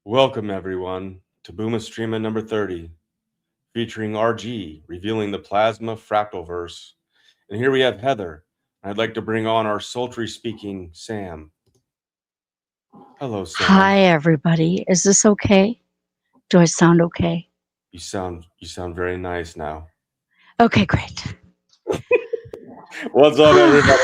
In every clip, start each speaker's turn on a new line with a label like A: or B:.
A: Welcome, everyone, to Booma Streama number 30, featuring RG, revealing the Plasma Fractalverse. And here we have Heather. I'd like to bring on our sultry-speaking Sam. Hello, Sam.
B: Hi, everybody. Is this okay? Do I sound okay?
A: You sound very nice now.
B: Okay, great.
A: What's up, everybody?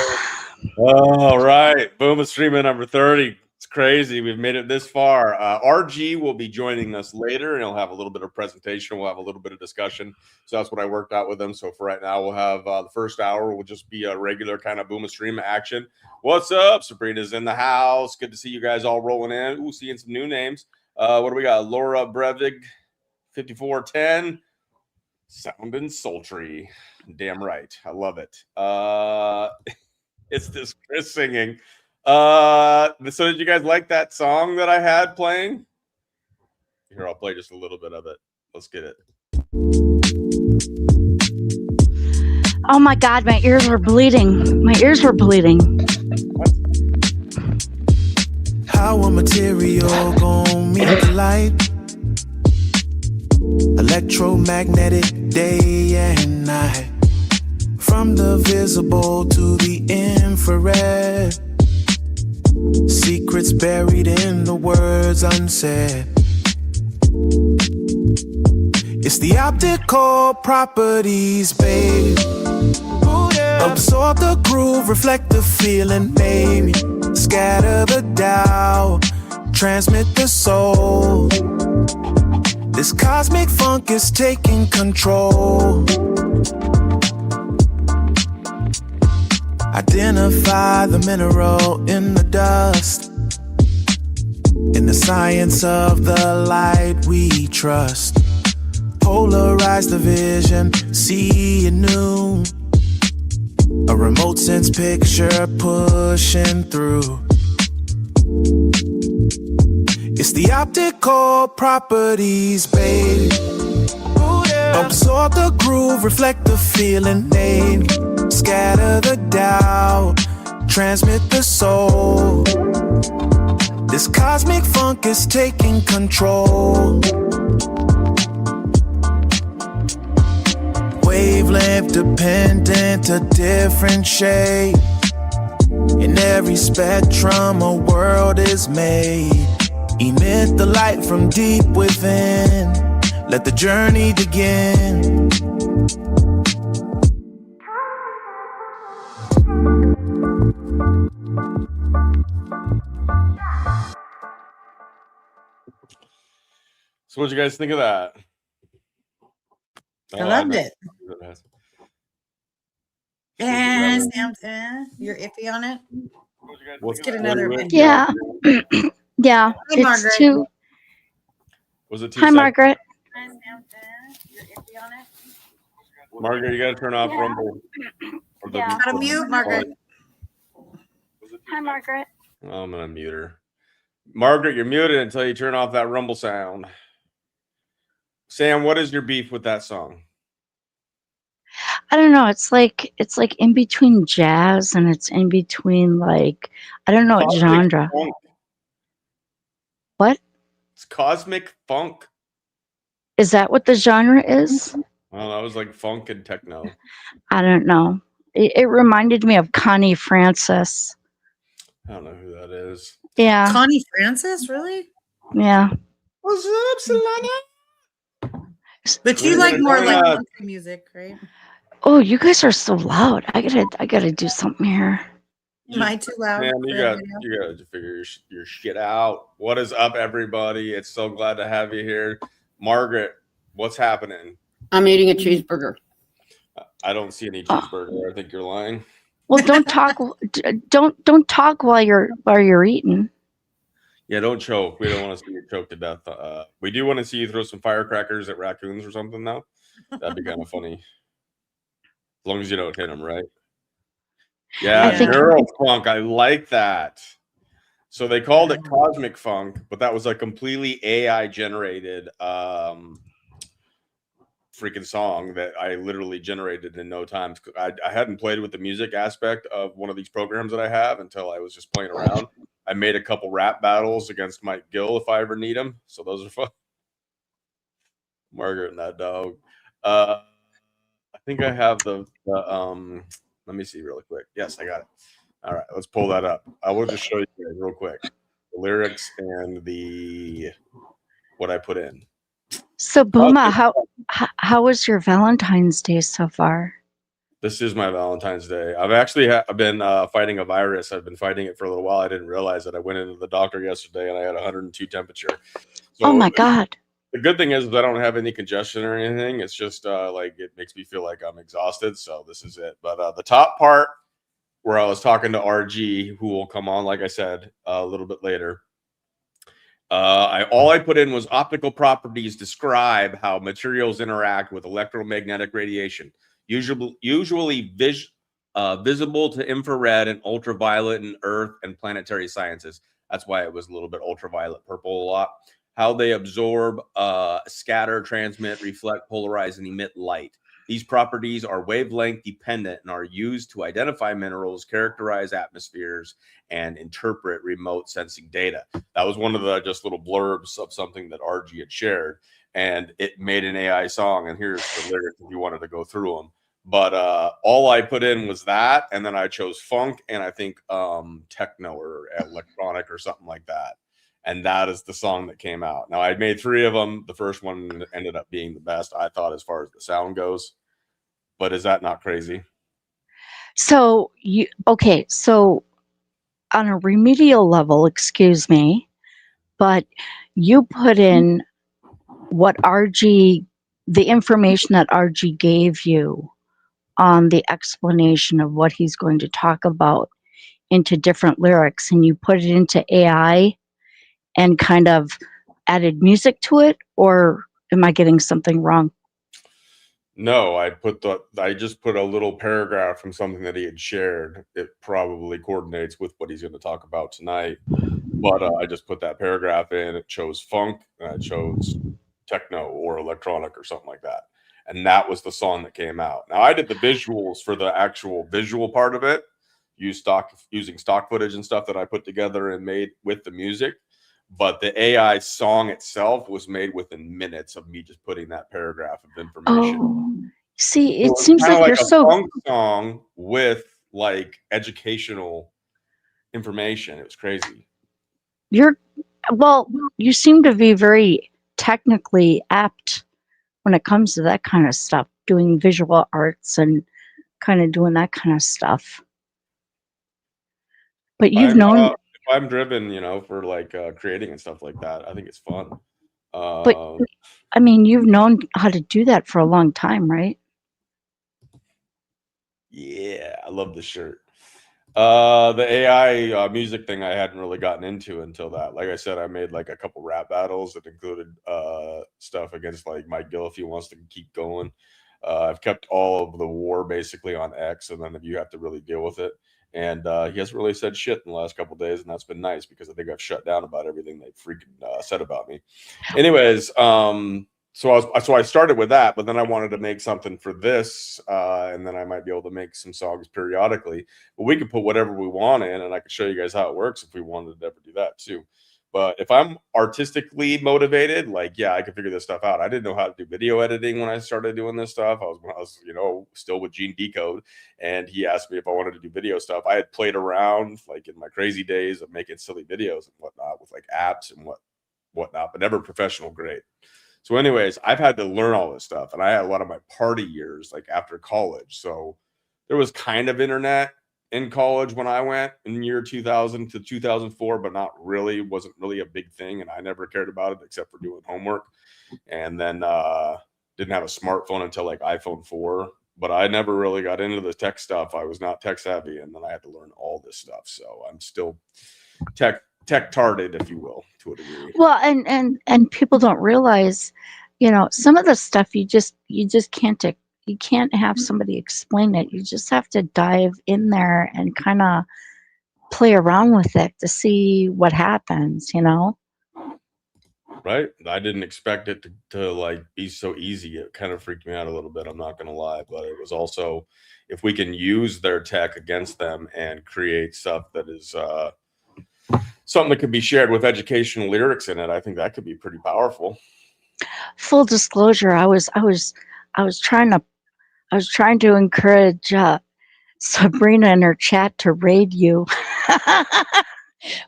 A: All right, Booma Streama number 30. It's crazy. We've made it this far. RG will be joining us later, and he'll have a little bit of presentation. We'll have a little bit of discussion. So that's what I worked out with him. So for right now, we'll have the first hour will just be a regular kind of Booma Streama action. What's up? Sabrina's in the house. Good to see you guys all rolling in. Ooh, seeing some new names. What do we got? Laura Brevig, 5410. Sounding sultry. Damn right. I love it. It's this Chris singing. So did you guys like that song that I had playing? Here, I'll play just a little bit of it. Let's get it.
B: Oh my God, my ears were bleeding. My ears were bleeding.
A: What?
C: How a material gon' meet the light? Electromagnetic day and night. From the visible to the infrared. Secrets buried in the words unsaid. It's the optical properties, babe. Absorb the groove, reflect the feeling, maybe. Scatter the doubt, transmit the soul. This cosmic funk is taking control. Identify the mineral in the dust. In the science of the light we trust. Polarize the vision, see anew. A remote sense picture pushing through. It's the optical properties, babe. Absorb the groove, reflect the feeling, maybe. Scatter the doubt, transmit the soul. This cosmic funk is taking control. Wavelength dependent, a different shade. In every spectrum a world is made. Emit the light from deep within. Let the journey begin.
A: So what'd you guys think of that?
D: I loved it. Yeah, Sam, you're iffy on it. Let's get another video.
B: Yeah. Yeah.
D: Hi,
B: It's
D: Margaret.
B: too.
A: Was it too
B: Hi,
A: sexy?
B: Margaret.
D: Hi, Sam, you're iffy on it.
A: Margaret, you got to turn off
B: Yeah.
A: Rumble. Or the-
B: Yeah.
D: Gotta mute, Margaret.
B: Hi, Margaret.
A: Oh, I'm gonna mute her. Margaret, you're muted until you turn off that Rumble sound. Sam, what is your beef with that song?
B: I don't know. It's like in between jazz and it's in between like I don't know what
A: Cosmic
B: genre.
A: funk.
B: What
A: It's cosmic funk.
B: is that? What the genre is?
A: Well, that was like funk and techno.
B: I don't know. It reminded me of Connie Francis.
A: I don't know who that is.
B: Yeah.
D: Connie Francis, really?
B: Yeah.
A: What's up, Solana?
D: But you like more like country music, right?
B: Oh, you guys are so loud. I gotta do something here.
D: Am I too loud?
A: Man,
D: for
A: you
D: that
A: got
D: video?
A: to figure your shit out. What is up, everybody? It's so glad to have you here, Margaret. What's happening?
E: I'm eating a cheeseburger.
A: I don't see any cheeseburger. I think you're lying.
B: Well, don't talk. Don't talk while you're eating.
A: Yeah, don't choke. We don't want to see you choke to death. We do want to see you throw some firecrackers at raccoons or something, though. That'd be kind of funny. As long as you don't hit them, right? Yeah,
B: I think-
A: neurofunk. I like that. So they called it cosmic funk, but that was a completely AI generated freaking song that I literally generated in no time. I hadn't played with the music aspect of one of these programs that I have until I was just playing around. I made a couple rap battles against Mike Gill if I ever need him. So those are fun. Margaret and that dog. I think I have the let me see really quick. Yes, I got it. All right, let's pull that up. I will just show you guys real quick the lyrics and the what I put in.
B: So Booma, how was your Valentine's Day so far?
A: This is my Valentine's Day. I've actually I've been fighting a virus. I've been fighting it for a little while. I didn't realize that. I went into the doctor yesterday and I had 102 temperature. So
B: oh my God.
A: The good thing is I don't have any congestion or anything. It's just like it makes me feel like I'm exhausted. So this is it. But the top part where I was talking to RG, who will come on, like I said, a little bit later. All I put in was optical properties describe how materials interact with electromagnetic radiation, usually visible to infrared and ultraviolet in Earth and planetary sciences. That's why it was a little bit ultraviolet purple a lot. How they absorb, scatter, transmit, reflect, polarize, and emit light. These properties are wavelength dependent and are used to identify minerals, characterize atmospheres, and interpret remote sensing data. That was one of the just little blurbs of something that RG had shared, and it made an AI song. And here's the lyrics if you wanted to go through them. But all I put in was that, and then I chose funk and I think techno or electronic or something like that. And that is the song that came out. Now, I made 3 of them. The first one ended up being the best, I thought, as far as the sound goes. But is that not crazy?
B: So so on a remedial level, excuse me, but you put in what RG, the information that RG gave you on the explanation of what he's going to talk about into different lyrics, and you put it into AI and kind of added music to it, or am I getting something wrong?
A: No, I just put a little paragraph from something that he had shared. It probably coordinates with what he's going to talk about tonight. But I just put that paragraph in. It chose funk, and I chose techno or electronic or something like that. And that was the song that came out. Now, I did the visuals for the actual visual part of it, using stock footage and stuff that I put together and made with the music. But the AI song itself was made within minutes of me just putting that paragraph of information.
B: Oh, see, it
A: So
B: seems like you're
A: a
B: so
A: funk song with like educational information. It was crazy.
B: you seem to be very technically apt when it comes to that kind of stuff, doing visual arts and kind of doing that kind of stuff. But you've known
A: if I'm driven, for like creating and stuff like that, I think it's fun.
B: but I mean, you've known how to do that for a long time, right?
A: Yeah, I love the shirt. The AI music thing I hadn't really gotten into until that. Like I said, I made like a couple rap battles that included stuff against like Mike Gill if he wants to keep going. I've kept all of the war basically on X, and then you have to really deal with it. And he hasn't really said shit in the last couple of days, and that's been nice because I think I've shut down about everything they freaking said about me. Anyways, so I started with that, but then I wanted to make something for this, and then I might be able to make some songs periodically. But we could put whatever we want in, and I could show you guys how it works if we wanted to ever do that too. But if I'm artistically motivated, like, yeah, I can figure this stuff out. I didn't know how to do video editing when I started doing this stuff. I was still with Gene Decode, and he asked me if I wanted to do video stuff. I had played around like in my crazy days of making silly videos and whatnot with like apps and whatnot, but never professional grade. So anyways, I've had to learn all this stuff, and I had a lot of my party years like after college. So there was kind of internet in college when I went in year 2000 to 2004, but not really, wasn't really a big thing. And I never cared about it except for doing homework. And then didn't have a smartphone until like iPhone 4, but I never really got into the tech stuff. I was not tech savvy. And then I had to learn all this stuff. So I'm still tech-tarded, if you will, to a degree.
B: Well, and people don't realize, some of the stuff you just can't you can't have somebody explain it. You just have to dive in there and kind of play around with it to see what happens,
A: Right? I didn't expect it to like be so easy. It kind of freaked me out a little bit, I'm not gonna lie. But it was also, if we can use their tech against them and create stuff that is something that could be shared with educational lyrics in it, I think that could be pretty powerful.
B: Full disclosure, I was trying to encourage Sabrina in her chat to raid you,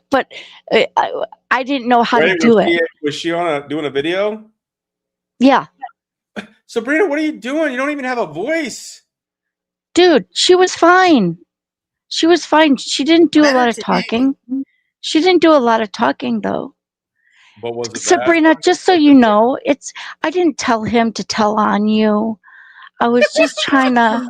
B: but I didn't know how to do it.
A: Was she doing a video?
B: Yeah.
A: Sabrina, what are you doing? You don't even have a voice.
B: Dude, she was fine. She was fine. She didn't do a lot of talking. She didn't do a lot of talking, though.
A: But was it
B: Sabrina, just so you know, I didn't tell him to tell on you. I was just trying to.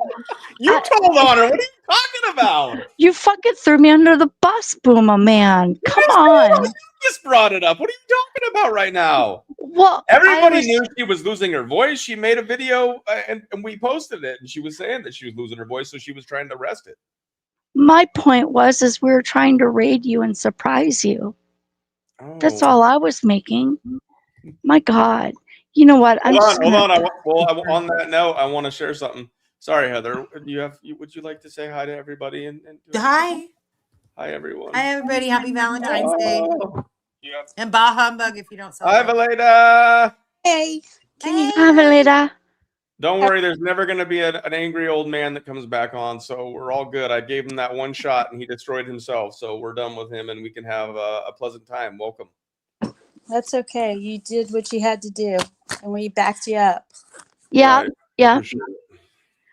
A: You told on her. What are you talking about?
B: You fucking threw me under the bus, Booma, man. Come on.
A: You just brought it up. What are you talking about right now?
B: Well,
A: everybody knew she was losing her voice. She made a video and we posted it, and she was saying that she was losing her voice, so she was trying to arrest it.
B: My point was we were trying to raid you and surprise you.
A: Oh.
B: That's all I was making. My God. You know what?
A: Hold on. On that note, I want to share something. Sorry, Heather. Would you like to say hi to everybody? And
D: hi.
A: Hi, everyone.
D: Hi, everybody. Happy Valentine's Day. And bah humbug if you don't
A: celebrate. Hi, Valeda.
D: Hey.
B: Hi, Valeda.
A: Don't worry, there's never going to be an angry old man that comes back on, so we're all good. I gave him that one shot, and he destroyed himself, so we're done with him, and we can have a pleasant time. Welcome.
E: That's okay. You did what you had to do, and we backed you up.
B: Yeah,
A: right.
B: yeah. Sure.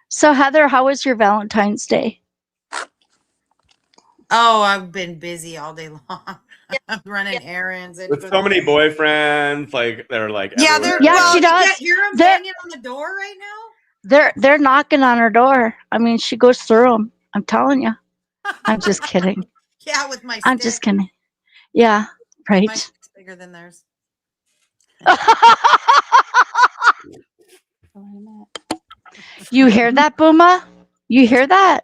B: So, Heather, how was your Valentine's Day?
D: Oh, I've been busy all day long. I'm running errands. And
A: with so many boyfriends, like they're like
B: she does.
D: You hear them banging on the door right
B: now? They're knocking on her door. I mean, she goes through them. I'm telling you. I'm just kidding.
D: Yeah, with my.
B: I'm just kidding. Yeah, right.
D: My stick's bigger than theirs.
B: You hear that, Booma? You hear that?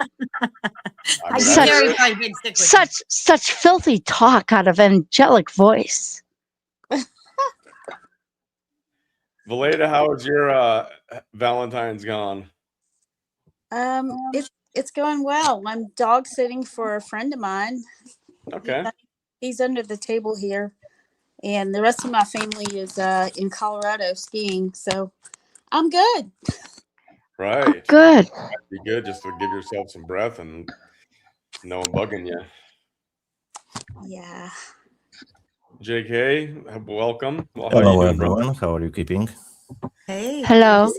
B: Such filthy talk out of angelic voice.
A: Valeda, how was your Valentine's gone?
E: It's going well. I'm dog sitting for a friend of mine.
A: Okay.
E: He's under the table here, and the rest of my family is in Colorado skiing. So I'm good.
A: Right.
B: Oh, good.
A: That'd be good just to give yourself some breath and no one bugging you.
E: Yeah.
A: JK, welcome. Well,
F: hello, everyone. How are you keeping?
D: Hey.
B: Hello.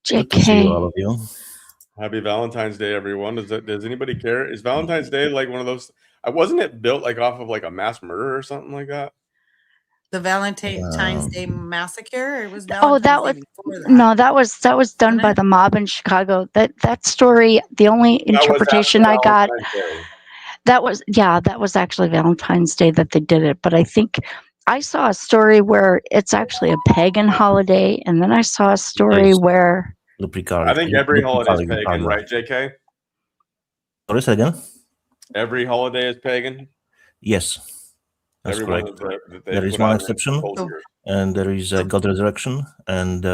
B: JK.
F: Good to see you, all of you.
A: Happy Valentine's Day, everyone. Does anybody care? Is Valentine's Day like one of those? Wasn't it built like off of like a mass murder or something like that?
D: The Valentine's Day massacre. It was.
B: That was done by the mob in Chicago. That story. The only interpretation I got. That was actually Valentine's Day that they did it. But I think I saw a story where it's actually a pagan holiday, and then I saw a story where.
A: I think every holiday is pagan, right, JK?
F: Sorry, say again?
A: Every holiday is pagan?
F: Yes, that's correct. There is one exception, and there is God resurrection, and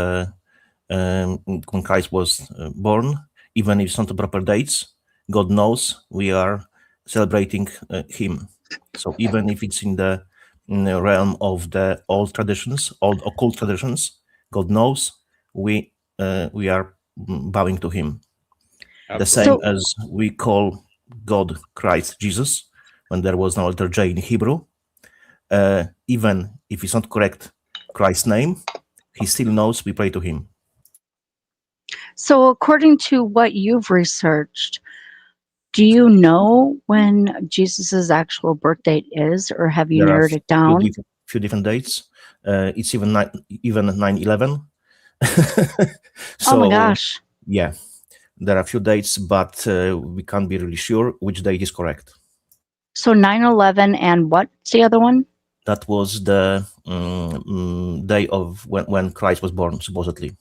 F: when Christ was born, even if it's not the proper dates, God knows we are celebrating him. So even if it's in the realm of the old traditions, old occult traditions, God knows we are bowing to him. Absolutely. The same as we call God Christ Jesus, when there was no letter J in Hebrew. Even if it's not correct Christ's name, he still knows we pray to him.
B: So according to what you've researched, do you know when Jesus's actual birth date is, or have you narrowed it down?
F: Few different dates. It's even 9/11.
B: So, oh my gosh.
F: Yeah, there are a few dates, but we can't be really sure which date is correct.
B: So 9/11 and what's the other one?
F: That was the day of when Christ was born, supposedly.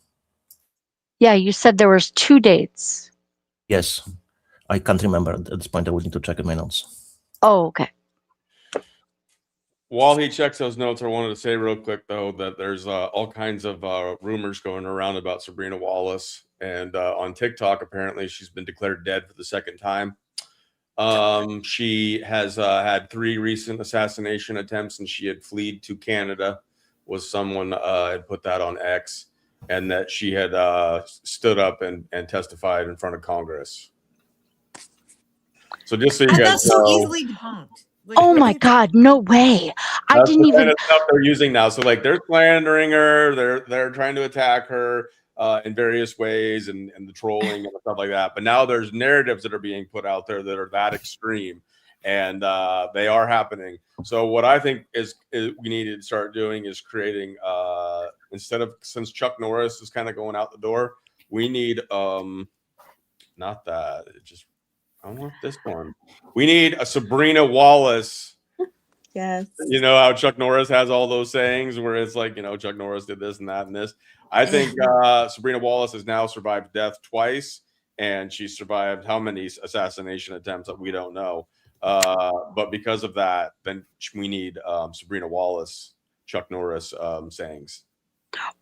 B: Yeah, you said there was 2 dates.
F: Yes, I can't remember at this point. I would need to check in my notes.
B: Oh, okay.
A: While he checks those notes, I wanted to say real quick, though, that there's all kinds of rumors going around about Sabrina Wallace. And on TikTok, apparently, she's been declared dead for the second time. She has had 3 recent assassination attempts, and she had fled to Canada. Was someone had put that on X, and that she had stood up and testified in front of Congress. So just so you guys
D: That's so
A: know,
D: easily debunked. Like,
B: Oh my God, no way. I
A: that's
B: didn't
A: the
B: even.
A: kind of stuff they're using now. So like they're slandering her, they're trying to attack her in various ways, and the trolling and stuff like that. But now there's narratives that are being put out there that are that extreme, and they are happening. So what I think is we need to start doing is creating instead of, since Chuck Norris is kind of going out the door, we need not that, just I want this one. We need a Sabrina Wallace.
E: Yes.
A: You know how Chuck Norris has all those sayings where it's like, Chuck Norris did this and that and this. I think Sabrina Wallace has now survived death twice, and she survived how many assassination attempts that we don't know. But because of that, then we need Sabrina Wallace, Chuck Norris sayings.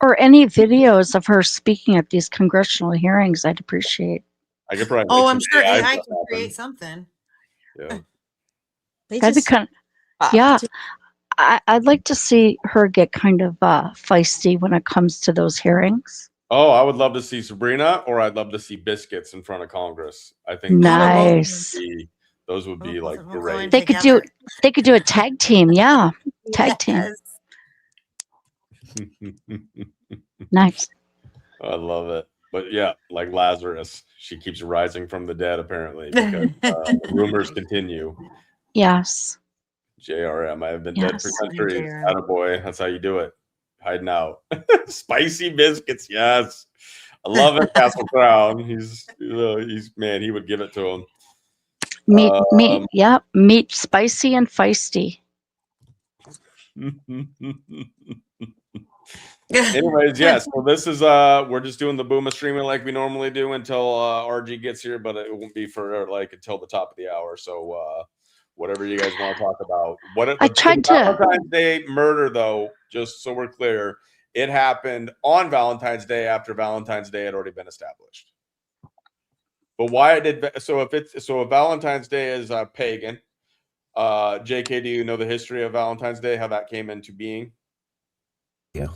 B: Or any videos of her speaking at these congressional hearings, I'd appreciate.
A: I could probably.
D: oh, I'm sure AI can create something.
A: Yeah.
B: That'd be kind of, yeah. I'd like to see her get kind of feisty when it comes to those hearings.
A: Oh, I would love to see Sabrina, or I'd love to see Biscuits in front of Congress. I think
B: nice.
A: Those would be like great.
B: They could do a tag team, yeah. Tag team. Nice.
A: I love it. But yeah, like Lazarus, she keeps rising from the dead apparently, because the rumors continue.
B: Yes.
A: JRM, I have been dead for centuries. Attaboy, that's how you do it. Hiding out. Spicy biscuits, yes. I love it, Castle Crown. He's man, he would give it to him.
B: Meat spicy and feisty.
A: Anyways, yes. So this is we're just doing the Booma Streama like we normally do until RG gets here, but it won't be for like until the top of the hour. So whatever you guys want to talk about. I tried to Valentine's Day murder, though, just so we're clear, it happened on Valentine's Day after Valentine's Day had already been established. But why did if Valentine's Day is pagan? JK, do you know the history of Valentine's Day? How that came into being?
F: Yeah.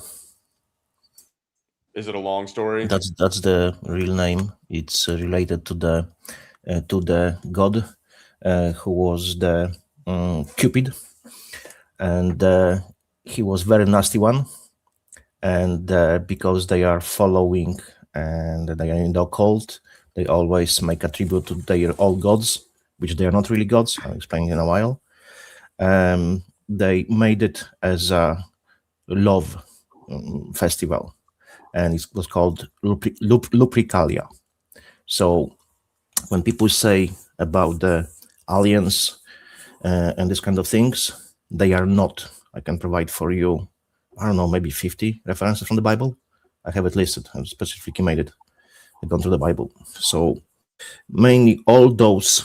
A: Is it a long story?
F: That's the real name. It's related to the god who was the Cupid, and he was very nasty one. And because they are following and they are in the occult, they always make a tribute to their old gods, which they are not really gods. I'll explain in a while. They made it as a love festival, and it was called Lupercalia. So when people say about the aliens and this kind of things, they are not. I can provide for you, I don't know, maybe 50 references from the Bible. I have it listed. I've specifically made it. I've gone through the Bible. So mainly all those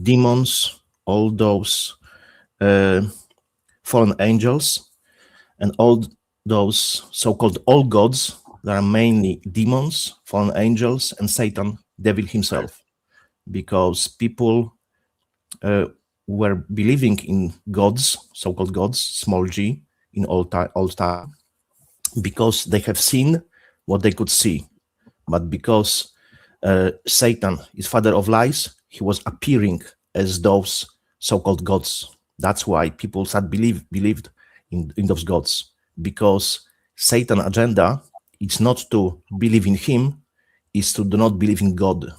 F: demons, all those fallen angels, and all those so-called old gods that are mainly demons, fallen angels, and Satan, devil himself. Because people were believing in gods, so-called gods, small g, in old time, because they have seen what they could see. But because Satan is father of lies, he was appearing as those so-called gods. That's why people believed in those gods, because Satan's agenda is not to believe in him, is to do not believe in God.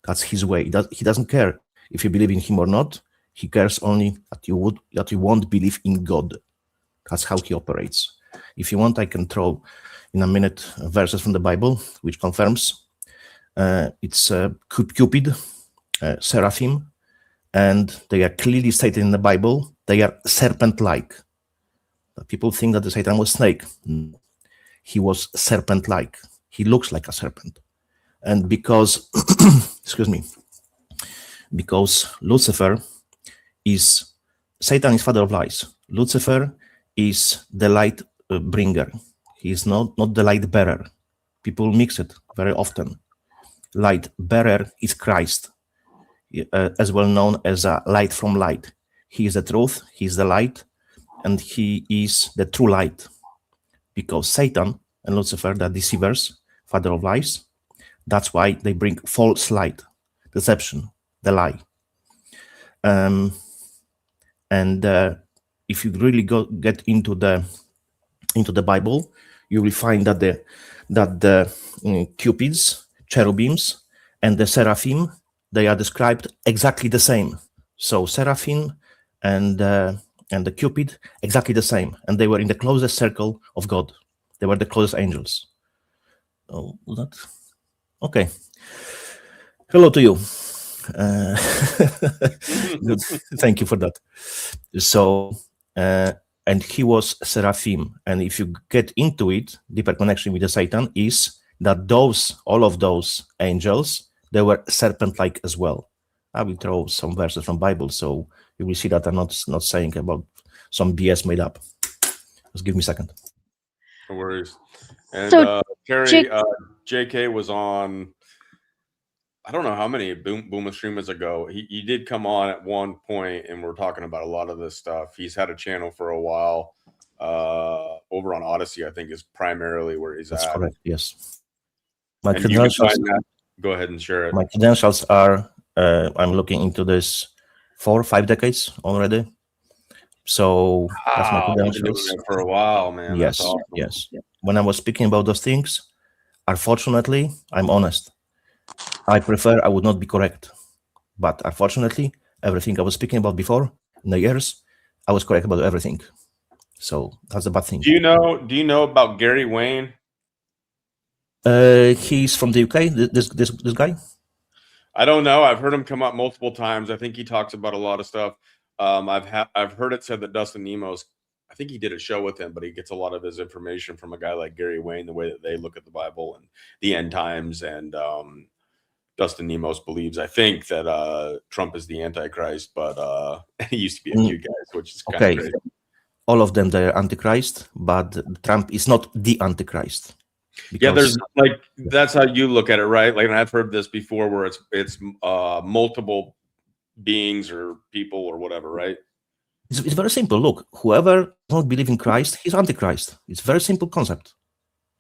F: That's his way. He doesn't care if you believe in him or not. He cares only that you won't believe in God. That's how he operates. If you want, I can throw in a minute verses from the Bible, which confirms it's Cupid, Seraphim, and they are clearly stated in the Bible. They are serpent-like. People think that the Satan was snake. He was serpent-like. He looks like a serpent. And because, because Lucifer is, Satan is father of lies. Lucifer is the light bringer. He is not the light bearer. People mix it very often. Light bearer is Christ. as well known as a light from light. He is the truth, he is the light, and he is the true light. Because Satan and Lucifer, the deceivers, father of lies, that's why they bring false light, deception, the lie. If you really get into the Bible, you will find that the cupids, cherubims, and the seraphim, they are described exactly the same. So seraphim and the cupid, exactly the same, and they were in the closest circle of God. They were the closest angels. Oh, that okay. Hello to you. Good. Thank you for that. So, and he was seraphim, and if you get into it, deeper connection with the Satan is that all of those angels, they were serpent-like as well. I will throw some verses from Bible, so you will see that I'm not saying about some BS made up. Just give me a second.
A: No worries. And so, Terry, JK was on, I don't know how many Booma Streamas ago. He did come on at one point, and we're talking about a lot of this stuff. He's had a channel for a while. Over on Odyssey, I think, is primarily where he's
F: That's
A: at.
F: Correct. Yes.
A: My credentials. Go ahead and share it.
F: My credentials are. I'm looking into this 4 or 5 decades already. So that's my credentials
A: for a while, man.
F: Yes, awesome. Yes. When I was speaking about those things, unfortunately, I'm honest. I prefer I would not be correct, but unfortunately, everything I was speaking about before in the years, I was correct about everything. So that's a bad thing.
A: Do you know about Gary Wayne?
F: He's from the UK. This guy.
A: I don't know. I've heard him come up multiple times. I think he talks about a lot of stuff. I've heard it said that Dustin Nemo's, I think he did a show with him, but he gets a lot of his information from a guy like Gary Wayne, the way that they look at the Bible and the end times. And Dustin Nemos believes, I think, that Trump is the Antichrist, but he used to be a cute guy, which is kind of crazy.
F: All of them, they're Antichrist, but Trump is not the Antichrist.
A: Yeah, there's like, that's how you look at it, right? Like, and I've heard this before, where it's multiple beings or people or whatever, right?
F: It's very simple. Look, whoever does not believe in Christ, he's Antichrist. It's a very simple concept.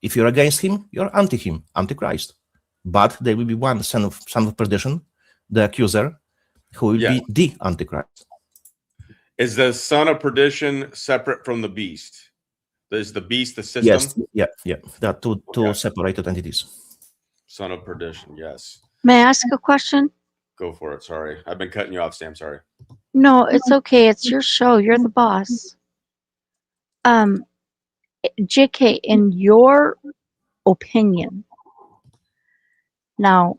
F: If you're against him, you're anti-him, Antichrist. But there will be one son of perdition, the accuser, who will be the Antichrist.
A: Is the son of perdition separate from the beast? Is the beast the system?
F: Yes, yeah. There are two separated entities.
A: Son of perdition, yes.
B: May I ask a question?
A: Go for it. Sorry. I've been cutting you off, Sam. Sorry.
B: No, it's okay. It's your show. You're the boss. JK, in your opinion, now,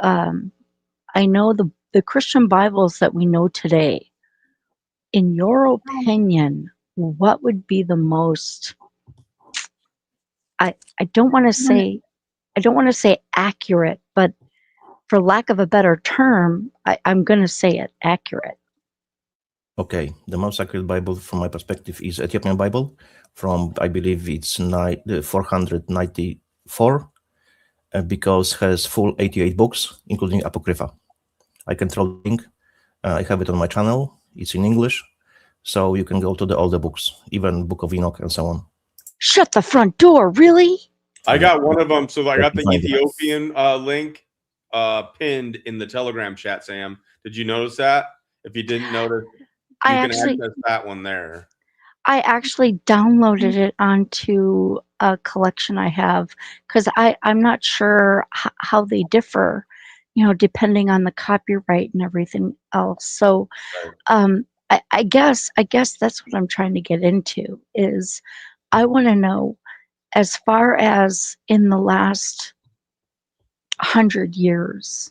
B: I know the Christian Bibles that we know today, in your opinion, what would be the most, I don't want to say accurate, but for lack of a better term, I'm going to say it, accurate.
F: Okay, the most accurate Bible from my perspective is Ethiopian Bible from, I believe it's 494, because it has full 88 books, including Apocrypha. I can throw the link. I have it on my channel. It's in English. So you can go to the older books, even Book of Enoch and so on.
B: Shut the front door, really?
A: I got one of them. So I got the Ethiopian link pinned in the Telegram chat, Sam. Did you notice that? If you didn't notice, you can access that one there.
B: I actually downloaded it onto a collection I have, because I'm not sure how they differ, depending on the copyright and everything else. So I guess that's what I'm trying to get into, is I want to know, as far as in the last 100 years,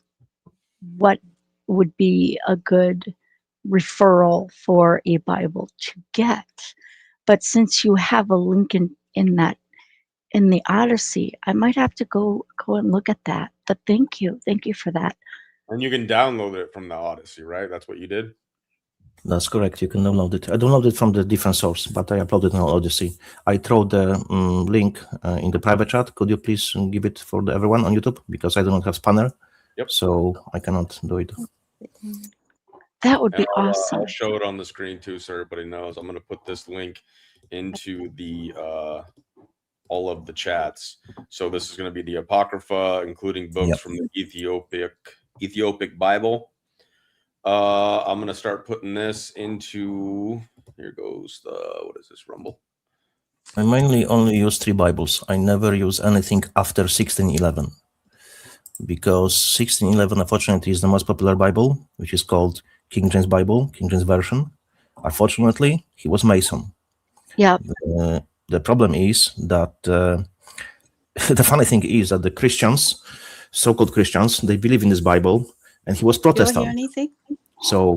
B: what would be a good referral for a Bible to get. But since you have a link in the Odyssey, I might have to go and look at that. But thank you for that.
A: And you can download it from the Odyssey, right? That's what you did.
F: That's correct. You can download it. I downloaded it from the different source, but I uploaded it on Odyssey. I throw the link in the private chat. Could you please give it for everyone on YouTube, because I do not have spanner.
A: Yep.
F: So I cannot do it.
B: That would be awesome.
A: I'll show it on the screen too, so everybody knows. I'm going to put this link into the all of the chats. So this is going to be the Apocrypha, including books from the Ethiopic Bible. I'm going to start putting this into, here goes the, what is this, Rumble?
F: I mainly only use 3 Bibles. I never use anything after 1611. Because 1611, unfortunately, is the most popular Bible, which is called King James Bible, King James Version. Unfortunately, he was Mason.
B: Yeah.
F: The problem is that the funny thing is that the Christians, so-called Christians, they believe in this Bible, and he was Protestant.
E: Do I hear anything?
F: So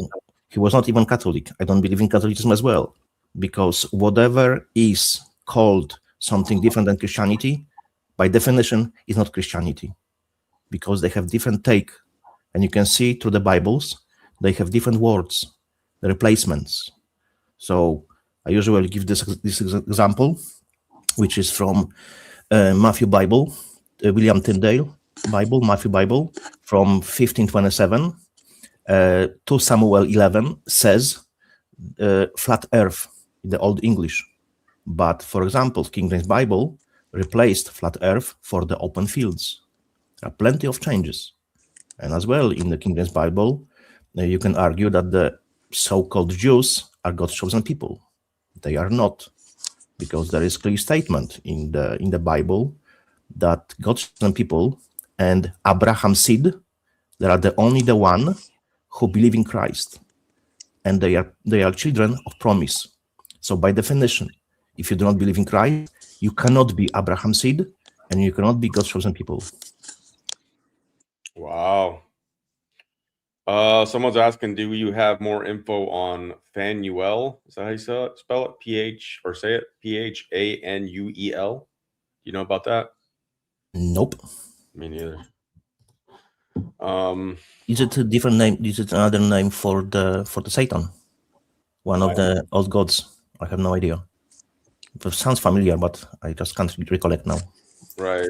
F: he was not even Catholic. I don't believe in Catholicism as well, because whatever is called something different than Christianity, by definition, is not Christianity, because they have different take, and you can see through the Bibles, they have different words, the replacements. So I usually give this example, which is from Matthew Bible, William Tyndale Bible, Matthew Bible, from 1527. 2 Samuel 11 says flat earth in the Old English. But, for example, King James Bible replaced flat earth for the open fields. There are plenty of changes. And as well, in the King James Bible, you can argue that the so-called Jews are God's chosen people. They are not, because there is clear statement in the Bible that God's chosen people and Abraham's seed, they are only the one who believe in Christ, and they are children of promise. So by definition, if you do not believe in Christ, you cannot be Abraham's seed, and you cannot be God's chosen people.
A: Wow. Someone's asking, do you have more info on Phanuel? Is that how you spell it? Phanuel? Do you know about that?
F: Nope.
A: Me neither.
F: Is it a different name? Is it another name for the Satan? One of the old gods? I have no idea. It sounds familiar, but I just can't recollect now.
A: Right.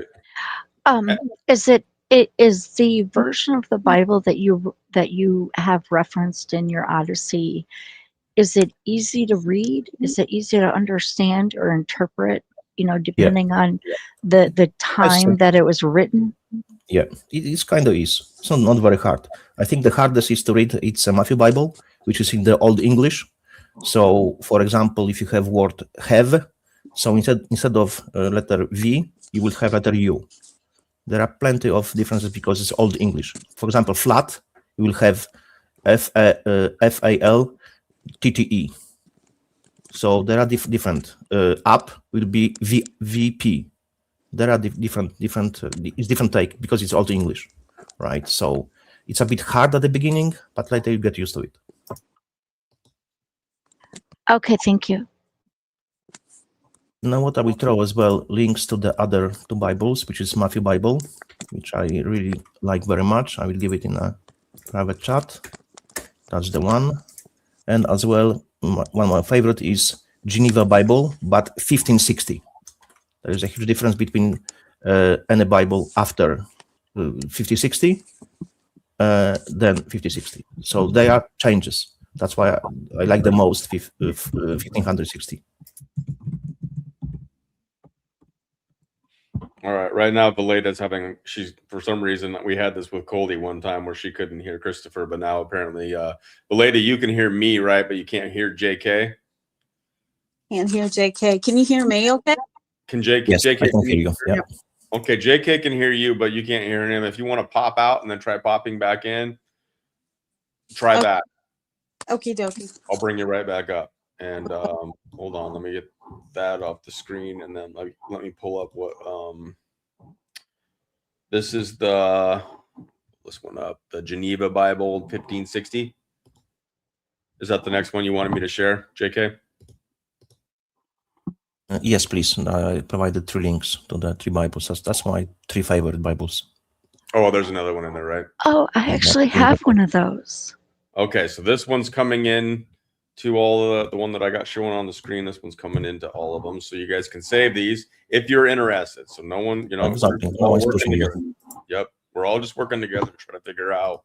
B: Is the version of the Bible that you have referenced in your Odyssey, is it easy to read? Is it easy to understand or interpret, depending on the time that it was written?
F: Yeah, it's kind of easy. It's not very hard. I think the hardest is to read. It's a Matthew Bible, which is in the Old English. So, for example, if you have word have, so instead of letter V, you will have letter U. There are plenty of differences because it's Old English. For example, flat, you will have FALTTE. So there are different. Up will be VP. There are different. It's different take because it's Old English, right? So it's a bit hard at the beginning, but later you get used to it.
B: Okay, thank you.
F: Now what I will throw as well, links to the other 2 Bibles, which is Matthew Bible, which I really like very much. I will give it in a private chat. That's the one. And as well, one of my favorite is Geneva Bible, but 1560. There is a huge difference between any Bible after 5060 than 5060. So there are changes. That's why I like the most 1560.
A: All right. Right now, Valeda's she's, for some reason, we had this with Coldy one time where she couldn't hear Christopher, but now apparently, Valeda, you can hear me, right? But you can't hear JK?
E: Can't hear JK. Can you hear me okay?
A: Can JK?
F: Yes,
A: JK
F: I can hear you. Yeah.
A: Okay, JK can hear you, but you can't hear him. If you want to pop out and then try popping back in, try that.
E: Okie dokie.
A: I'll bring you right back up. And hold on, let me get that off the screen, and then let me pull up what this is this one up, the Geneva Bible 1560. Is that the next one you wanted me to share, JK?
F: Yes, please. I provided 3 links to the 3 Bibles. That's my 3 favorite Bibles.
A: Oh, there's another one in there, right?
B: Oh, I actually have one of those.
A: Okay, so this one's coming in to all of the one that I got showing on the screen. This one's coming into all of them, so you guys can save these if you're interested. So no one,
F: Exactly. No one's pushing you.
A: Yep, we're all just working together to try to figure out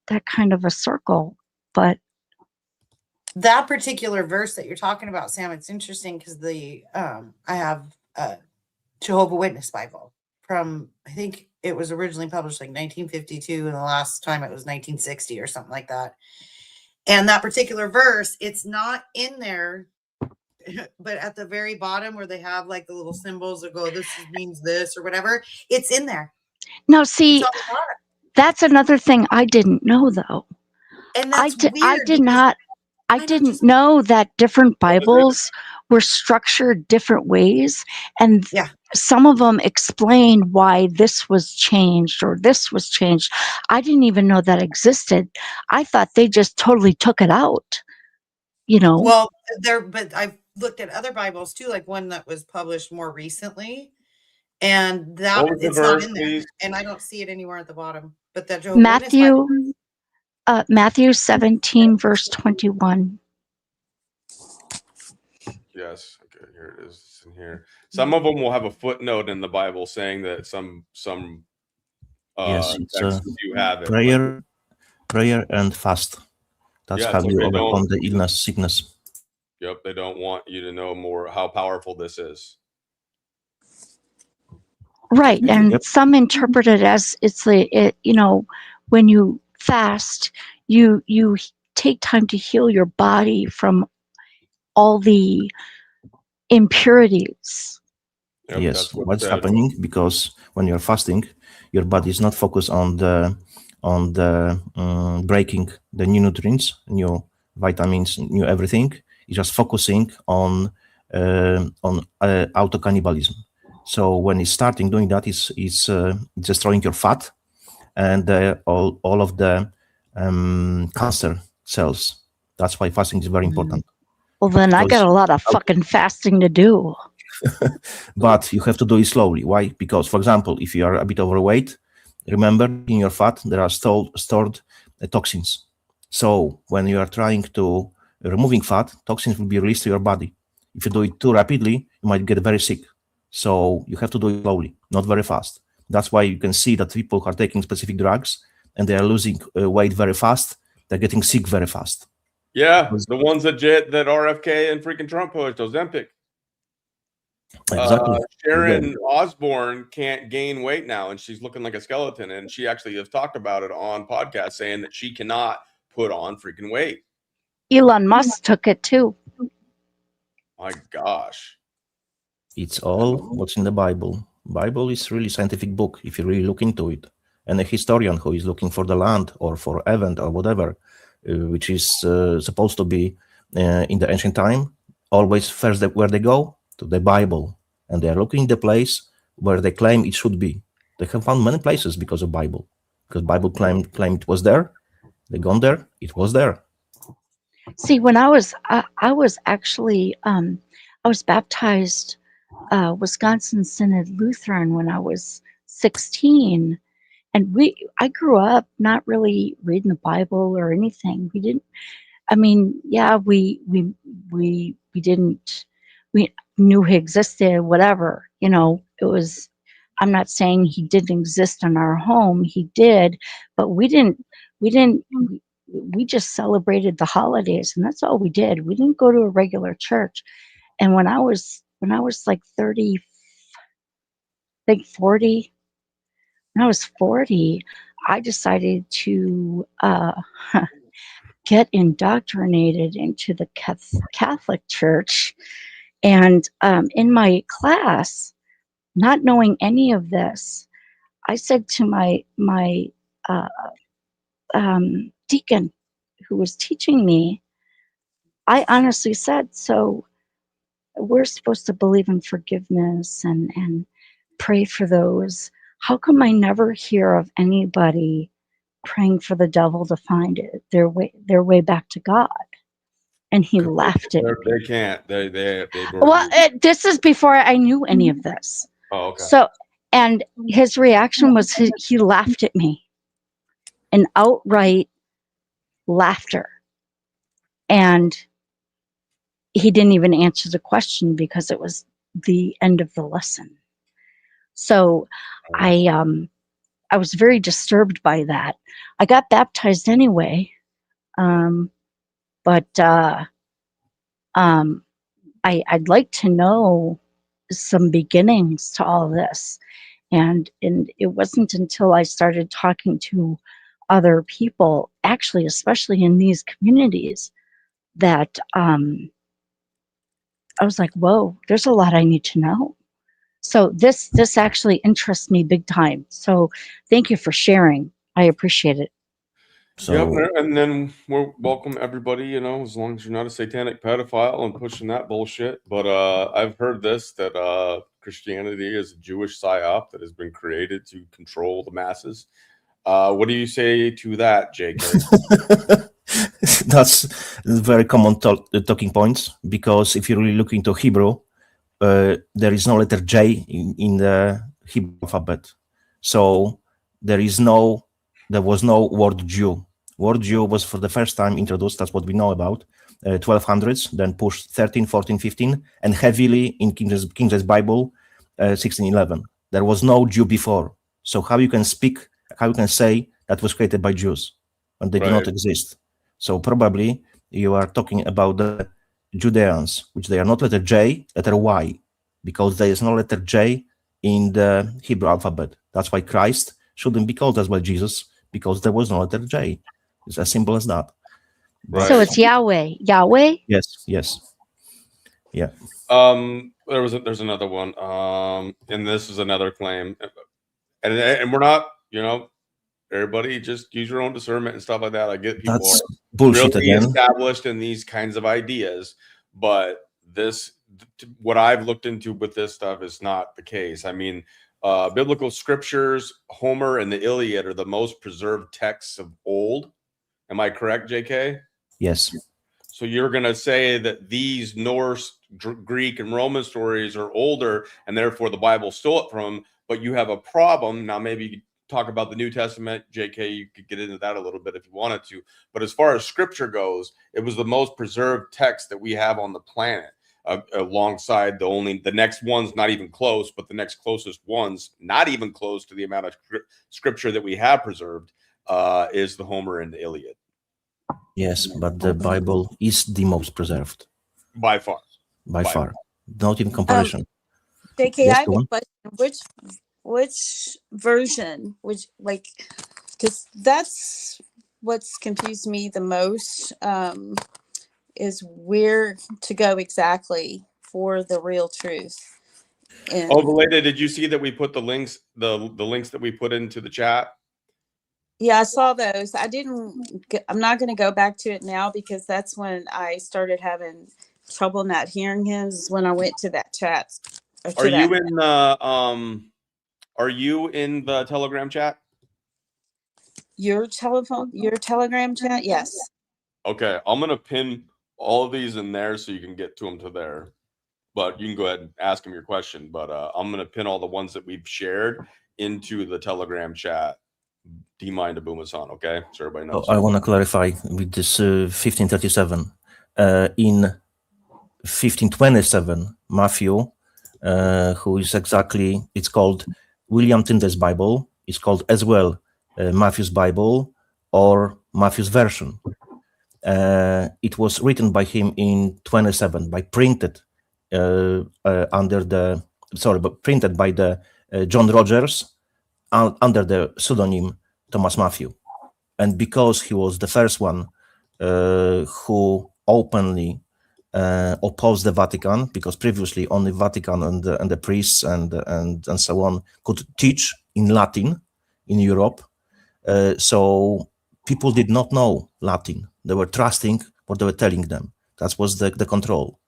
B: kind of a circle. But
D: that particular verse that you're talking about, Sam, it's interesting because I have a Jehovah's Witness Bible from, I think it was originally published like 1952, and the last time it was 1960 or something like that. And that particular verse, it's not in there, but at the very bottom where they have like the little symbols that go, this means this or whatever, it's in there.
B: No, see, that's another thing I didn't know, though.
D: And that's weird.
B: I didn't know that different Bibles were structured different ways, and some of them explained why this was changed or this was changed. I didn't even know that existed. I thought they just totally took it out, you know.
D: Well, but I've looked at other Bibles too, like one that was published more recently, and that it's not in there, please? And I don't see it anywhere at the bottom. But that
B: Matthew 17 verse 21.
A: Yes. Okay. Here it is. It's in here. Some of them will have a footnote in the Bible saying that some
F: yes, it's
A: you have it,
F: prayer and fast. That's how you overcome the illness, sickness.
A: Yep. They don't want you to know more how powerful this is.
B: Right. And some interpret it as you know, when you fast, you take time to heal your body from all the impurities.
A: Yep,
F: yes, what's happening, because when you're fasting, your body is not focused on the breaking the new nutrients, new vitamins, new everything. It's just focusing on auto cannibalism. So when it's starting doing that, it's destroying your fat and all of the cancer cells. That's why fasting is very important.
B: Well, then I got a lot of fucking fasting to do.
F: But you have to do it slowly. Why? Because, for example, if you are a bit overweight, remember in your fat there are stored toxins. So when you are trying to removing fat, toxins will be released to your body. If you do it too rapidly, you might get very sick. So you have to do it slowly, not very fast. That's why you can see that people who are taking specific drugs and they are losing weight very fast, they're getting sick very fast.
A: Yeah, the ones that RFK and freaking Trump pushed, Ozempic.
F: Exactly.
A: Sharon Osbourne can't gain weight now, and she's looking like a skeleton. And she actually has talked about it on podcasts, saying that she cannot put on freaking weight.
B: Elon Musk took it too.
A: My gosh.
F: It's all what's in the Bible. Bible is really scientific book if you really look into it. And a historian who is looking for the land or for event or whatever, which is supposed to be in the ancient time, always first where they go to the Bible, and they are looking the place where they claim it should be. They have found many places because of Bible, because Bible claimed it was there. They gone there, it was there.
B: See, when I was actually I was baptized Wisconsin Synod Lutheran when I was 16, and I grew up not really reading the Bible or anything. We didn't. I mean, yeah, we didn't. We knew he existed. Whatever, you know. It was. I'm not saying he didn't exist in our home. He did, but we didn't. We just celebrated the holidays, and that's all we did. We didn't go to a regular church. And when I was like 30, I think 40, when I was 40, I decided to get indoctrinated into the Catholic Church. And in my class, not knowing any of this, I said to my deacon who was teaching me, I honestly said, so we're supposed to believe in forgiveness and pray for those. How come I never hear of anybody praying for the devil to find their way back to God? And he laughed at me.
A: They can't. They
B: well, this is before I knew any of this.
A: Oh, okay.
B: So, and his reaction was he laughed at me, an outright laughter. And he didn't even answer the question because it was the end of the lesson. So I I was very disturbed by that. I got baptized anyway, but I'd like to know some beginnings to all this. And it wasn't until I started talking to other people, actually, especially in these communities, that I was like, whoa, there's a lot I need to know. So this actually interests me big time. So thank you for sharing. I appreciate it.
A: So, yep, and then we'll welcome everybody, you know, as long as you're not a satanic pedophile and pushing that bullshit. But I've heard this, that Christianity is a Jewish psyop that has been created to control the masses. What do you say to that, JK?
F: That's very common talking points, because if you really look into Hebrew, there is no letter J in the Hebrew alphabet. So there was no word Jew. Word Jew was for the first time introduced, that's what we know about, 1200s, then pushed 13, 14, 15, and heavily in King James Bible, 1611. There was no Jew before. So how you can say that was created by Jews when they do not exist? So probably you are talking about the Judeans, which they are not letter J, letter Y, because there is no letter J in the Hebrew alphabet. That's why Christ shouldn't be called as well Jesus, because there was no letter J. It's as simple as that.
B: Right. So it's Yahweh. Yahweh?
F: Yes. Yeah.
A: There's another one. And this is another claim. And we're not, you know, everybody just use your own discernment and stuff like that. I get people
F: That's bullshit
A: really
F: again.
A: Established in these kinds of ideas, but what I've looked into with this stuff is not the case. I mean, biblical scriptures, Homer and the Iliad are the most preserved texts of old. Am I correct, JK?
F: Yes.
A: So you're going to say that these Norse, Greek, and Roman stories are older, and therefore the Bible stole it from them, but you have a problem. Now, maybe you could talk about the New Testament. JK, you could get into that a little bit if you wanted to. But as far as scripture goes, it was the most preserved text that we have on the planet, alongside the next ones, not even close, but the next closest ones, not even close to the amount of scripture that we have preserved, is the Homer and the Iliad.
F: Yes, but the Bible is the most preserved.
A: By far.
F: By far. Not in comparison.
E: JK, yes, I have a question. Which version, because that's what's confused me the most, is where to go exactly for the real truth.
A: Valeda, did you see that we put the links that we put into the chat?
E: Yeah, I saw those. I'm not going to go back to it now, because that's when I started having trouble not hearing him, is when I went to that chat.
A: Are you in the Telegram chat?
E: Your Telegram chat? Yes.
A: Okay, I'm going to pin all of these in there so you can get to them to there. But you can go ahead and ask him your question. But I'm going to pin all the ones that we've shared into the Telegram chat. Do you mind, Booma-san, okay? So everybody knows.
F: I want to clarify with this 1537. In 1527, Matthew, who is exactly, it's called William Tyndale's Bible, is called as well Matthew's Bible or Matthew's version. It was written by him in 27, printed by the John Rogers under the pseudonym Thomas Matthew. And because he was the first one who openly opposed the Vatican, because previously only Vatican and the priests and so on could teach in Latin in Europe. So people did not know Latin. They were trusting what they were telling them. That was the control.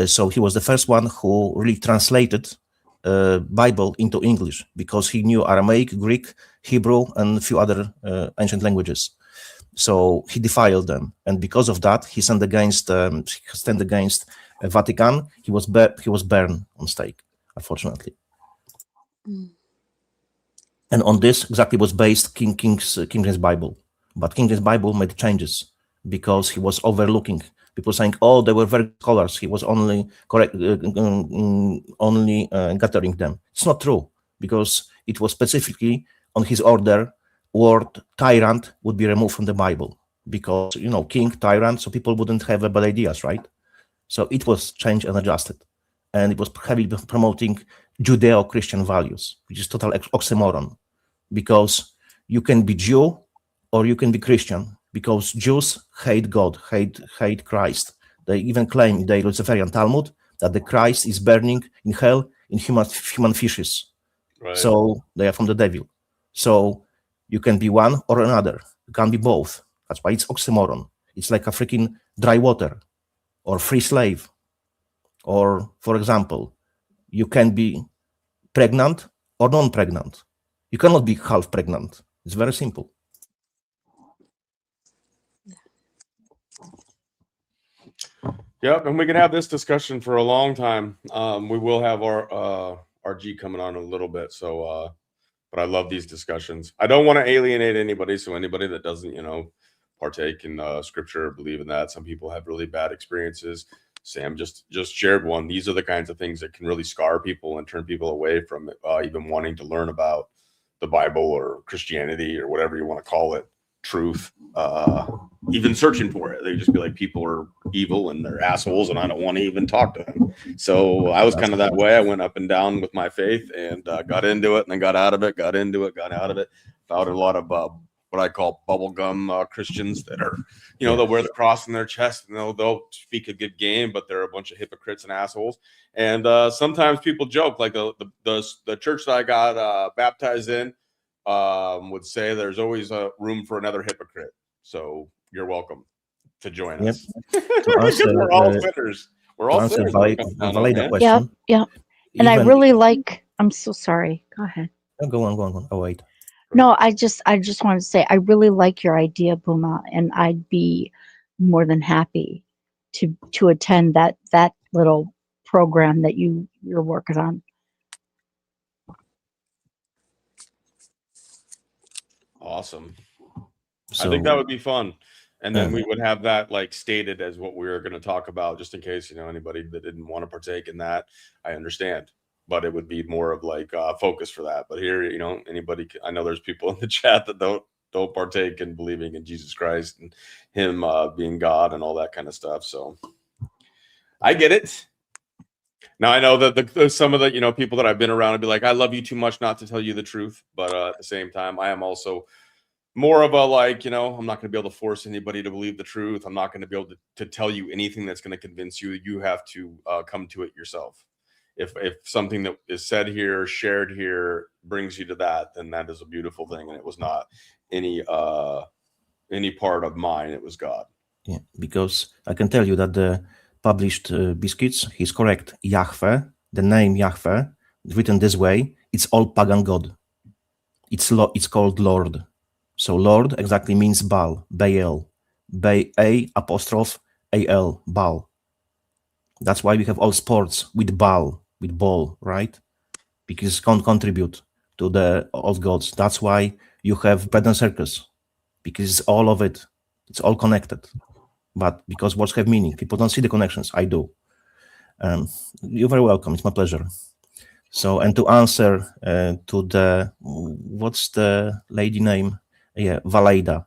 F: So he was the first one who really translated Bible into English, because he knew Aramaic, Greek, Hebrew, and a few other ancient languages. So he defiled them, and because of that, he stand against Vatican. He was burned on stake, unfortunately. And on this exactly was based King James Bible. But King James Bible made changes because he was overlooking. People saying, "Oh, they were very scholars. He was only gathering them." It's not true, because it was specifically on his order, word tyrant would be removed from the Bible because, you know, king, tyrant, so people wouldn't have bad ideas, right? So it was changed and adjusted. And it was heavily promoting Judeo-Christian values, which is total oxymoron, because you can be Jew or you can be Christian, because Jews hate God, hate Christ. They even claim in the Luciferian Talmud that the Christ is burning in hell in human fishes. Right. So they are from the devil. So you can be one or another. You can't be both. That's why it's oxymoron. It's like a freaking dry water or free slave. Or, for example, you can be pregnant or non-pregnant. You cannot be half pregnant. It's very simple.
A: Yep, and we can have this discussion for a long time. We will have our RG coming on in a little bit, so but I love these discussions. I don't want to alienate anybody, so anybody that doesn't, you know, partake in scripture or believe in that. Some people have really bad experiences. Sam just shared one. These are the kinds of things that can really scar people and turn people away from even wanting to learn about the Bible or Christianity or whatever you want to call it, truth, even searching for it. They just be like, people are evil and they're assholes and I don't want to even talk to them. So I was kind of that way. I went up and down with my faith and got into it and then got out of it, got into it, got out of it. Found a lot of what I call bubblegum Christians that are, you know, they'll wear the cross in their chest and they'll speak a good game, but they're a bunch of hypocrites and assholes. And sometimes people joke, like the church that I got baptized in would say there's always a room for another hypocrite. So you're welcome to join us. Because we're all sinners. We're all sinners.
B: Yeah. And I really like, I'm so sorry. Go ahead.
F: Go on. Oh, wait.
B: No, I just wanted to say I really like your idea, Booma, and I'd be more than happy to attend that little program that you're working on.
A: Awesome. So, I think that would be fun. And then we would have that like stated as what we were going to talk about, just in case, you know, anybody that didn't want to partake in that, I understand. But it would be more of like focus for that. But here, you know, anybody, I know there's people in the chat that don't partake in believing in Jesus Christ and him being God and all that kind of stuff. So I get it. Now I know that some of the, you know, people that I've been around would be like, I love you too much not to tell you the truth. But at the same time, I am also more of a like, you know, I'm not going to be able to force anybody to believe the truth. I'm not going to be able to tell you anything that's going to convince you. You have to come to it yourself. If something that is said here, shared here, brings you to that, then that is a beautiful thing. And it was not any part of mine. It was God.
F: Yeah, because I can tell you that the published biscuits, he's correct. Yahweh, the name Yahweh, written this way, it's all pagan god. It's called Lord. So Lord exactly means Baal, Baal, A''Al, Baal. That's why we have all sports with Baal, with ball, right? Because it can't contribute to the old gods. That's why you have bread and circus, because all of it, it's all connected. But because words have meaning, people don't see the connections. I do. You're very welcome. It's my pleasure. So, and to answer to the, what's the lady name? Yeah, Valeda.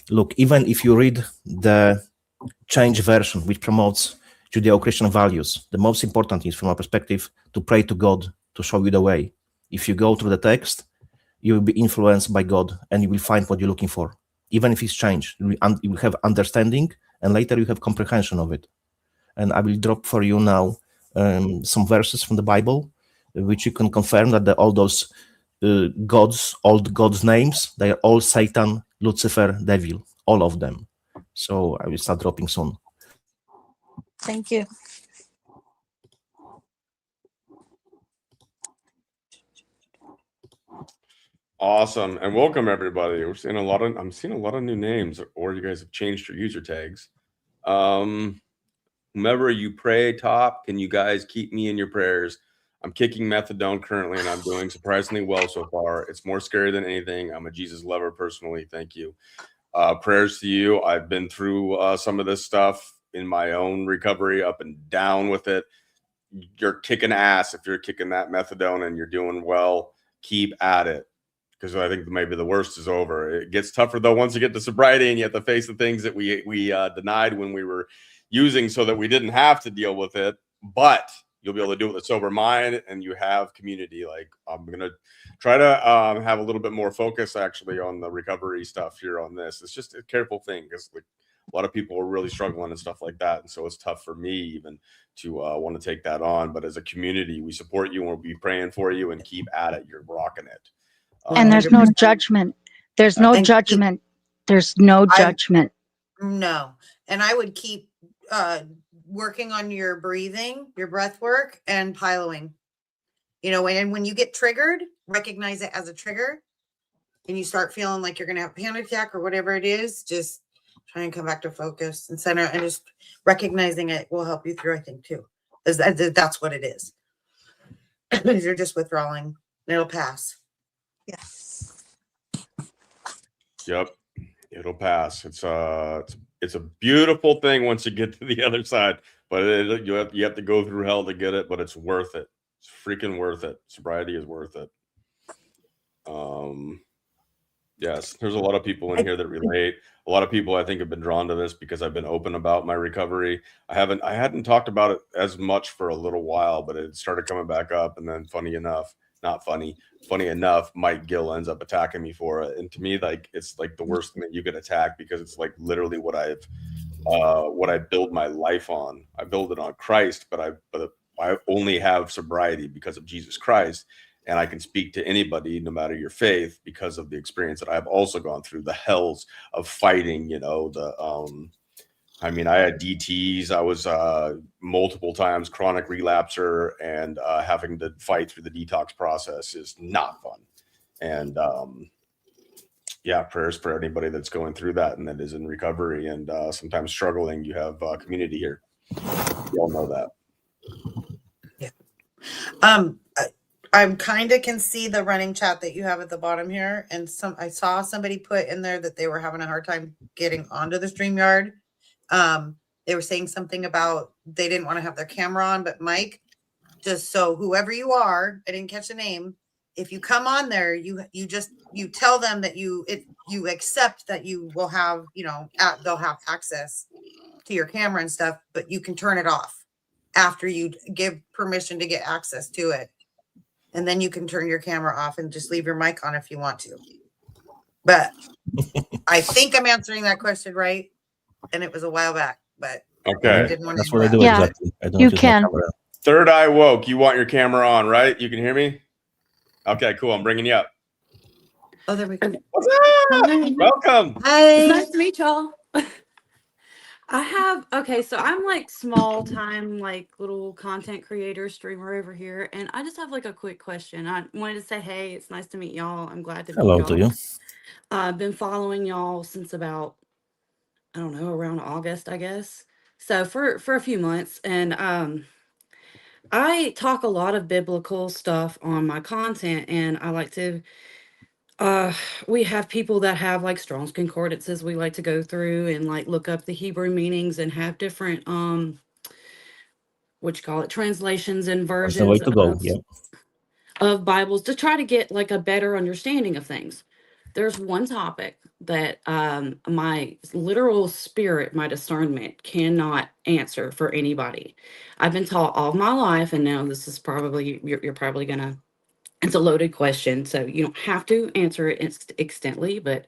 F: Look, even if you read the changed version, which promotes Judeo-Christian values, the most important is, from our perspective, to pray to God to show you the way. If you go through the text, you will be influenced by God and you will find what you're looking for. Even if it's changed, you will have understanding and later you have comprehension of it. And I will drop for you now some verses from the Bible, which you can confirm that all those old gods' names, they are all Satan, Lucifer, devil, all of them. So I will start dropping soon.
E: Thank you.
A: Awesome, and welcome everybody. I'm seeing a lot of new names, or you guys have changed your user tags. Whomever you pray top, can you guys keep me in your prayers? I'm kicking methadone currently, and I'm doing surprisingly well so far. It's more scary than anything. I'm a Jesus lover personally. Thank you. Prayers to you. I've been through some of this stuff in my own recovery, up and down with it. You're kicking ass if you're kicking that methadone and you're doing well. Keep at it. because I think maybe the worst is over. It gets tougher though once you get to sobriety and you have to face the things that we denied when we were using, so that we didn't have to deal with it. But you'll be able to do it with a sober mind, and you have community. Like, I'm gonna try to have a little bit more focus actually on the recovery stuff here on this. It's just a careful thing, because like a lot of people are really struggling and stuff like that, and so it's tough for me even to want to take that on. But as a community, we support you and we'll be praying for you, and keep at it. You're rocking it.
B: And there's no judgment. There's no judgment. There's no judgment.
D: No. And I would keep working on your breathing, your breath work, and piloing. You know, when you get triggered, recognize it as a trigger, and you start feeling like you're going to have a panic attack or whatever it is, just try and come back to focus and center, and just recognizing it will help you through, I think, too. That's what it is. You're just withdrawing. It'll pass.
E: Yes.
A: Yep, it'll pass. It's a beautiful thing once you get to the other side, but you have to go through hell to get it. But it's worth it. It's freaking worth it. Sobriety is worth it. Yes, there's a lot of people in here that relate. A lot of people, I think, have been drawn to this because I've been open about my recovery. I hadn't talked about it as much for a little while, but it started coming back up. And then funny enough, Mike Gill ends up attacking me for it. And to me, like, it's like the worst thing that you could attack, because it's like literally what I build my life on. I build it on Christ, but I only have sobriety because of Jesus Christ. And I can speak to anybody, no matter your faith, because of the experience that I've also gone through, the hells of fighting, you know, I had DTs. I was multiple times chronic relapser, and having to fight through the detox process is not fun. And prayers for anybody that's going through that and that is in recovery and sometimes struggling. You have community here. You all know that.
D: Yeah. I kind of can see the running chat that you have at the bottom here. And I saw somebody put in there that they were having a hard time getting onto the StreamYard. They were saying something about they didn't want to have their camera on, but Mike, just so whoever you are, I didn't catch the name. If you come on there, you tell them that you accept that you will have, they'll have access to your camera and stuff, but you can turn it off after you give permission to get access to it. And then you can turn your camera off and just leave your mic on if you want to. But I think I'm answering that question right. And it was a while back, but
A: okay.
D: I didn't want
F: That's
D: to
F: what I do exactly. I don't
B: you can.
A: Third eye woke. You want your camera on, right? You can hear me? Okay, cool. I'm bringing you up.
D: Oh, there we go.
A: What's up? Welcome.
D: Hi.
G: It's nice to meet y'all. So I'm like small time, like little content creator, streamer over here. And I just have like a quick question. I wanted to say, hey, it's nice to meet y'all. I'm glad to meet y'all.
F: Hello to you.
G: I've been following y'all since about, I don't know, around August, I guess. So for a few months. And I talk a lot of biblical stuff on my content, and I like to we have people that have like Strong's concordances we like to go through and like look up the Hebrew meanings and have different translations and
F: That's the way
G: versions
F: to go.
G: of Bibles to try to get like a better understanding of things. There's one topic that my literal spirit, my discernment cannot answer for anybody. I've been taught all my life, and now this is probably you're probably gonna. It's a loaded question, so you don't have to answer it extently, but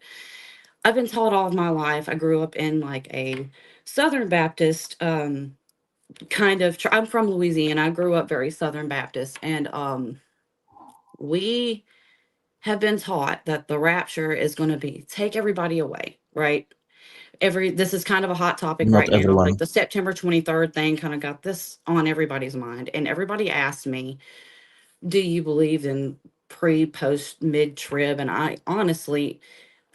G: I've been taught all of my life. I grew up in like a Southern Baptist I'm from Louisiana. I grew up very Southern Baptist, and we have been taught that the rapture is going to take everybody away, right? This is kind of a hot topic
F: Not
G: right
F: everyone.
G: now. Like the September 23rd thing kind of got this on everybody's mind, and everybody asked me, do you believe in pre, post, mid trib? And I honestly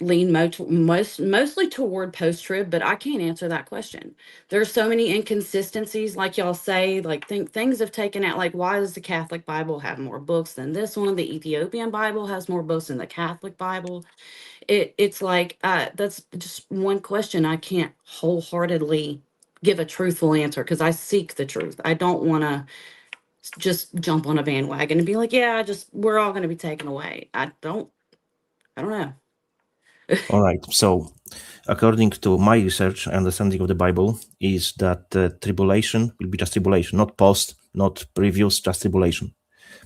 G: lean mostly toward post trib, but I can't answer that question. There's so many inconsistencies, like y'all say, like things have taken out. Like, why does the Catholic Bible have more books than this one? The Ethiopian Bible has more books than the Catholic Bible. It's like that's just one question I can't wholeheartedly give a truthful answer, because I seek the truth. I don't want to just jump on a bandwagon and be like, yeah, we're all going to be taken away. I don't I don't know.
F: All right. So, according to my research and understanding of the Bible, is that tribulation will be just tribulation, not post, not previous, just tribulation.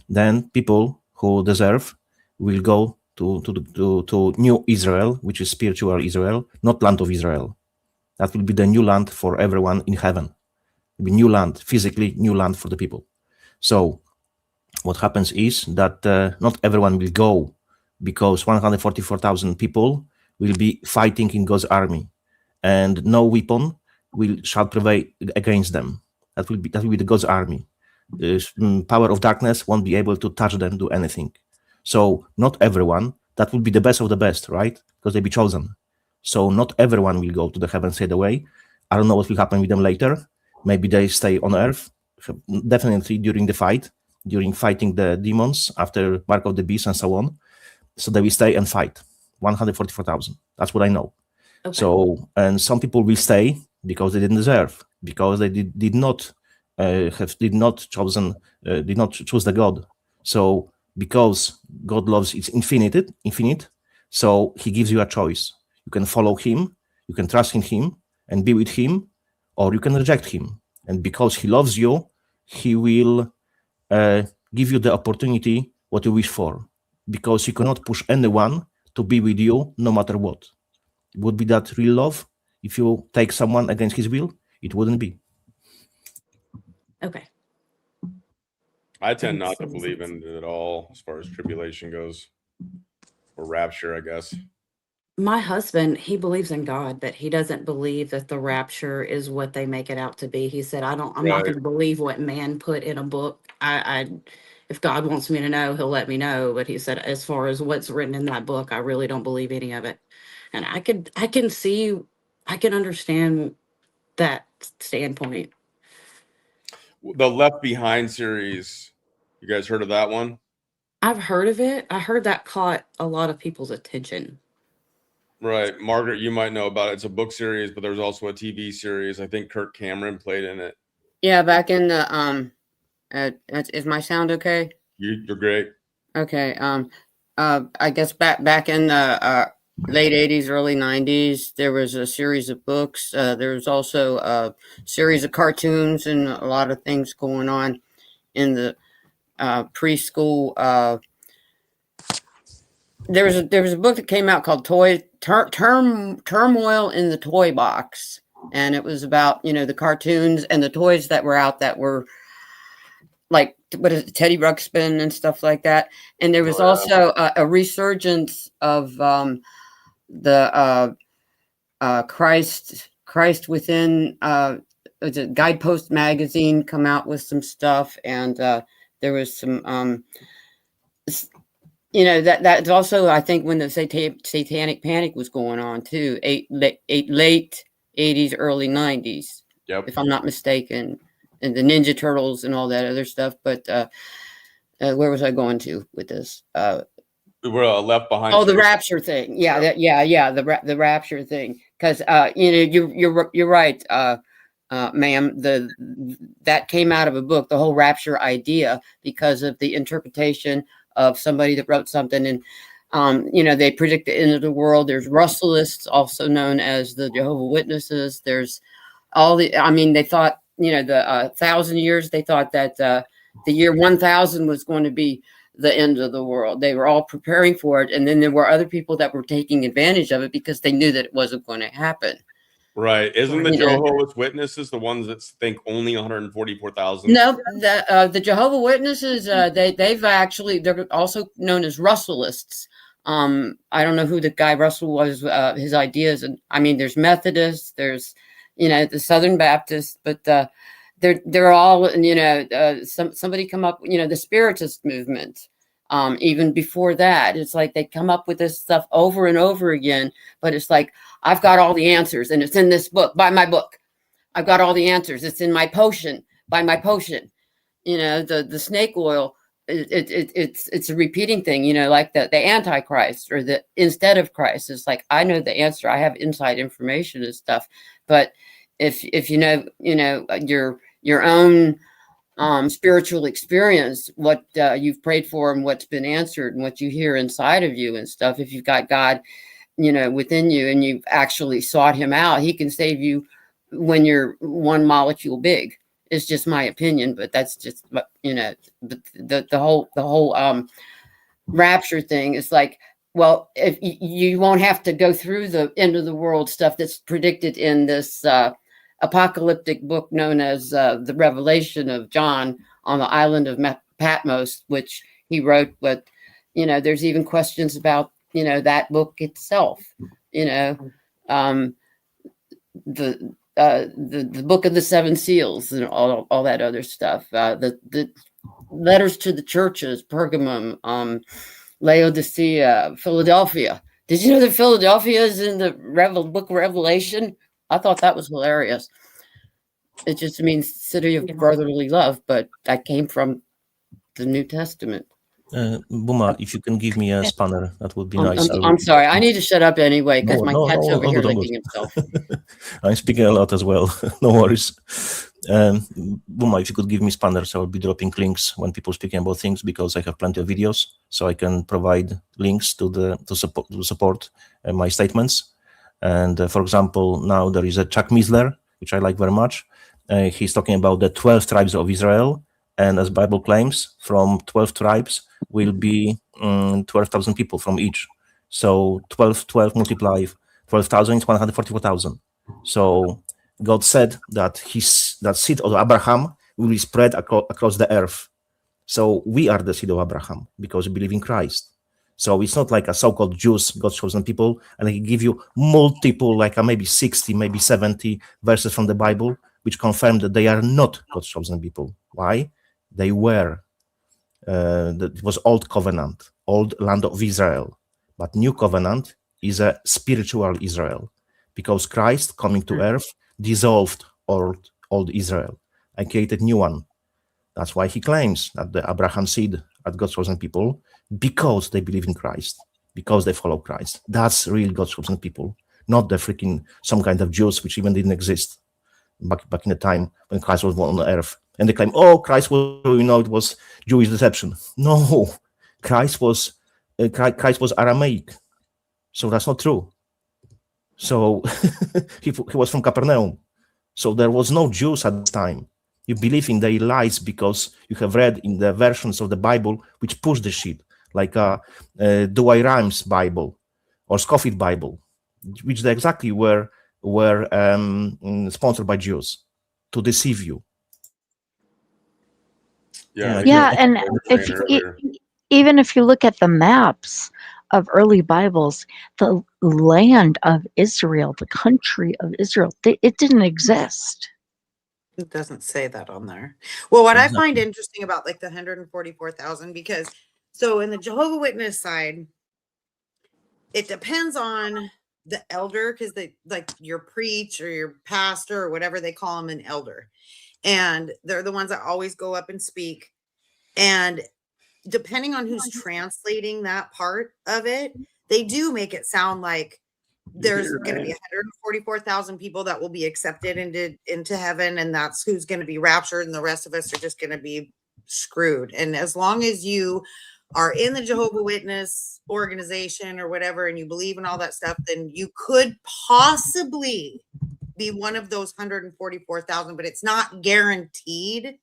F: Then people who deserve will go to new Israel, which is spiritual Israel, not land of Israel. That will be the new land for everyone in heaven. It will be new land, physically new land for the people. So what happens is that not everyone will go, because 144,000 people will be fighting in God's army, and no weapon shall prevail against them. That will be the God's army. The power of darkness won't be able to touch them, do anything. So not everyone, that would be the best of the best, right? Because they be chosen. So not everyone will go to the heaven straight away. I don't know what will happen with them later. Maybe they stay on earth, definitely during fighting the demons, after Mark of the Beast and so on. So they will stay and fight. 144,000. That's what I know. Okay. So, and some people will stay because they didn't deserve, because they did not choose the God. So because God loves, it's infinite, so he gives you a choice. You can follow him, you can trust in him and be with him, or you can reject him. And because he loves you, he will give you the opportunity what you wish for, because you cannot push anyone to be with you no matter what. Would be that real love if you take someone against his will? It wouldn't be.
G: Okay.
A: I tend not to believe in it at all as far as tribulation goes, or rapture, I guess.
G: My husband, he believes in God, but he doesn't believe that the rapture is what they make it out to be. He said, I'm not going to believe what man put in a book. If God wants me to know, he'll let me know. But he said, as far as what's written in that book, I really don't believe any of it. And I can understand that standpoint.
A: The Left Behind series, you guys heard of that one?
G: I've heard of it. I heard that caught a lot of people's attention.
A: Right. Margaret, you might know about it. It's a book series, but there's also a TV series. I think Kirk Cameron played in it.
H: Yeah, back in the is my sound okay?
A: You're great.
H: Okay. I guess back in the late 80s, early 90s, there was a series of books. There was also a series of cartoons and a lot of things going on in the preschool. There was a book that came out called Turmoil in the Toy Box, and it was about, the cartoons and the toys that were out that were like, what is it, Teddy Ruxpin and stuff like that. And there was also a resurgence of the Christ Within. Guidepost magazine come out with some stuff, and there was some that's also, I think, when the satanic panic was going on too, late 80s, early 90s, if I'm not mistaken, and the Ninja Turtles and all that other stuff. But where was I going to with this?
A: We're Left Behind.
H: Oh, the Rapture thing. Yeah, the Rapture thing. Because you're right, ma'am. That came out of a book, the whole Rapture idea, because of the interpretation of somebody that wrote something, and they predict the end of the world. There's Russellists, also known as the Jehovah's Witnesses. There's they thought, the 1,000 years, they thought that the year 1000 was going to be the end of the world. They were all preparing for it, and then there were other people that were taking advantage of it because they knew that it wasn't going to happen.
A: Right. Isn't the Jehovah's Witnesses the ones that think only 144,000?
H: No, the Jehovah's Witnesses, they're also known as Russellists. I don't know who the guy Russell was, his ideas. And there's Methodists, there's, the Southern Baptists, but they're all, somebody come up, the Spiritist movement. Even before that, it's like they come up with this stuff over and over again, but it's like, I've got all the answers, and it's in this book, buy my book. I've got all the answers. It's in my potion, buy my potion. The snake oil, it's a repeating thing, like the Antichrist or the instead of Christ. It's like, I know the answer. I have inside information and stuff. But if your own spiritual experience, what you've prayed for and what's been answered and what you hear inside of you and stuff. If you've got God, within you and you've actually sought him out, he can save you when you're one molecule big. It's just my opinion, but that's just, the whole rapture thing is like, well, if you won't have to go through the end of the world stuff that's predicted in this apocalyptic book known as the Revelation of John on the island of Patmos, which he wrote. But there's even questions about that book itself. The book of the seven seals and all that other stuff. The letters to the churches, Pergamum, Laodicea, Philadelphia. Did you know that Philadelphia is in the book of Revelation? I thought that was hilarious. It just means city of brotherly love, but that came from the New Testament.
F: Booma, if you can give me a spanner, that would be nice.
H: I'm sorry. I need to shut up anyway because my cat's over here licking himself.
F: I'm speaking a lot as well. No worries. Booma, if you could give me spanners, I will be dropping links when people speaking about things because I have plenty of videos, so I can provide links to support my statements. And for example, now there is a Chuck Missler, which I like very much. He's talking about the 12 tribes of Israel. And as Bible claims, from 12 tribes will be 12,000 people from each. So 12 multiply 12,000 is 144,000. So God said that that seed of Abraham will be spread across the earth. So we are the seed of Abraham because we believe in Christ. So it's not like a so-called Jews, God's chosen people, and they give you multiple, like maybe 60, maybe 70 verses from the Bible, which confirm that they are not God's chosen people. Why? They were. It was old covenant, old land of Israel. But new covenant is a spiritual Israel, because Christ coming to earth dissolved old Israel and created new one. That's why he claims that the Abraham seed are God's chosen people, because they believe in Christ, because they follow Christ. That's real God's chosen people, not the freaking some kind of Jews which even didn't exist back in the time when Christ was born on the earth. And they claim, oh, Christ was, it was Jewish deception. No, Christ was Aramaic, so that's not true. So he was from Capernaum, so there was no Jews at the time. You believe in their lies because you have read in the versions of the Bible which push the shit, like Douay Rhymes Bible or Scofield Bible, which they exactly were sponsored by Jews to deceive you.
B: Yeah, and even if you look at the maps of early Bibles, the land of Israel, the country of Israel, it didn't exist.
D: It doesn't say that on there. Well, what I find interesting about like the 144,000, because so in the Jehovah's Witness side, it depends on the elder, because they like your preach or your pastor or whatever they call them, an elder. And they're the ones that always go up and speak. And depending on who's translating that part of it, they do make it sound like there's going to be 144,000 people that will be accepted into heaven, and that's who's going to be raptured, and the rest of us are just going to be screwed. And as long as you are in the Jehovah's Witness organization or whatever, and you believe in all that stuff, then you could possibly be one of those 144,000, but it's not guaranteed.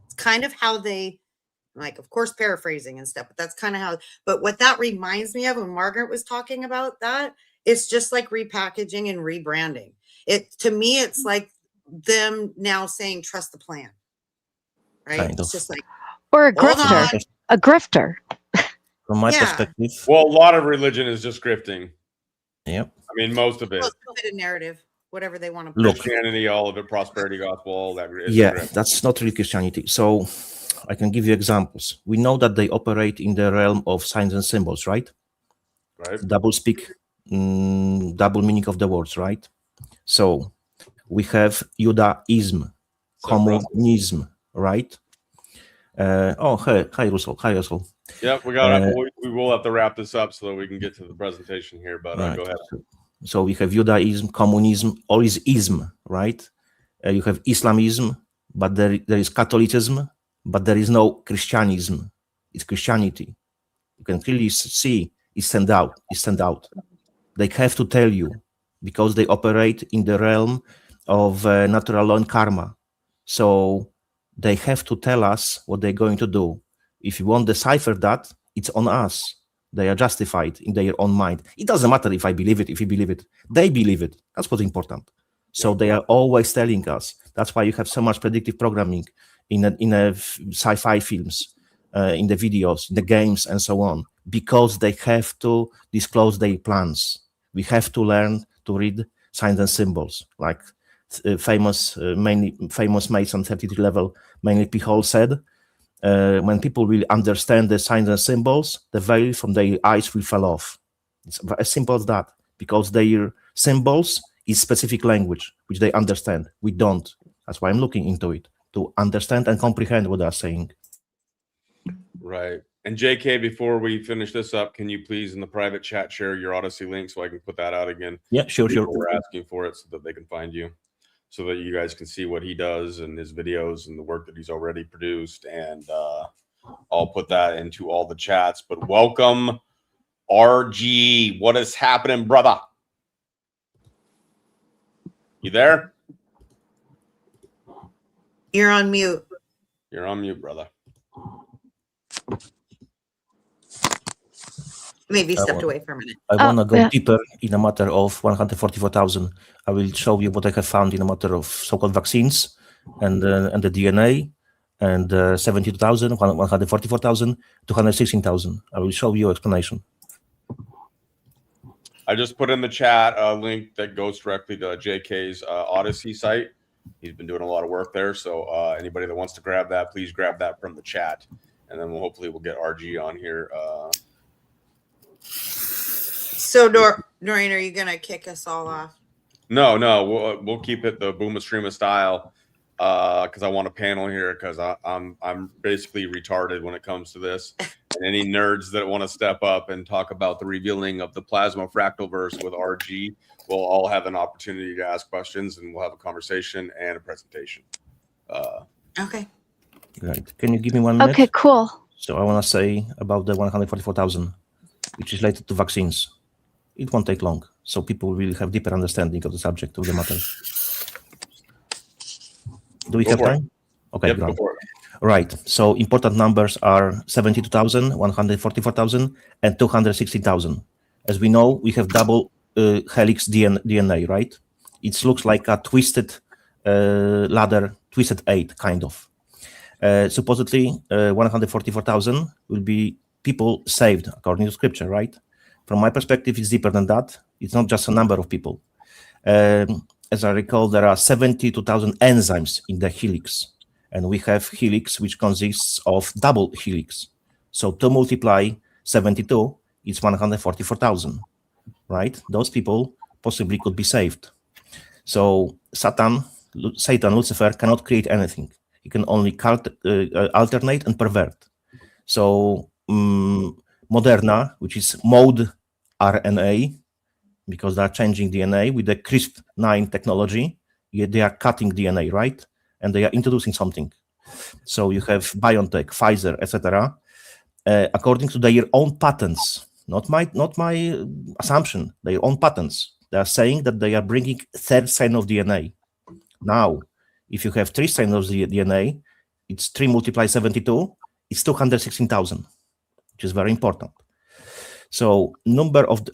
D: It's kind of how they, like, of course, paraphrasing and stuff, but that's kind of how. But what that reminds me of when Margaret was talking about that, it's just like repackaging and rebranding. To me, it's like them now saying, trust the plan, right?
F: Kind
D: it's
F: of.
D: just like,
B: or a grifter, a grifter.
F: From my perspective.
A: Well, a lot of religion is just grifting.
F: Yep.
A: I mean, most of it.
D: Well, it's a narrative, whatever they want to
F: Look,
A: Christianity, all of it, prosperity gospel, all that.
F: That's not really Christianity. So I can give you examples. We know that they operate in the realm of signs and symbols, right?
A: Right.
F: Double speak, double meaning of the words, right? So we have Judaism, communism, right? Hi, Russell.
A: Yep, we got. We will have to wrap this up so that we can get to the presentation here. But
F: right.
A: Go ahead.
F: So we have Judaism, communism, all is ism, right? You have Islamism, but there is Catholicism, but there is no Christianism. It's Christianity. You can clearly see it's stand out. They have to tell you because they operate in the realm of natural law and karma. So they have to tell us what they're going to do. If you won't decipher that, it's on us. They are justified in their own mind. It doesn't matter if I believe it, if you believe it. They believe it. That's what's important. So they are always telling us. That's why you have so much predictive programming in sci-fi films, in the videos, in the games, and so on, because they have to disclose their plans. We have to learn to read signs and symbols, like famous Mason 33 level, mainly P. Hall said, when people will understand the signs and symbols, the veil from their eyes will fall off. It's as simple as that, because their symbols is specific language, which they understand. We don't. That's why I'm looking into it, to understand and comprehend what they're saying.
A: Right. And JK, before we finish this up, can you please in the private chat share your Odyssey link so I can put that out again?
F: Yeah, sure.
A: We're asking for it so that they can find you, so that you guys can see what he does and his videos and the work that he's already produced. And I'll put that into all the chats. But welcome, RG. What is happening, brother? You there?
D: You're on mute.
A: You're on mute, brother.
D: Maybe stepped away for a minute.
F: I want to go deeper in a matter of 144,000. I will show you what I have found in a matter of so-called vaccines and the DNA, and 72,000, 144,000, 216,000. I will show you explanation.
A: I just put in the chat a link that goes directly to JK's Odyssey site. He's been doing a lot of work there. So anybody that wants to grab that, please grab that from the chat. And then hopefully we'll get RG on here.
D: So, Noreen, are you going to kick us all off?
A: No, we'll keep it the Booma Streama style because I want a panel here because I'm basically retarded when it comes to this. And any nerds that want to step up and talk about the revealing of the Plasma Fractalverse with RG, we'll all have an opportunity to ask questions and we'll have a conversation and a presentation.
D: Okay.
F: Right. Can you give me 1 minute?
B: Okay, cool.
F: So I want to say about the 144,000, which is related to vaccines. It won't take long, so people will have deeper understanding of the subject of the matter. Do we have time? Okay,
A: yep,
F: great. Right. So important numbers are 72,000, 144,000, and 216,000. As we know, we have double helix DNA, right? It looks like a twisted ladder, twisted 8, kind of. Supposedly, 144,000 will be people saved, according to scripture, right? From my perspective, it's deeper than that. It's not just a number of people. As I recall, there are 72,000 enzymes in the helix. And we have helix, which consists of double helix. So to multiply 72, it's 144,000, right? Those people possibly could be saved. So Satan, Lucifer, cannot create anything. He can only alternate and pervert. So Moderna, which is mode RNA, because they are changing DNA with the CRISPR-9 technology, they are cutting DNA, right? And they are introducing something. So you have BioNTech, Pfizer, etc. According to their own patents, not my assumption, their own patents, they are saying that they are bringing third strand of DNA. Now, if you have 3 strands of the DNA, it's 3 multiplied 72, it's 216,000, which is very important. So number of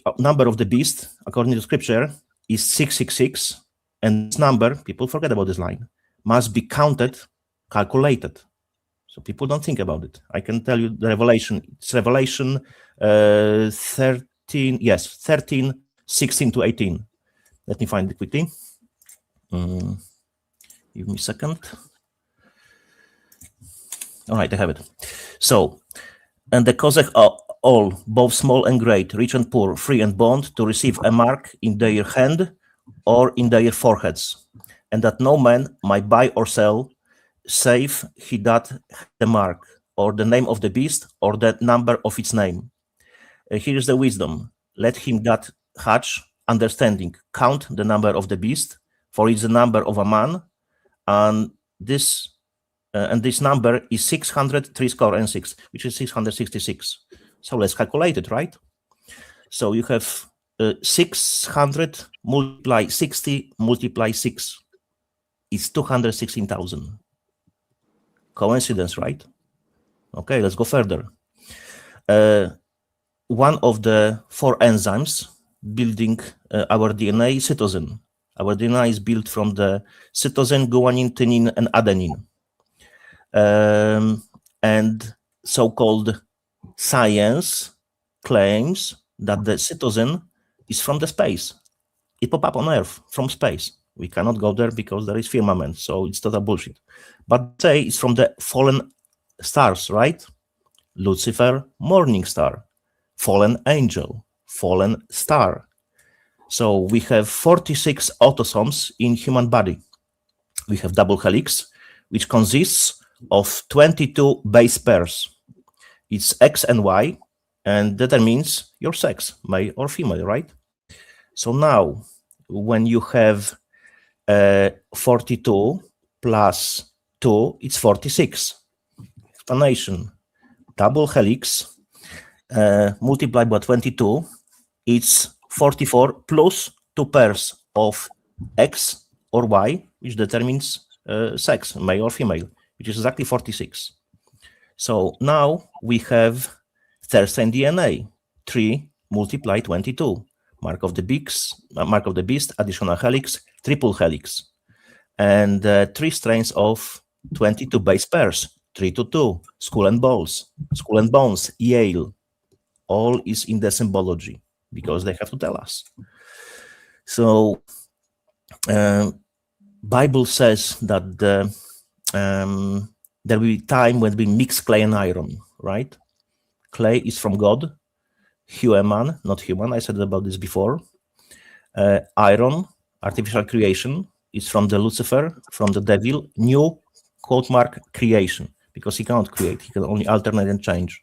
F: the beast, according to scripture, is 666, and this number, people forget about this line, must be counted, calculated. So people don't think about it. I can tell you the revelation. It's Revelation 13, 16 to 18. Let me find it quickly. Give me a second. All right, I have it. So, and the Cossack all, both small and great, rich and poor, free and bond, to receive a mark in their hand or in their foreheads, and that no man might buy or sell, save he that the mark, or the name of the beast, or the number of its name. Here is the wisdom. Let him that hatch understanding count the number of the beast, for it's the number of a man, and this and this number is 603 score and 6, which is 666. So let's calculate it, right? So you have 600 multiply 60 multiply 6 is 216,000. Coincidence, right? Okay, let's go further. One of the 4 enzymes building our DNA is cytosine. Our DNA is built from the cytosine, guanine, thymine, and adenine. And so-called science claims that the cytosine is from the space. It pop up on Earth from space. We cannot go there because there is firmament, so it's total bullshit. But say it's from the fallen stars, right? Lucifer, morning star, fallen angel, fallen star. So we have 46 autosomes in human body. We have double helix, which consists of 22 base pairs. It's X and Y, and determines your sex, male or female, right? So now, when you have 42 plus 2, it's 46. Explanation. Double helix multiplied by 22, it's 44 plus 2 pairs of X or Y, which determines sex, male or female, which is exactly 46. So now we have Thursday DNA, 3 multiplied 22. Mark of the beast, additional helix, triple helix. And 3 strains of 22 base pairs, 3 to 2, skull and bones, Yale. All is in the symbology because they have to tell us. So Bible says that there will be time when we mix clay and iron, right? Clay is from God, human, not human. I said about this before. Iron, artificial creation, is from the Lucifer, from the devil, new quote mark creation, because he cannot create. He can only alternate and change.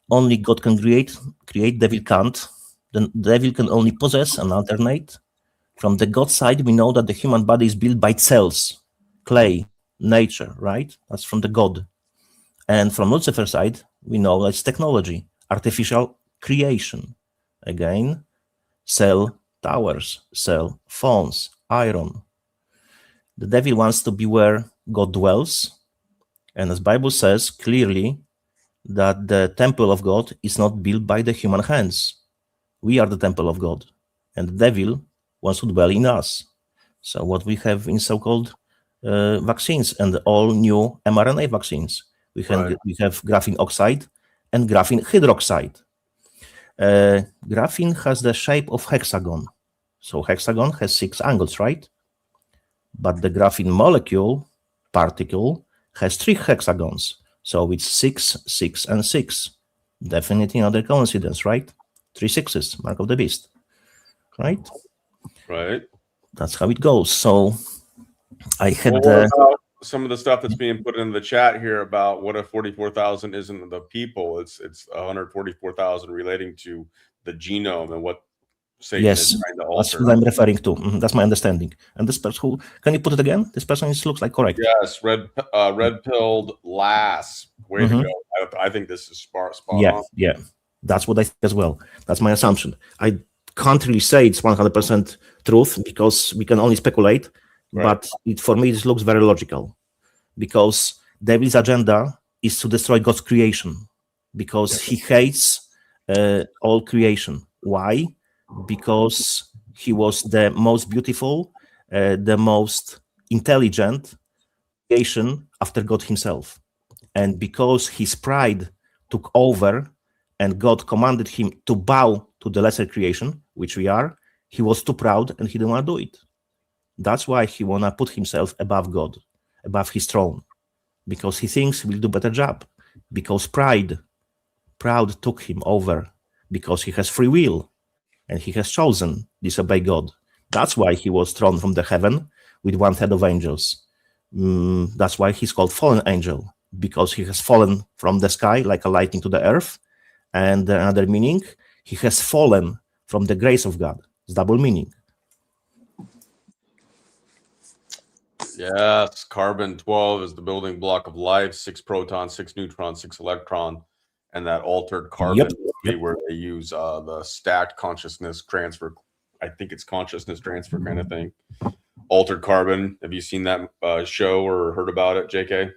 F: Only God can create, devil can't. The devil can only possess and alternate. From the God side, we know that the human body is built by cells, clay, nature, right? That's from the God. And from Lucifer's side, we know that's technology, artificial creation. Again, cell towers, cell phones, iron. The devil wants to be where God dwells. And as Bible says clearly that the temple of God is not built by the human hands. We are the temple of God. And the devil wants to dwell in us. So what we have in so-called vaccines and all new mRNA vaccines, we have graphene oxide and graphene hydroxide. Graphene has the shape of hexagon. So hexagon has 6 angles, right? But the graphene molecule, particle, has 3 hexagons. So it's 6, 6, and 6. Definitely another coincidence, right? 3 sixes, mark of the beast. Right?
A: Right.
F: That's how it goes. So I had
A: some of the stuff that's being put in the chat here about what if 44,000 isn't the people, it's 144,000 relating to the genome and what Satan is trying to alter.
F: That's what I'm referring to. That's my understanding. And this person, who can you put it again? This person looks like correct.
A: Yes, red-pilled lass. Way to go. I think this is spot on.
F: Yeah. That's what I think as well. That's my assumption. I can't really say it's 100% truth because we can only speculate. But for me, it looks very logical because devil's agenda is to destroy God's creation because he hates all creation. Why? Because he was the most beautiful, the most intelligent creation after God himself. And because his pride took over and God commanded him to bow to the lesser creation, which we are, he was too proud and he didn't want to do it. That's why he want to put himself above God, above his throne, because he thinks he will do a better job, because pride took him over, because he has free will, and he has chosen disobey God. That's why he was thrown from the heaven with 1/3 of angels. That's why he's called fallen angel, because he has fallen from the sky like a lightning to the earth. And another meaning, he has fallen from the grace of God. It's double meaning.
A: Yes, carbon 12 is the building block of life. 6 protons, 6 neutrons, 6 electron, and that altered carbon would be where they use the stacked consciousness transfer. I think it's consciousness transfer kind of thing. Altered carbon. Have you seen that show or heard about it, JK?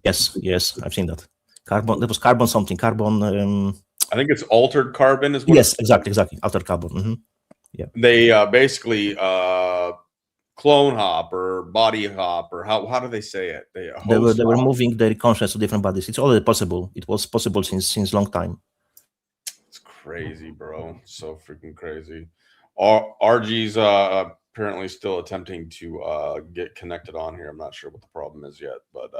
F: Yes, I've seen that. Carbon. There was carbon something. Carbon.
A: I think it's altered carbon. Is what?
F: Yes, exactly. Altered carbon. Mm-hmm. Yeah.
A: They basically clone hop or body hop, or how do they say it? They
F: were moving their consciousness to different bodies. It's already possible. It was possible since long time.
A: It's crazy, bro. So freaking crazy. RG's apparently still attempting to get connected on here. I'm not sure what the problem is yet, but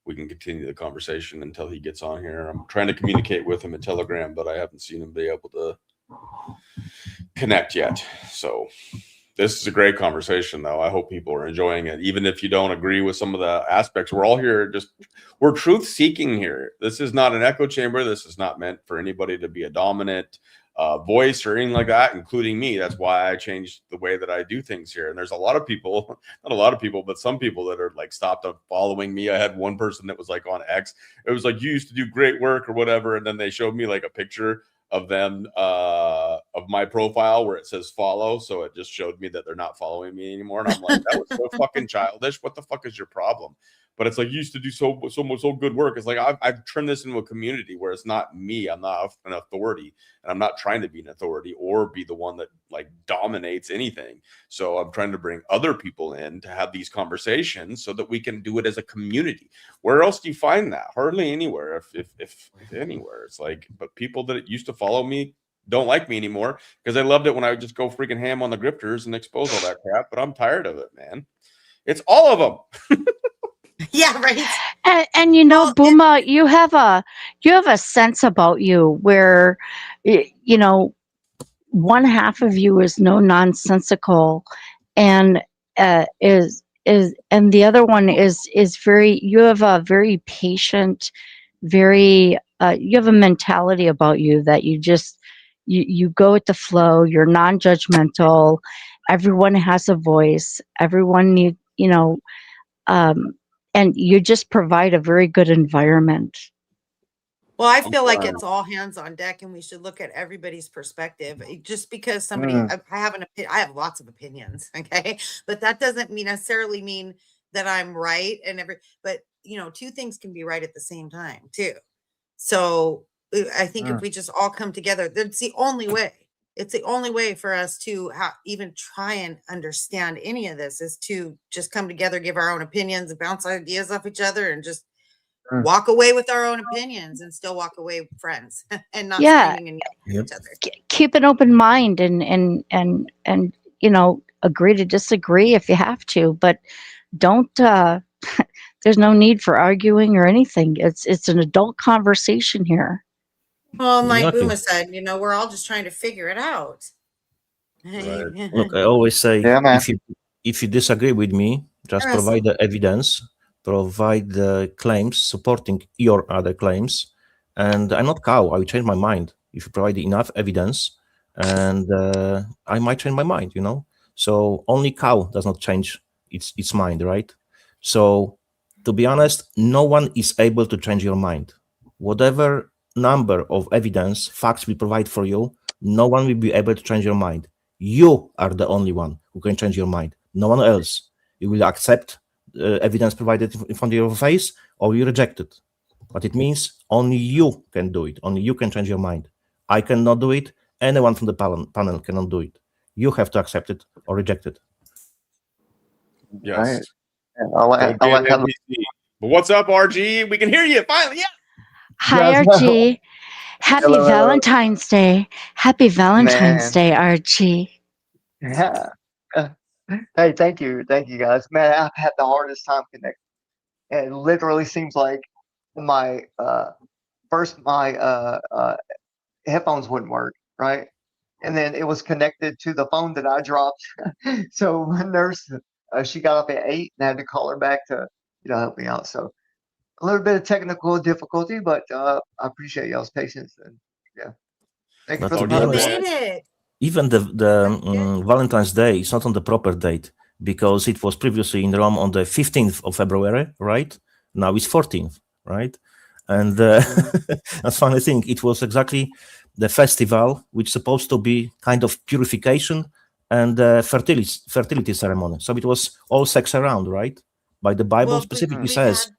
A: we can continue the conversation until he gets on here. I'm trying to communicate with him in Telegram, but I haven't seen him be able to connect yet. So this is a great conversation, though. I hope people are enjoying it. Even if you don't agree with some of the aspects, we're all here. We're truth seeking here. This is not an echo chamber. This is not meant for anybody to be a dominant voice or anything like that, including me. That's why I changed the way that I do things here. And there's a lot of people, not a lot of people, but some people that are like stopped up following me. I had one person that was like on X. It was like, you used to do great work or whatever. And then they showed me like a picture of them, of my profile where it says follow. So it just showed me that they're not following me anymore. And I'm like, that was so fucking childish. What the fuck is your problem? But it's like, you used to do so good work. It's like, I've turned this into a community where it's not me. I'm not an authority, and I'm not trying to be an authority or be the one that like dominates anything. So I'm trying to bring other people in to have these conversations so that we can do it as a community. Where else do you find that? Hardly anywhere, if anywhere. It's like, but people that used to follow me don't like me anymore because I loved it when I would just go freaking ham on the grifters and expose all that crap. But I'm tired of it, man. It's all of them.
D: Yeah, right.
B: And you know, Booma, you have a sense about you where, you know, one half of you is no nonsensical, and and the other one is very. You have a very patient, very. You have a mentality about you that you just you go with the flow. You're non-judgmental. Everyone has a voice. Everyone need, you know. And you just provide a very good environment.
D: Well, I feel like it's all hands on deck, and we should look at everybody's perspective. Just because somebody, I have an opinion, I have lots of opinions, okay, but that doesn't necessarily mean that I'm right. But you know, two things can be right at the same time too. So I think if we just all come together, that's the only way. It's the only way for us to even try and understand any of this is to just come together, give our own opinions, and bounce ideas off each other, and just walk away with our own opinions and still walk away friends and not screaming and yelling at each other.
B: Keep an open mind and you know, agree to disagree if you have to, but don't. There's no need for arguing or anything. It's an adult conversation here.
D: Well, like Booma said, you know, we're all just trying to figure it out.
A: Right.
F: Look, I always say, if you disagree with me, just provide the evidence, provide the claims supporting your other claims, and I'm not cow. I will change my mind if you provide enough evidence, and I might change my mind. You know, so only cow does not change its mind, right? So, to be honest, no one is able to change your mind. Whatever number of evidence, facts we provide for you, no one will be able to change your mind. You are the only one who can change your mind. No one else. You will accept evidence provided in front of your face, or you reject it. But it means only you can do it. Only you can change your mind. I cannot do it. Anyone from the panel cannot do it. You have to accept it or reject it.
A: Yes.
I: Right. Yeah,
A: but what's up, RG? We can hear you finally. Yeah.
B: Hi, RG. Happy Valentine's Day. Happy Valentine's Day, RG.
I: Yeah. Hey, thank you guys. Man, I've had the hardest time connecting. It literally seems like my headphones wouldn't work, right? And then it was connected to the phone that I dropped. So my nurse, she got up at 8 and I had to call her back to, help me out. So a little bit of technical difficulty, but I appreciate y'all's patience, and thank you for the
F: even the Valentine's Day is not on the proper date. because it was previously in Rome on the 15th of February, right? Now it's 14th, right? And that's funny thing. It was exactly the festival which supposed to be kind of purification and fertility ceremony. So it was all sex around, right? By the Bible specifically says,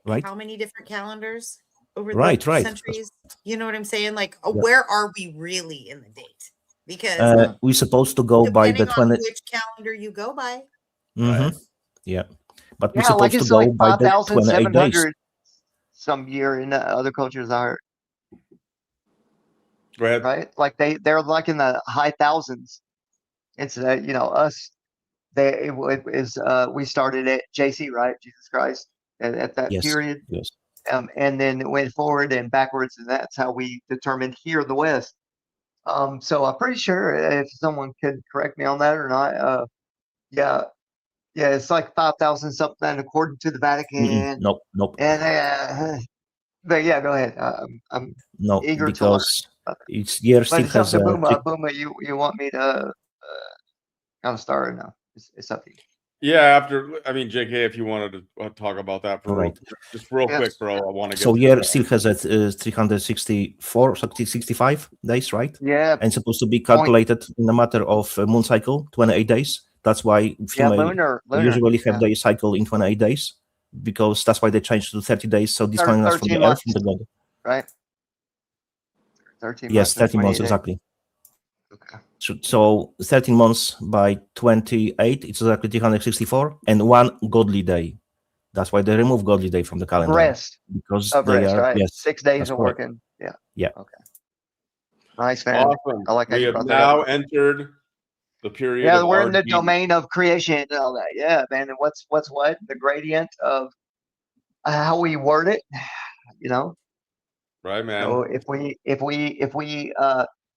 F: right?
D: How many different calendars over
F: right,
D: the centuries? You know what I'm saying? Like, where are we really in the date? Because
F: we're supposed to go by the 20.
D: Which calendar you go by?
F: Yeah, but we're supposed to go
I: like
F: by the 28 days.
I: Some year in other cultures are.
A: Go ahead.
I: Right, like they're like in the high thousands. It's us. We started at JC, right? Jesus Christ at that period.
F: Yes.
I: And then it went forward and backwards, and that's how we determined here in the West. So I'm pretty sure if someone could correct me on that or not. Yeah, it's like 5,000 something according to the Vatican.
F: Nope.
I: And but yeah, go ahead. I'm eager
F: because
I: to learn.
F: Each year still has a
I: Booma, you want me to kind of start or no? It's up to you.
A: Yeah, JK, if you wanted to talk about that for just real quick, bro, I want to get.
F: So year still has 364, 65 days, right?
I: Yeah.
F: And supposed to be calculated in a matter of moon cycle, 28 days. That's why female
I: lunar,
F: usually have their cycle in 28 days, because that's why they changed to 30 days. So this one is from the Earth, from the God.
I: Right. 13
F: yes, 13 months exactly.
I: Okay.
F: So 13 months by 28, it's exactly 364, and one godly day. That's why they remove godly day from the calendar.
I: Rest.
F: Because
I: they
F: are,
I: right?
F: yes,
I: 6 days of working. Yeah.
F: Okay.
I: Nice, man.
A: Awesome.
I: I like how
A: we
I: you
A: have now entered the period.
I: Yeah, we're in the domain of creation and all that. Yeah, man. And what's what? The gradient of how we word it,
A: Right, man.
I: So if we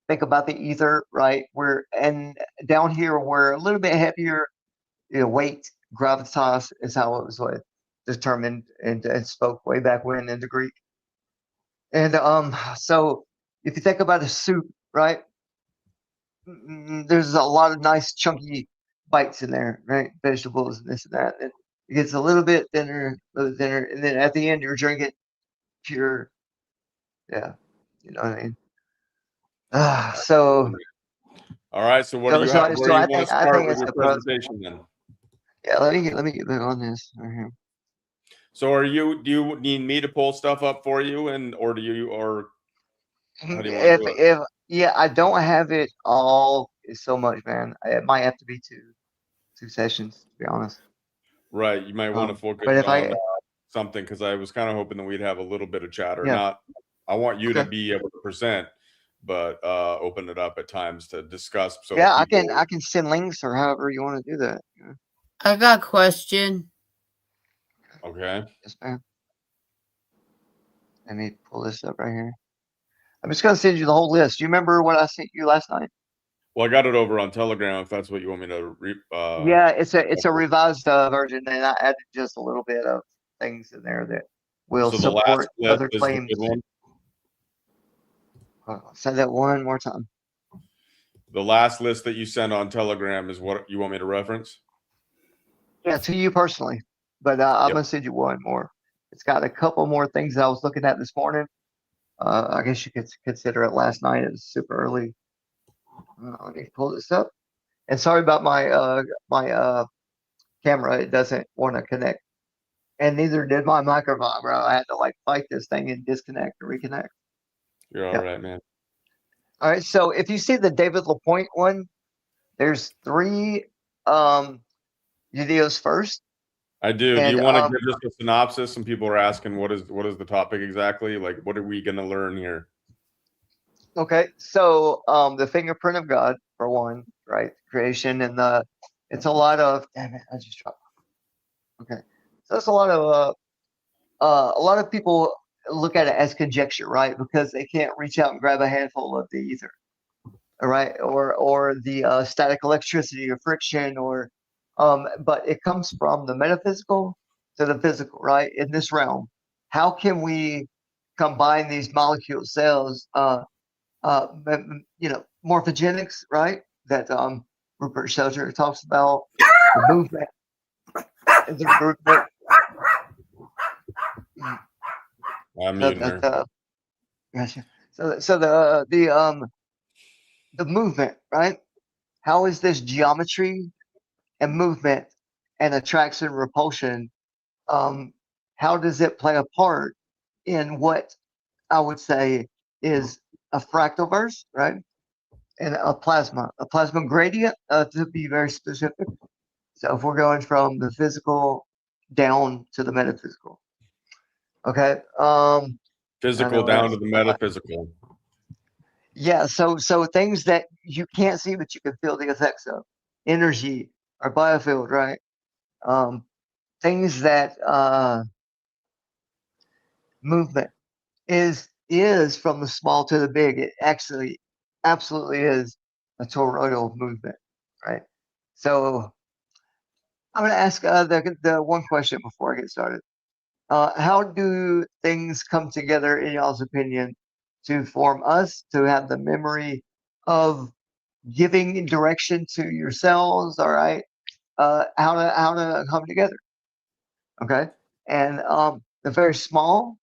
I: think about the ether, right? Down here we're a little bit heavier, weight, gravitas is how it was determined and spoke way back when in the Greek. And so if you think about a soup, right? There's a lot of nice chunky bites in there, right? Vegetables and this and that. And it gets a little bit thinner, and then at the end you're drinking pure. Yeah, you know what I mean. So.
A: All right. So what do you have? Where do you want to start with your presentation then?
I: Yeah, let me get back on this right here.
A: So do you need me to pull stuff up for you, or do you how do you want to do it?
I: If I don't have it all so much, man. It might have to be two sessions, to be honest.
A: Right. You might want to focus on something, because I was kind of hoping that we'd have a little bit of chat, or not. I want you to be able to present, but open it up at times to discuss. So
I: I can send links or however you want to do that. Yeah.
H: I got a question.
A: Okay.
I: Yes, ma'am. Let me pull this up right here. I'm just gonna send you the whole list. Do you remember what I sent you last night?
A: Well, I got it over on Telegram, if that's what you want me to
I: yeah, it's a revised version, and I added just a little bit of things in there that will support other claims. Say that one more time.
A: The last list that you sent on Telegram is what you want me to reference?
I: Yeah, to you personally, but I'm gonna send you one more. It's got a couple more things that I was looking at this morning. I guess you could consider it last night. It was super early. Let me pull this up. And sorry about my my camera. It doesn't want to connect, and neither did my microphone, bro. I had to fight this thing and disconnect and reconnect.
A: You're all right, man.
I: All right. So if you see the David LaPointe one, there's 3 videos first.
A: I do. Do you want to give us a synopsis? Some people are asking, what is the topic exactly? Like, what are we going to learn here?
I: Okay, so the fingerprint of God, for one, right? Creation, and it's a lot of. Damn it! I just dropped. Okay, so it's a lot of people look at it as conjecture, right? Because they can't reach out and grab a handful of the ether, all right, or the static electricity or friction, or but it comes from the metaphysical to the physical, right? In this realm, how can we combine these molecule cells? Morphogenics, right? That Rupert Sheldrake talks about, the movement. The movement.
A: I'm muting her.
I: Gotcha. So the movement, right? How is this geometry and movement and attraction repulsion? How does it play a part in what I would say is a fractalverse, right? And a plasma gradient, to be very specific. So if we're going from the physical down to the metaphysical, okay.
A: Physical down to the metaphysical.
I: Yeah, so things that you can't see but you can feel the effects of, energy or biofield, right? Things that movement is from the small to the big. It actually absolutely is a toroidal movement, right? So I'm going to ask the one question before I get started. How do things come together, in y'all's opinion, to form us, to have the memory of giving direction to yourselves? All right, how to come together? Okay, and the very small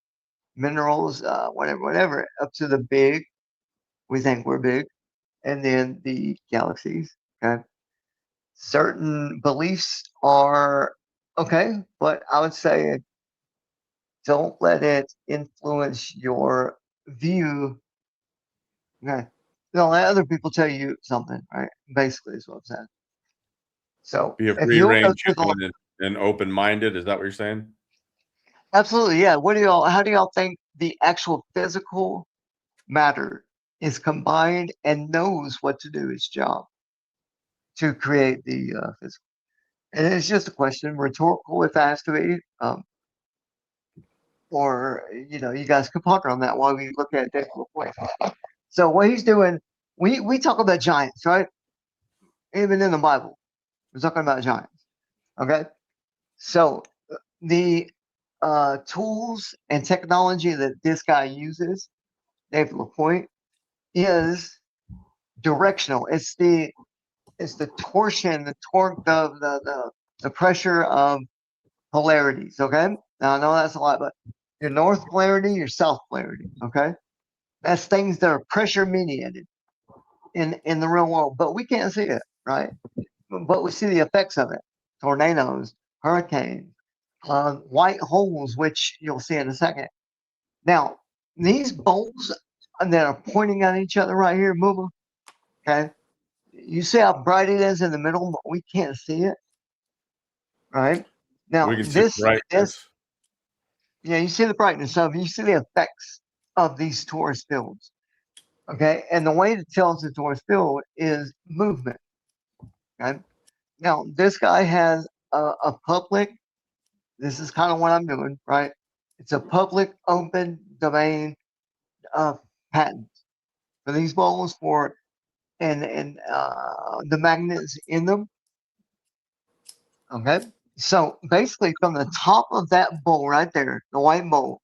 I: minerals, whatever, up to the big. We think we're big, and then the galaxies. Okay, certain beliefs are okay, but I would say don't let it influence your view. Okay. Don't let other people tell you something, right? Basically, is what I'm saying. So
A: Be a
I: if
A: free
I: you
A: range and open minded. Is that what you're saying?
I: absolutely, yeah. How do y'all think the actual physical matter is combined and knows what to do its job to create the physical? And it's just a question, rhetorical if it has to be. Or you guys can ponder on that while we look at it real quick. So what he's doing, we talk about giants, right? Even in the Bible, we're talking about giants. Okay, so the tools and technology that this guy uses, David LaPointe, is directional. It's the torsion, the torque of the pressure of polarities. Okay, now I know that's a lot, but your north polarity, your south polarity. Okay, that's things that are pressure mediated in the real world, but we can't see it, right? But we see the effects of it: tornadoes, hurricanes, white holes, which you'll see in a second. Now, these bolts that are pointing at each other right here, Booma, okay? You see how bright it is in the middle, but we can't see it, right? Now,
A: We can see brightness.
I: Yeah, you see the brightness of it. You see the effects of these torus fields, okay? And the way to tell it's a torus field is movement, okay? Now, this guy has a public, this is kind of what I'm doing, right? It's a public open domain patent for these bowls and the magnets in them. Okay, so basically from the top of that bowl right there, the white bowl,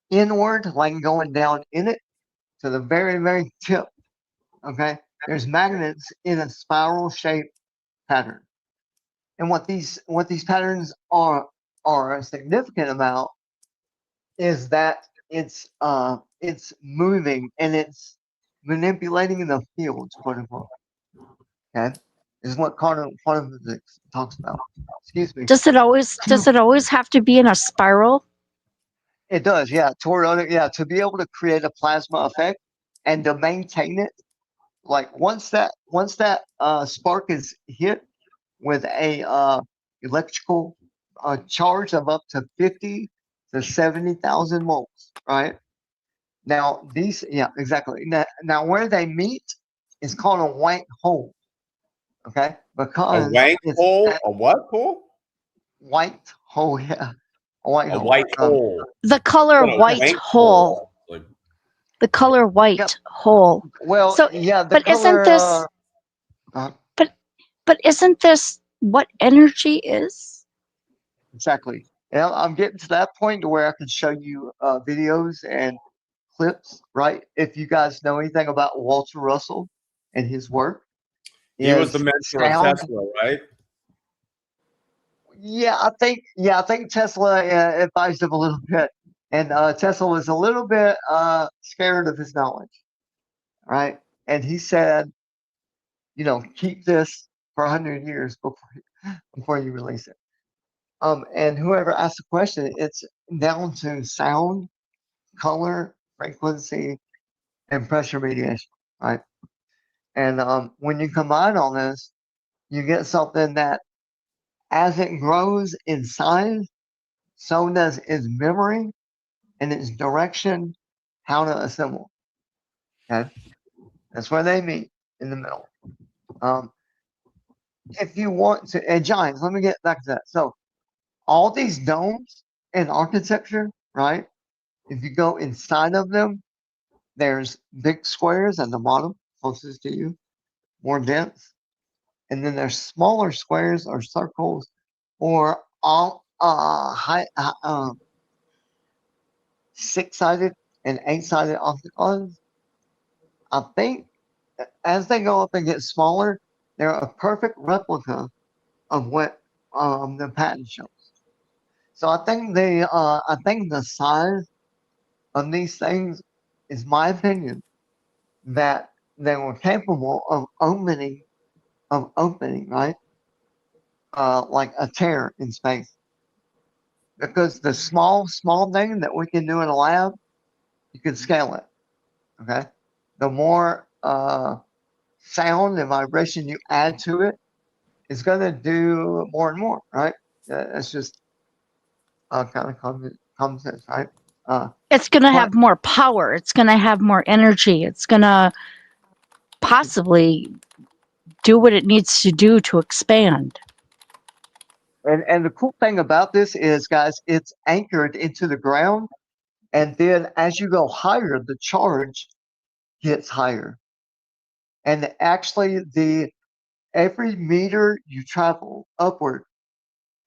I: inward, like going down in it to the very, very tip. Okay, there's magnets in a spiral shaped pattern. And what these patterns are a significant amount is that it's moving and it's manipulating the fields, quote unquote. Okay, is what quantum physics talks about. Excuse me.
B: Does it always have to be in a spiral?
I: It does, yeah. Toroidal, yeah. To be able to create a plasma effect and to maintain it, like once that spark is hit with a electrical charge of up to 50 to 70,000 volts, right? Now these, yeah, exactly. Now where they meet is called a white hole. Okay, because
A: a white hole, a what hole?
I: White hole, yeah, a white hole.
A: White hole.
B: The color white hole.
A: Like,
B: the color white hole.
I: Well,
B: so,
I: yeah,
B: but
I: color,
B: isn't this? But isn't this what energy is?
I: Exactly. And I'm getting to that point to where I can show you videos and clips, right? If you guys know anything about Walter Russell and his work.
A: He was the mentor of Tesla, right?
I: I think Tesla advised him a little bit, and Tesla was a little bit scared of his knowledge, right? And he said, keep this for 100 years before you release it. And whoever asked the question, it's down to sound, color, frequency, and pressure radiation, right? And when you combine all this, you get something that, as it grows in size, so does its memory and its direction, how to assemble. Okay, that's where they meet in the middle. If you want to, and giants, let me get back to that. So, all these domes in architecture, right? If you go inside of them, there's big squares at the bottom, closest to you, more dense. And then there's smaller squares or circles or all six-sided and eight-sided octagons. I think as they go up and get smaller, they're a perfect replica of what the patent shows. So I think the size of these things is my opinion that they were capable of opening, right? Like a tear in space. Because the small thing that we can do in a lab, you can scale it. Okay. The more sound and vibration you add to it, it's going to do more and more, right? That's just kind of common sense, right?
B: It's going to have more power. It's going to have more energy. It's going to possibly do what it needs to do to expand.
I: And the cool thing about this is, guys, it's anchored into the ground. And then as you go higher, the charge gets higher. And actually, every meter you travel upward,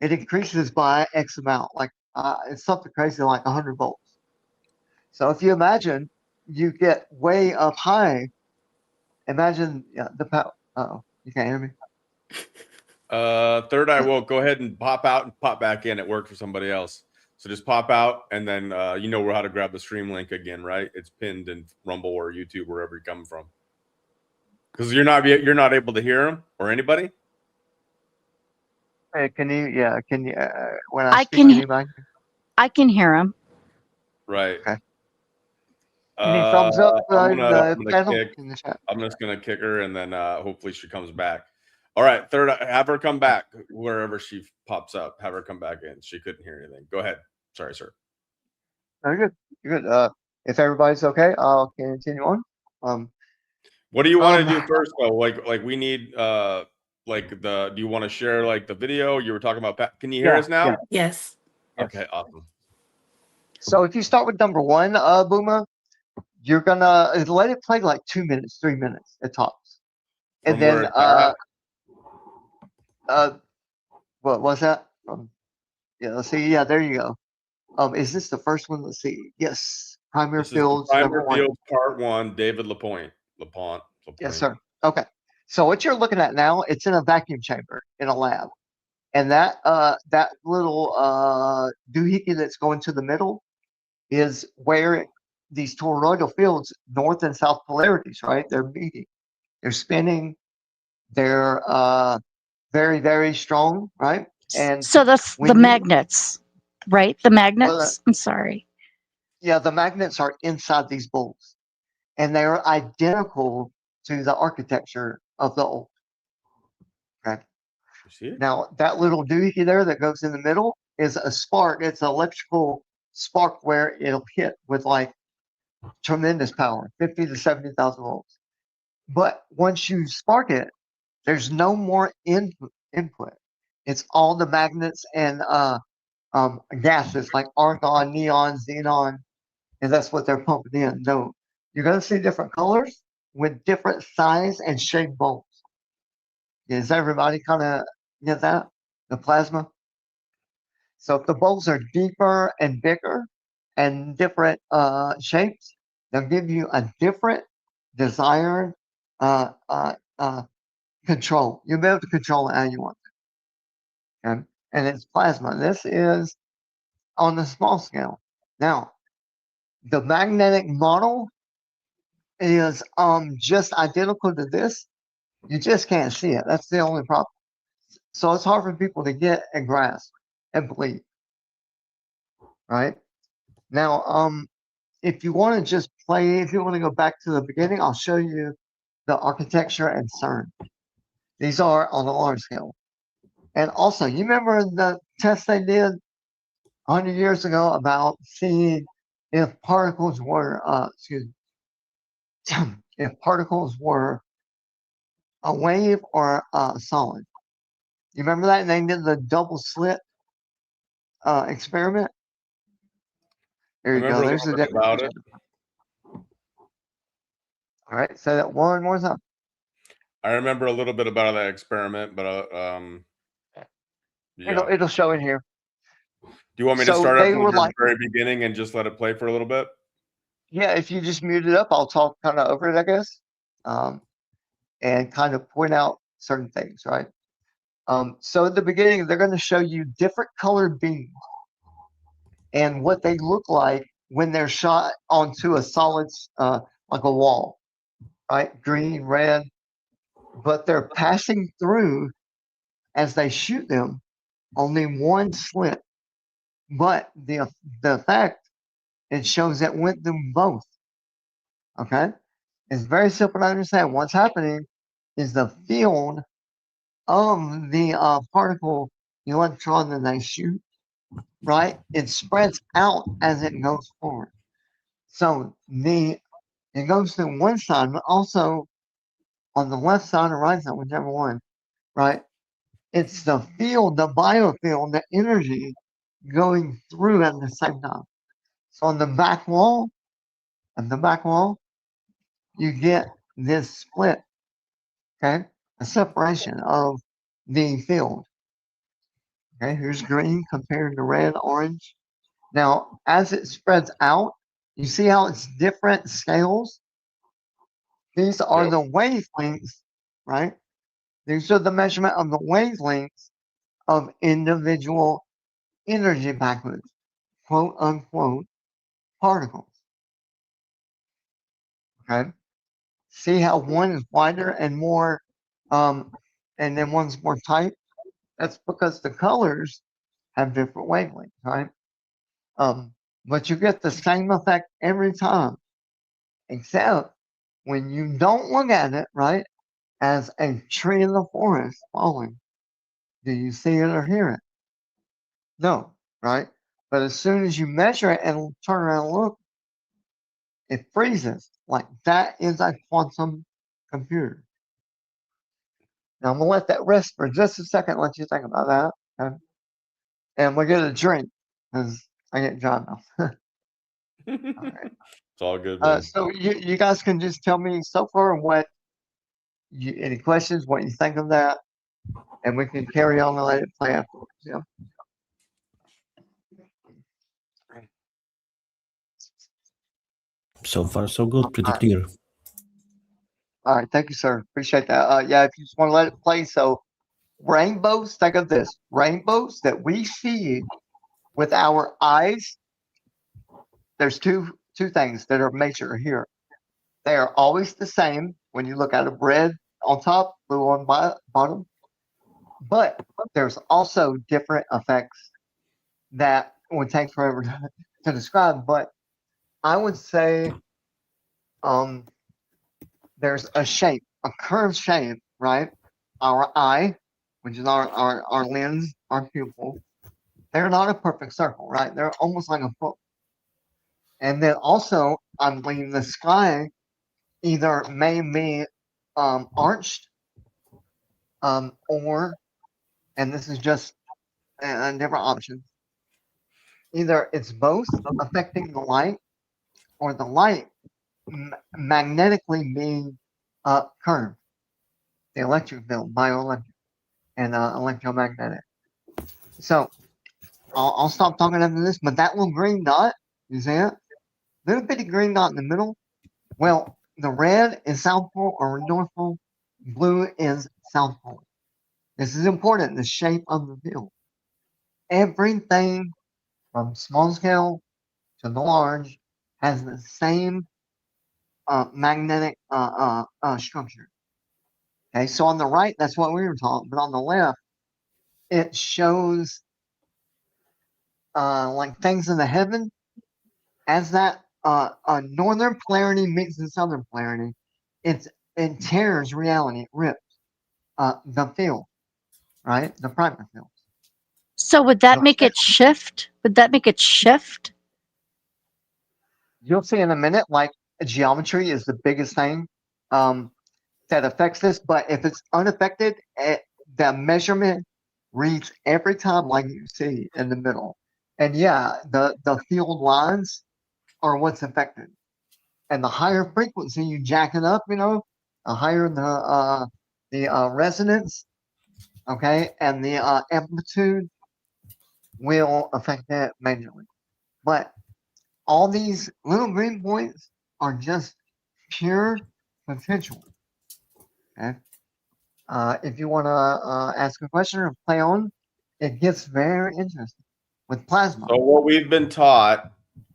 I: it increases by X amount. Like it's something crazy like 100 volts. So if you imagine you get way up high, imagine the power. Uh-oh, you can't hear me?
A: Third Eye will go ahead and pop out and pop back in. It worked for somebody else. So just pop out, and then you know how to grab the stream link again, right? It's pinned in Rumble or YouTube, wherever you're coming from. Because you're not able to hear him or anybody.
I: Hey, can you? Yeah, can you? When
B: I can hear him.
A: Right.
I: Okay. Any thumbs up?
A: I'm just gonna kick her, and then hopefully she comes back. All right, Third Eye, have her come back wherever she pops up. Have her come back in. She couldn't hear anything. Go ahead. Sorry, sir.
I: Very good. You're good. If everybody's okay, I'll continue on.
A: What do you want to do first, though? Like we need do you want to share like the video you were talking about? Can you hear us now?
D: Yeah. Yes.
A: Okay, awesome.
I: So if you start with number one, Booma, you're gonna let it play like 2 minutes, 3 minutes at tops, and then what was that? Let's see. Yeah, there you go. Is this the first one? Let's see. Yes, primary fields.
A: Primary fields, part 1. David LaPointe.
I: Yes, sir. Okay. So what you're looking at now, it's in a vacuum chamber in a lab, and that little doohickey that's going to the middle is where these toroidal fields, north and south polarities, right? They're meeting. They're spinning. They're very, very strong, right? And
B: so that's the magnets, right? The magnets. I'm sorry.
I: Yeah, the magnets are inside these bowls, and they are identical to the architecture of the old. Okay. Now that little doohickey there that goes in the middle is a spark. It's an electrical spark where it'll hit with like tremendous power, 50 to 70,000 volts. But once you spark it, there's no more input. It's all the magnets and gases like argon, neon, xenon, and that's what they're pumping in. No, you're going to see different colors with different size and shape bulbs. Does everybody kind of get that? The plasma? So if the bulbs are deeper and bigger and different shapes, they'll give you a different desired control. You'll be able to control it how you want it. Okay? and it's plasma. This is on the small scale. Now, the magnetic model is just identical to this. You just can't see it. That's the only problem. So it's hard for people to get and grasp and believe. Right? Now, if you want to just play, if you want to go back to the beginning, I'll show you the architecture and CERN. These are on a large scale. And also, you remember the test they did 100 years ago about seeing if particles were, if particles were a wave or a solid. You remember that? And they did the double slit experiment. There you go. There's the difference about it. All right, say that one more time.
A: I remember a little bit about that experiment, but
I: yeah. It'll show in here.
A: Do you want me to start up from the very beginning and just let it play for a little bit?
I: Yeah, if you just mute it up, I'll talk kind of over it, I guess, and kind of point out certain things, right? So at the beginning, they're going to show you different colored beams and what they look like when they're shot onto a solid, like a wall, right? Green, red, but they're passing through as they shoot them only one slit. But the effect, it shows that went them both. Okay? It's very simple to understand. What's happening is the field of the particle, the electron that they shoot, right? It spreads out as it goes forward. So it goes to one side, but also on the left side or right side, whichever one, right? It's the field, the biofield, the energy going through at the same time. So on the back wall, you get this split, okay? A separation of the field. Okay, here's green compared to red, orange. Now, as it spreads out, you see how it's different scales? These are the wavelengths, right? These are the measurement of the wavelengths of individual energy packages, quote unquote, particles. Okay. See how one is wider and more, and then one's more tight? That's because the colors have different wavelengths, right? But you get the same effect every time, except when you don't look at it, right, as a tree in the forest falling. Do you see it or hear it? No, right? But as soon as you measure it and turn around and look, it freezes. Like that is a quantum computer. Now I'm gonna let that rest for just a second, let you think about that. Okay? And we'll get a drink because I get dry now. All right.
A: It's all good.
I: So you guys can just tell me so far what any questions, what you think of that, and we can carry on and let it play afterwards. Yeah.
F: So far, so good. Pretty clear.
I: All right. Thank you, sir. Appreciate that. Yeah, if you just want to let it play. So rainbows, think of this. Rainbows that we see with our eyes, there's two things that are major here. They are always the same when you look at them, red on top, blue on bottom. But there's also different effects that would take forever to describe. But I would say there's a shape, a curved shape, right? Our eye, which is our lens, our pupil, they're not a perfect circle, right? They're almost like a foot. And then also, I believe the sky either may be arched, or, and this is just a different option, either it's both affecting the light or the light magnetically being curved. The electric field, bioelectric, and electromagnetic. So I'll stop talking after this, but that little green dot, you see it? Little bitty green dot in the middle. Well, the red is South Pole or North Pole, blue is South Pole. This is important, the shape of the field. everything from small scale to the large has the same magnetic structure. Okay, so on the right, that's what we were talking, but on the left, it shows like things in the heaven as that northern polarity meets the southern polarity. It tears reality, it rips the field, right? The primary field.
B: So would that make it shift? Would that make it shift?
I: You'll see in a minute, like geometry is the biggest thing that affects this, but if it's unaffected, the measurement reads every time like you see in the middle. And yeah, the field lines are what's affected. And the higher frequency you jack it up, the higher the resonance, okay, and the amplitude will affect that majorly. But all these little green points are just pure potential. Okay. If you want to ask a question or play on, it gets very interesting with plasma.
A: So what we've been taught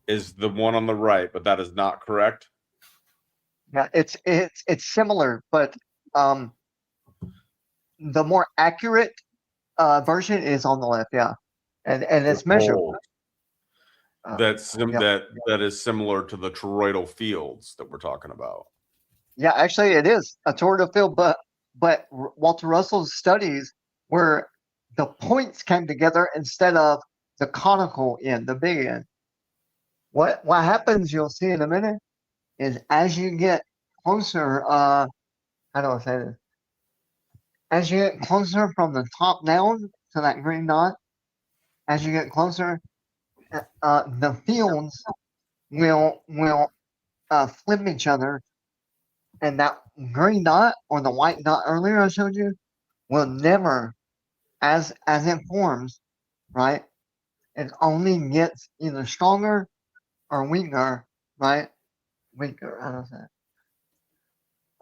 A: is the one on the right, but that is not correct.
I: Yeah, it's similar, but the more accurate version is on the left. Yeah, and it's measurable.
A: That is similar to the toroidal fields that we're talking about.
I: Yeah, actually, it is a toroidal field, but Walter Russell's studies where the points came together instead of the conical end, the big end. What happens? You'll see in a minute. Is as you get closer, how do I say this? As you get closer from the top down to that green dot, as you get closer, the fields will flip each other, and that green dot or the white dot earlier I showed you will never, as it forms, right? It only gets either stronger or weaker, right? Weaker. How do I say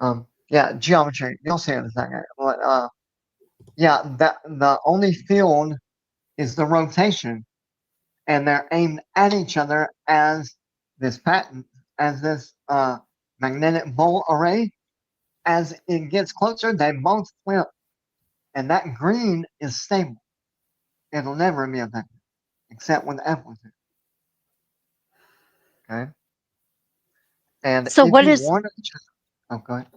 I: it? Yeah, geometry. You'll see it in a second. But yeah, the only field is the rotation, and they're aimed at each other as this magnetic bowl array. As it gets closer, they both flip, and that green is stable. It'll never be affected, except with amplitude. Okay. And
B: so
I: if
B: what
I: you
B: is?
I: want to, oh, go ahead.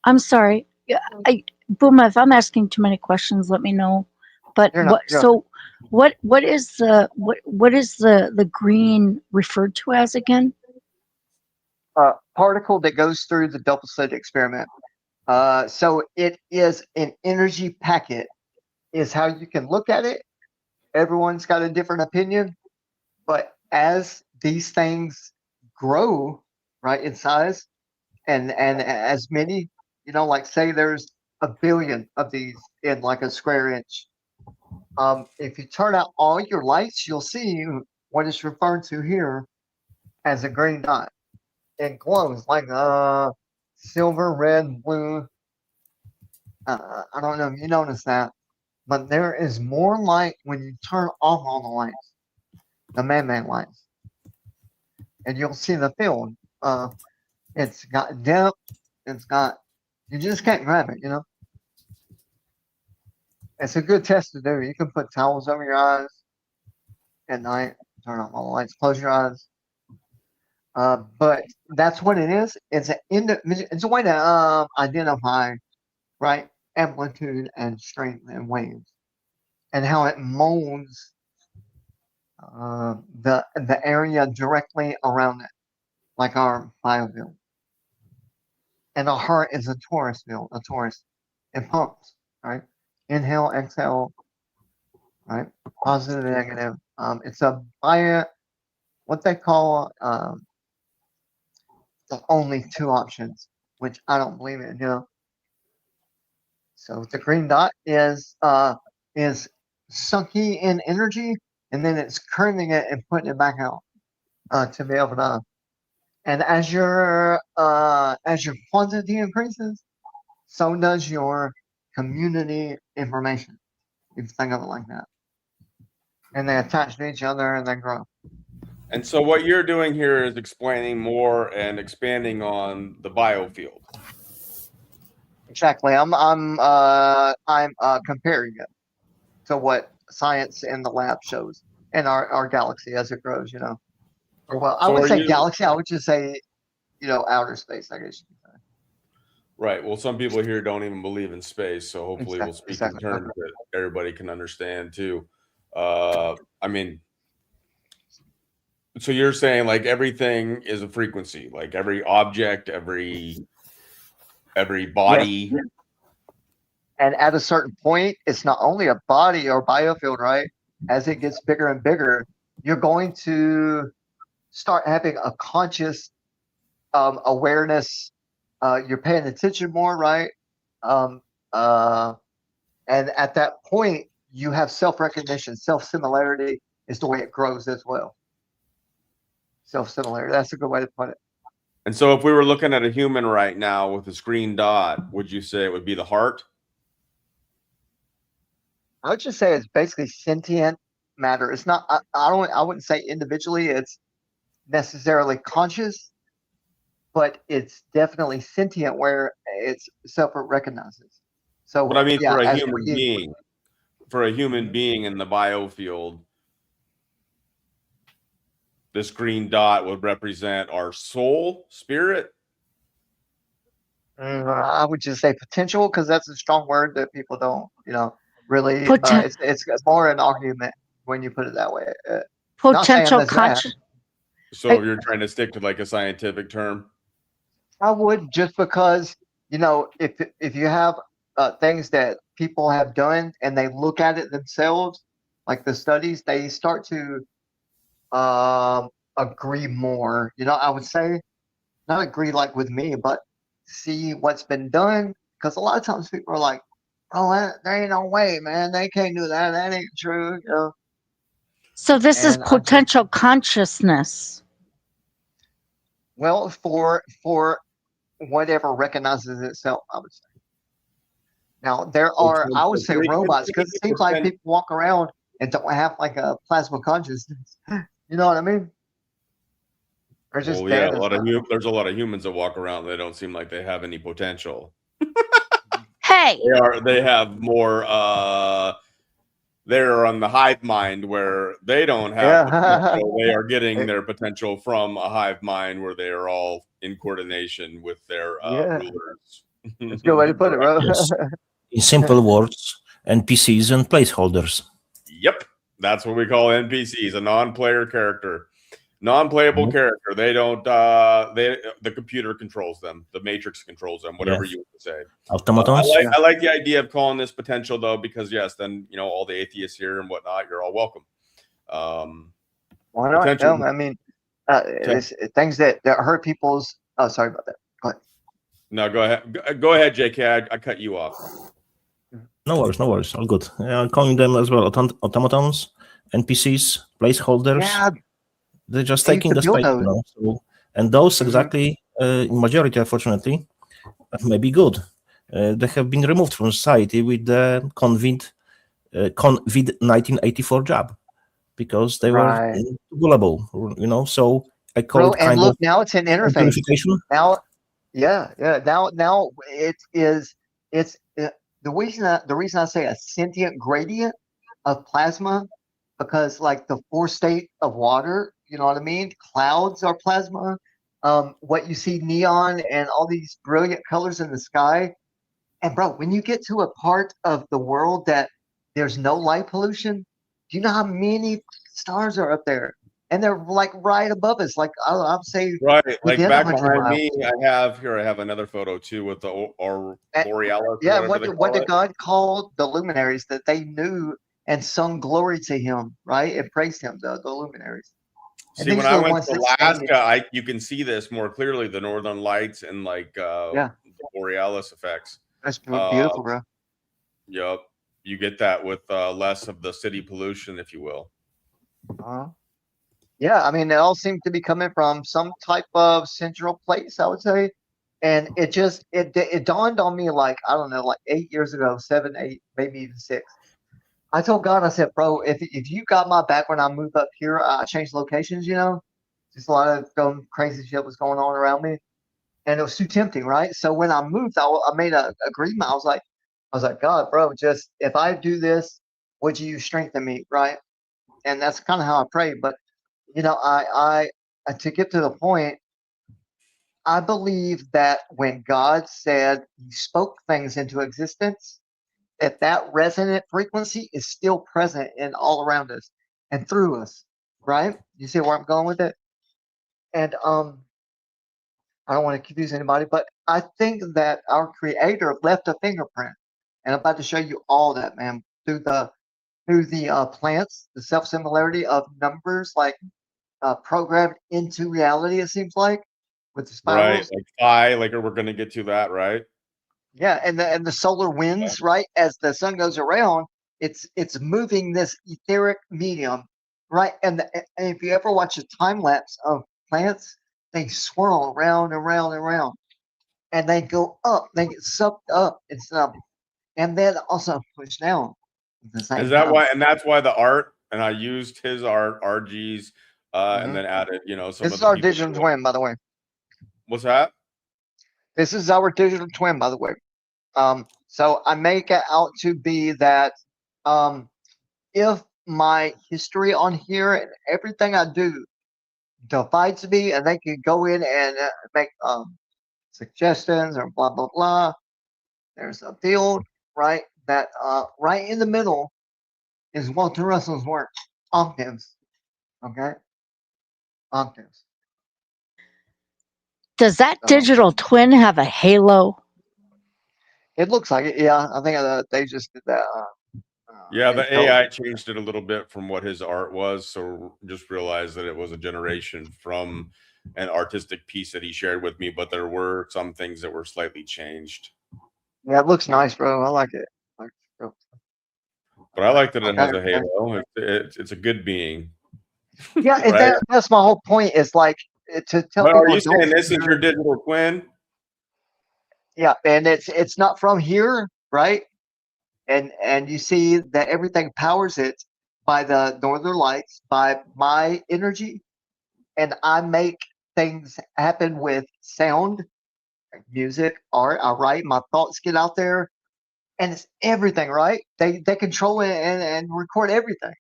B: I'm sorry. Booma, if I'm asking too many questions, let me know. But what is the green referred to as again?
I: Particle that goes through the double slit experiment. So it is an energy packet, is how you can look at it. Everyone's got a different opinion, but as these things grow, right, in size, and as many, like say there's a billion of these in like a square inch. If you turn out all your lights, you'll see what is referred to here as a green dot. It glows like silver, red, blue. I don't know if you notice that, but there is more light when you turn off all the lights, the man-made lights, and you'll see the field. It's got depth. It's got. You just can't grab it, It's a good test to do. You can put towels over your eyes at night, turn off all the lights, close your eyes. But that's what it is. It's a way to identify, right, amplitude and strength and waves, and how it molds the area directly around it, like our biofield. And our heart is a Taurus field. A Taurus, it pumps, right? Inhale, exhale, right? Positive, negative. It's what they call the only two options, which I don't believe in, So the green dot is sucking in energy, and then it's curving it and putting it back out to be able to. And as your quantity increases, so does your community information. If you think of it like that. and they attach to each other and they grow.
A: And so what you're doing here is explaining more and expanding on the biofield.
I: Exactly. I'm comparing it to what science in the lab shows in our galaxy as it grows, you know. Or well, I
A: So
I: would
A: are
I: say
A: you-
I: galaxy, I would just say, you know, outer space, I guess you could say.
A: Right. Well, some people here don't even believe in space, so hopefully we'll speak in
I: Exactly.
A: terms that everybody can understand too. I mean, so you're saying like everything is a frequency, like every object, every body.
I: Yes. And at a certain point, it's not only a body or biofield, right? As it gets bigger and bigger, you're going to start having a conscious awareness. You're paying attention more, right? And at that point, you have self-recognition. Self-similarity is the way it grows as well. Self-similarity. That's a good way to put it.
A: And so if we were looking at a human right now with a green dot, would you say it would be the heart?
I: I would just say it's basically sentient matter. It's not. I wouldn't say individually it's necessarily conscious, but it's definitely sentient where it's self-recognizes. So,
A: But I mean,
I: yeah,
A: for a
I: as
A: human being, in the biofield, this green dot would represent our soul, spirit.
I: I would just say potential, because that's a strong word that people don't, you know, really. It's more an argument when you put it that way.
B: Potential conscious.
A: So you're trying to stick to like a scientific term?
I: I would, just because, you know, if you have things that people have done and they look at it themselves, like the studies, they start to agree more. You know, I would say not agree like with me, but see what's been done. Because a lot of times people are like, "Oh, there ain't no way, man. They can't do that. That ain't true." You know.
B: So this is potential consciousness.
I: Well, for whatever recognizes itself, I would say. Now there are, I would say, robots, because it seems like people walk around and don't have like a plasma consciousness. You know what I mean? Or just
A: Well, yeah, there's a lot of humans that walk around. They don't seem like they have any potential.
B: Hey,
A: they have more. They're on the hive mind where they don't have potential. They are getting their potential from a hive mind where they are all in coordination with their rulers.
I: That's a good way to put it, bro.
F: Yes. In simple words, NPCs and placeholders.
A: Yep, that's what we call NPCs, a non-player character. Non-playable character. They don't. The computer controls them. The matrix controls them. Whatever you want to say.
F: Automatons.
A: I like the idea of calling this potential, though, because yes, then you know all the atheists here and whatnot. You're all welcome.
I: Why not? No, I mean, things that hurt people's. Oh, sorry about that. Go ahead.
A: No, go ahead. Go ahead, JK. I cut you off.
F: No worries. All good. I'm calling them as well automatons, NPCs, placeholders. Yeah. They're just taking the space, you know. So, and those exactly, in majority, unfortunately, may be good. They have been removed from society with the COVID 1984 jab because they were vulnerable, you know. So I call it kind
I: of.
F: Look,
I: now it's an interface. Now, Now it is. It's the reason I say a sentient gradient of plasma, because like the fourth state of water. You know what I mean? Clouds are plasma. What you see, neon and all these brilliant colors in the sky. And bro, when you get to a part of the world that there's no light pollution, do you know how many stars are up there? And they're like right above us. Like I'll say,
A: right, like back behind me, I have another photo too with the Borealis.
I: Yeah, what did God call the luminaries that they knew and sung glory to Him, right? And praised Him, the luminaries.
A: See, when I went to Alaska, you can see this more clearly, the northern lights and like the Borealis effects.
I: That's beautiful, bro.
A: Yep. You get that with less of the city pollution, if you will.
I: Yeah, I mean, it all seemed to be coming from some type of central place, I would say. And it dawned on me, like, I don't know, like 8 years ago, 7, 8, maybe even 6. I told God, I said, bro, if you got my back when I moved up here, I changed locations, just a lot of crazy shit was going on around me. And it was too tempting, right? So when I moved, I made an agreement. I was like, God, bro, just if I do this, would you strengthen me, right? And that's kind of how I prayed. But I to get to the point, I believe that when God said He spoke things into existence, that resonant frequency is still present in all around us and through us, right? You see where I'm going with it? And I don't want to confuse anybody, but I think that our Creator left a fingerprint, and I'm about to show you all that, man, through the plants, the self similarity of numbers, like programmed into reality. It seems like with the
A: Right,
I: spirals,
A: like phi, like we're going to get to that, right?
I: yeah, and the solar winds, right? As the sun goes around, it's moving this etheric medium, right? And if you ever watch a time lapse of plants, they swirl around and around and around, and they go up, they get sucked up and stuff, and then also push down at the same
A: Is that
I: time.
A: why? And that's why the art, and I used his art, RG's, and then added, some
I: This
A: of
I: is
A: the
I: our
A: people.
I: digital twin, by the way.
A: What's that?
I: This is our digital twin, by the way. So I make it out to be that if my history on here and everything I do divides me, and they can go in and make suggestions or blah blah blah. There's a field, right? That right in the middle is Walter Russell's work, octaves. Okay, octaves.
B: Does that
I: So
B: digital twin have a halo?
I: it looks like it. Yeah, I think they just did that.
A: Yeah, the AI changed it a little bit from what his art was. So just realized that it was a generation from an artistic piece that he shared with me, but there were some things that were slightly changed.
I: Yeah, it looks nice, bro. I like it.
A: But I like that it has a halo. It's a good being.
I: Yeah, and
A: right?
I: that's my whole point. Is like to tell
A: But
I: people.
A: are you saying this is your digital twin?
I: Yeah, and it's not from here, right? And you see that everything powers it by the northern lights, by my energy, and I make things happen with sound, music, art. I write, my thoughts get out there, and it's everything, right? They control it and record everything.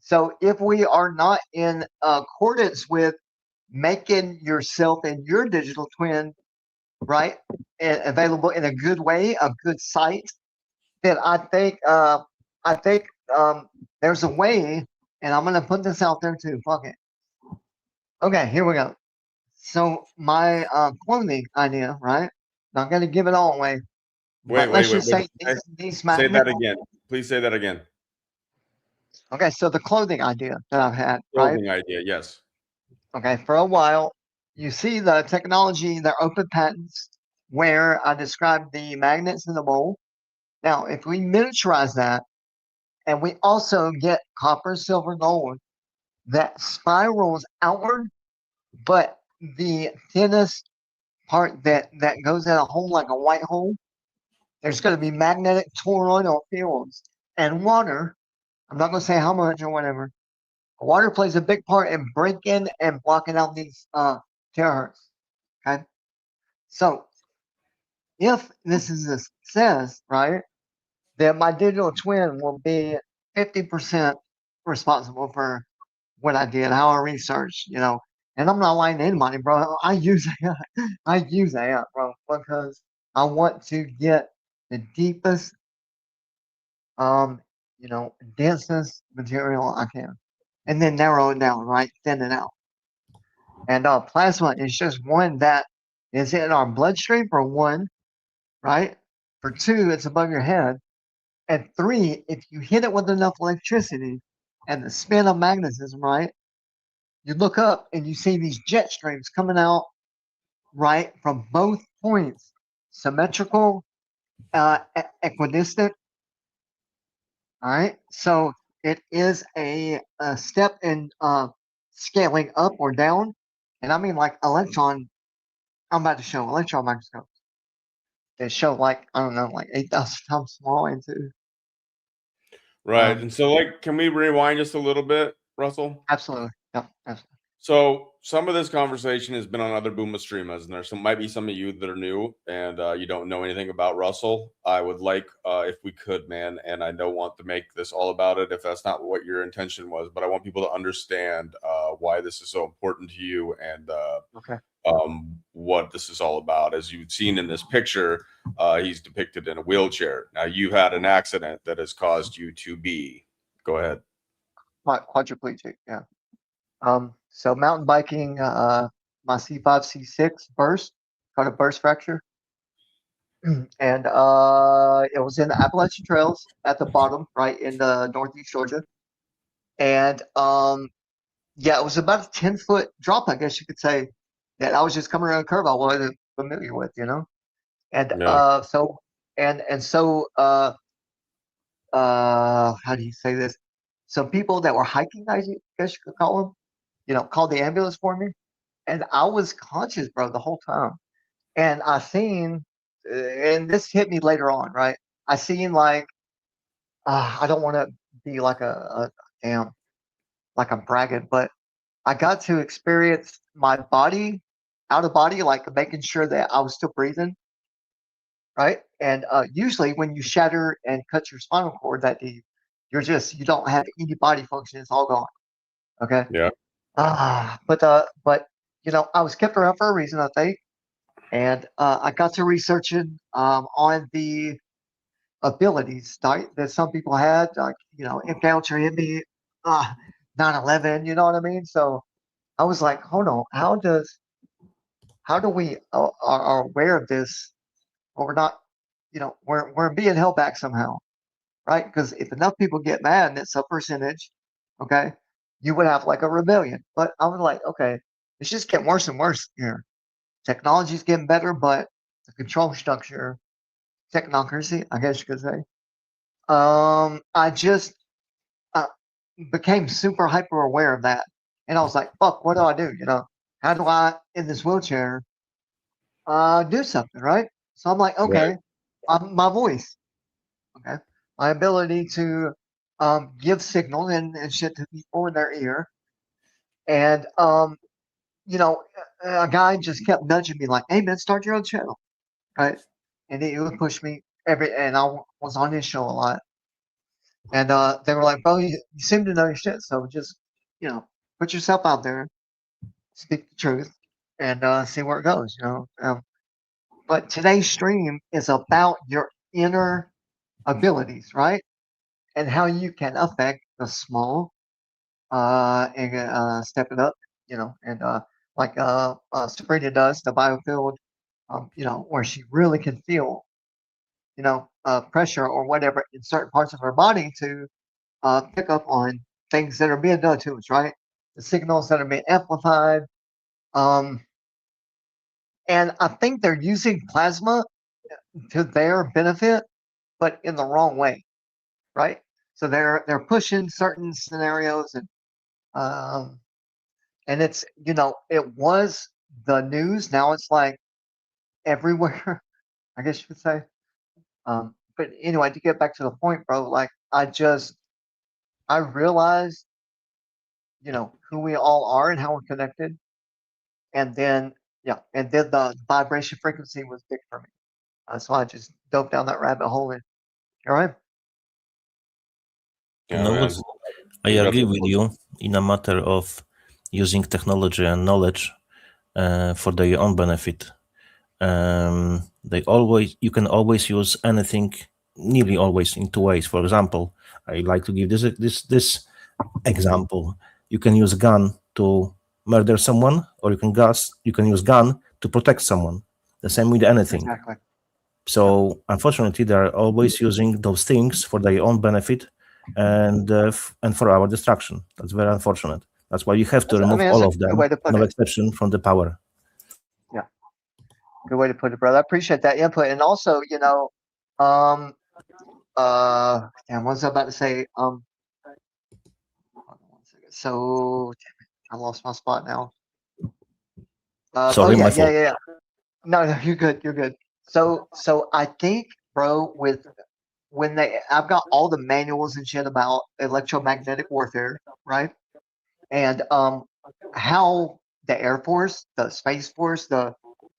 I: So if we are not in accordance with making yourself and your digital twin, right, and available in a good way, a good site, then I think there's a way, and I'm gonna put this out there too. Fuck it. Okay, here we go. So my clothing idea, right? Not gonna give it all away.
A: Wait.
I: Say these
A: Say that
I: magnets.
A: again. Please say that again.
I: Okay, so the clothing idea that I've had, right?
A: Clothing idea, yes.
I: Okay, for a while, you see the technology, they're open patents, where I described the magnets in the bowl. Now, if we miniaturize that, and we also get copper, silver, gold that spirals outward, but the thinnest part that goes in a hole like a white hole, there's going to be magnetic toroidal fields and water. I'm not going to say how much or whatever. Water plays a big part in breaking and blocking out these terahertz. Okay, so if this is a success, right, then my digital twin will be 50% responsible for what I did, how I researched, and I'm not lying to anybody, bro. I use AI. I use AI, bro, because I want to get the deepest, densest material I can, and then narrow it down, right, thin it out. And plasma is just one that is in our bloodstream for one, right? For two, it's above your head. And three, if you hit it with enough electricity and the spin of magnetism, right? You look up and you see these jet streams coming out, right, from both points, symmetrical, equidistant. All right. So it is a step in scaling up or down. And I mean, like electron, I'm about to show electron microscopes. They show like, I don't know, like 8,000 times small into.
A: Right. And so, like, can we rewind just a little bit, Russell?
I: Absolutely. Yeah, absolutely.
A: So some of this conversation has been on other Booma Streamas, and there might be some of you that are new and you don't know anything about Russell. I would like, if we could, man, and I don't want to make this all about it if that's not what your intention was, but I want people to understand why this is so important to you and what this is all about. As you've seen in this picture, he's depicted in a wheelchair. Now, you had an accident that has caused you to be. Go ahead.
I: Quadriplegic, yeah. So mountain biking, my C5, C6 burst, called a burst fracture. And it was in the Appalachian Trails at the bottom, right in the northeast Georgia. And yeah, it was about a 10-foot drop, I guess you could say, that I was just coming around a curve I wasn't familiar with, you know? And so how do you say this? Some people that were hiking, I guess you could call them, you know, called the ambulance for me. And I was conscious, bro, the whole time. And I seen, and this hit me later on, right? I seen like, I don't want to be like a damn, like I'm bragging, but I got to experience my body, out of body, like making sure that I was still breathing, right? And usually when you shatter and cut your spinal cord that deep, you don't have any body function. It's all gone. Okay.
A: Yeah.
I: But you know, I was kept around for a reason, I think, and I got to researching on the abilities that some people had, like you know, encounter in me, 9/11. You know what I mean? So I was like, hold on, how do we are aware of this, but we're not, you know, we're being held back somehow, right? Because if enough people get mad, and it's a percentage, okay, you would have like a rebellion. But I was like, okay, it's just getting worse and worse here. Technology's getting better, but the control structure, technocracy, I guess you could say. I just became super hyper aware of that, and I was like, fuck, what do I do? You know, how do I in this wheelchair do something, right? So I'm like, okay, my voice, okay, my ability to give signal and shit to people in their ear. And you know, a guy just kept nudging me like, hey man, start your own channel, right? And he would push me and I was on his show a lot. And they were like, bro, you seem to know your shit, so just, you know, put yourself out there, speak the truth, and see where it goes, you know. But today's stream is about your inner abilities, right? And how you can affect the small and step it up, you know, and like Sabrina does, the biofield, you know, where she really can feel, you know, pressure or whatever in certain parts of her body to pick up on things that are being done to us, right? The signals that are being amplified. And I think they're using plasma to their benefit, but in the wrong way, right? So they're pushing certain scenarios and it's, you know, it was the news. Now it's like everywhere, I guess you could say. But anyway, to get back to the point, bro, like I realized, you know, who we all are and how we're connected. And then, the vibration frequency was big for me. So I just dove down that rabbit hole. And all right.
F: I agree with you in a matter of using technology and knowledge for their own benefit. You can always use anything, nearly always, in two ways. For example, I like to give this example. You can use a gun to murder someone, or you can use gun to protect someone. The same with anything.
I: Exactly.
F: So unfortunately, they are always using those things for their own benefit and for our destruction. That's very unfortunate. That's why you have to remove all of them, no exception, from the power.
I: Yeah, good way to put it, brother. I appreciate that input. And also, you know, damn, what was I about to say? Hold on 1 second. So I lost my spot now.
F: Sorry, my fault.
I: No, you're good. You're good. So I think, bro, with I've got all the manuals and shit about electromagnetic warfare, right? And how the Air Force, the Space Force, the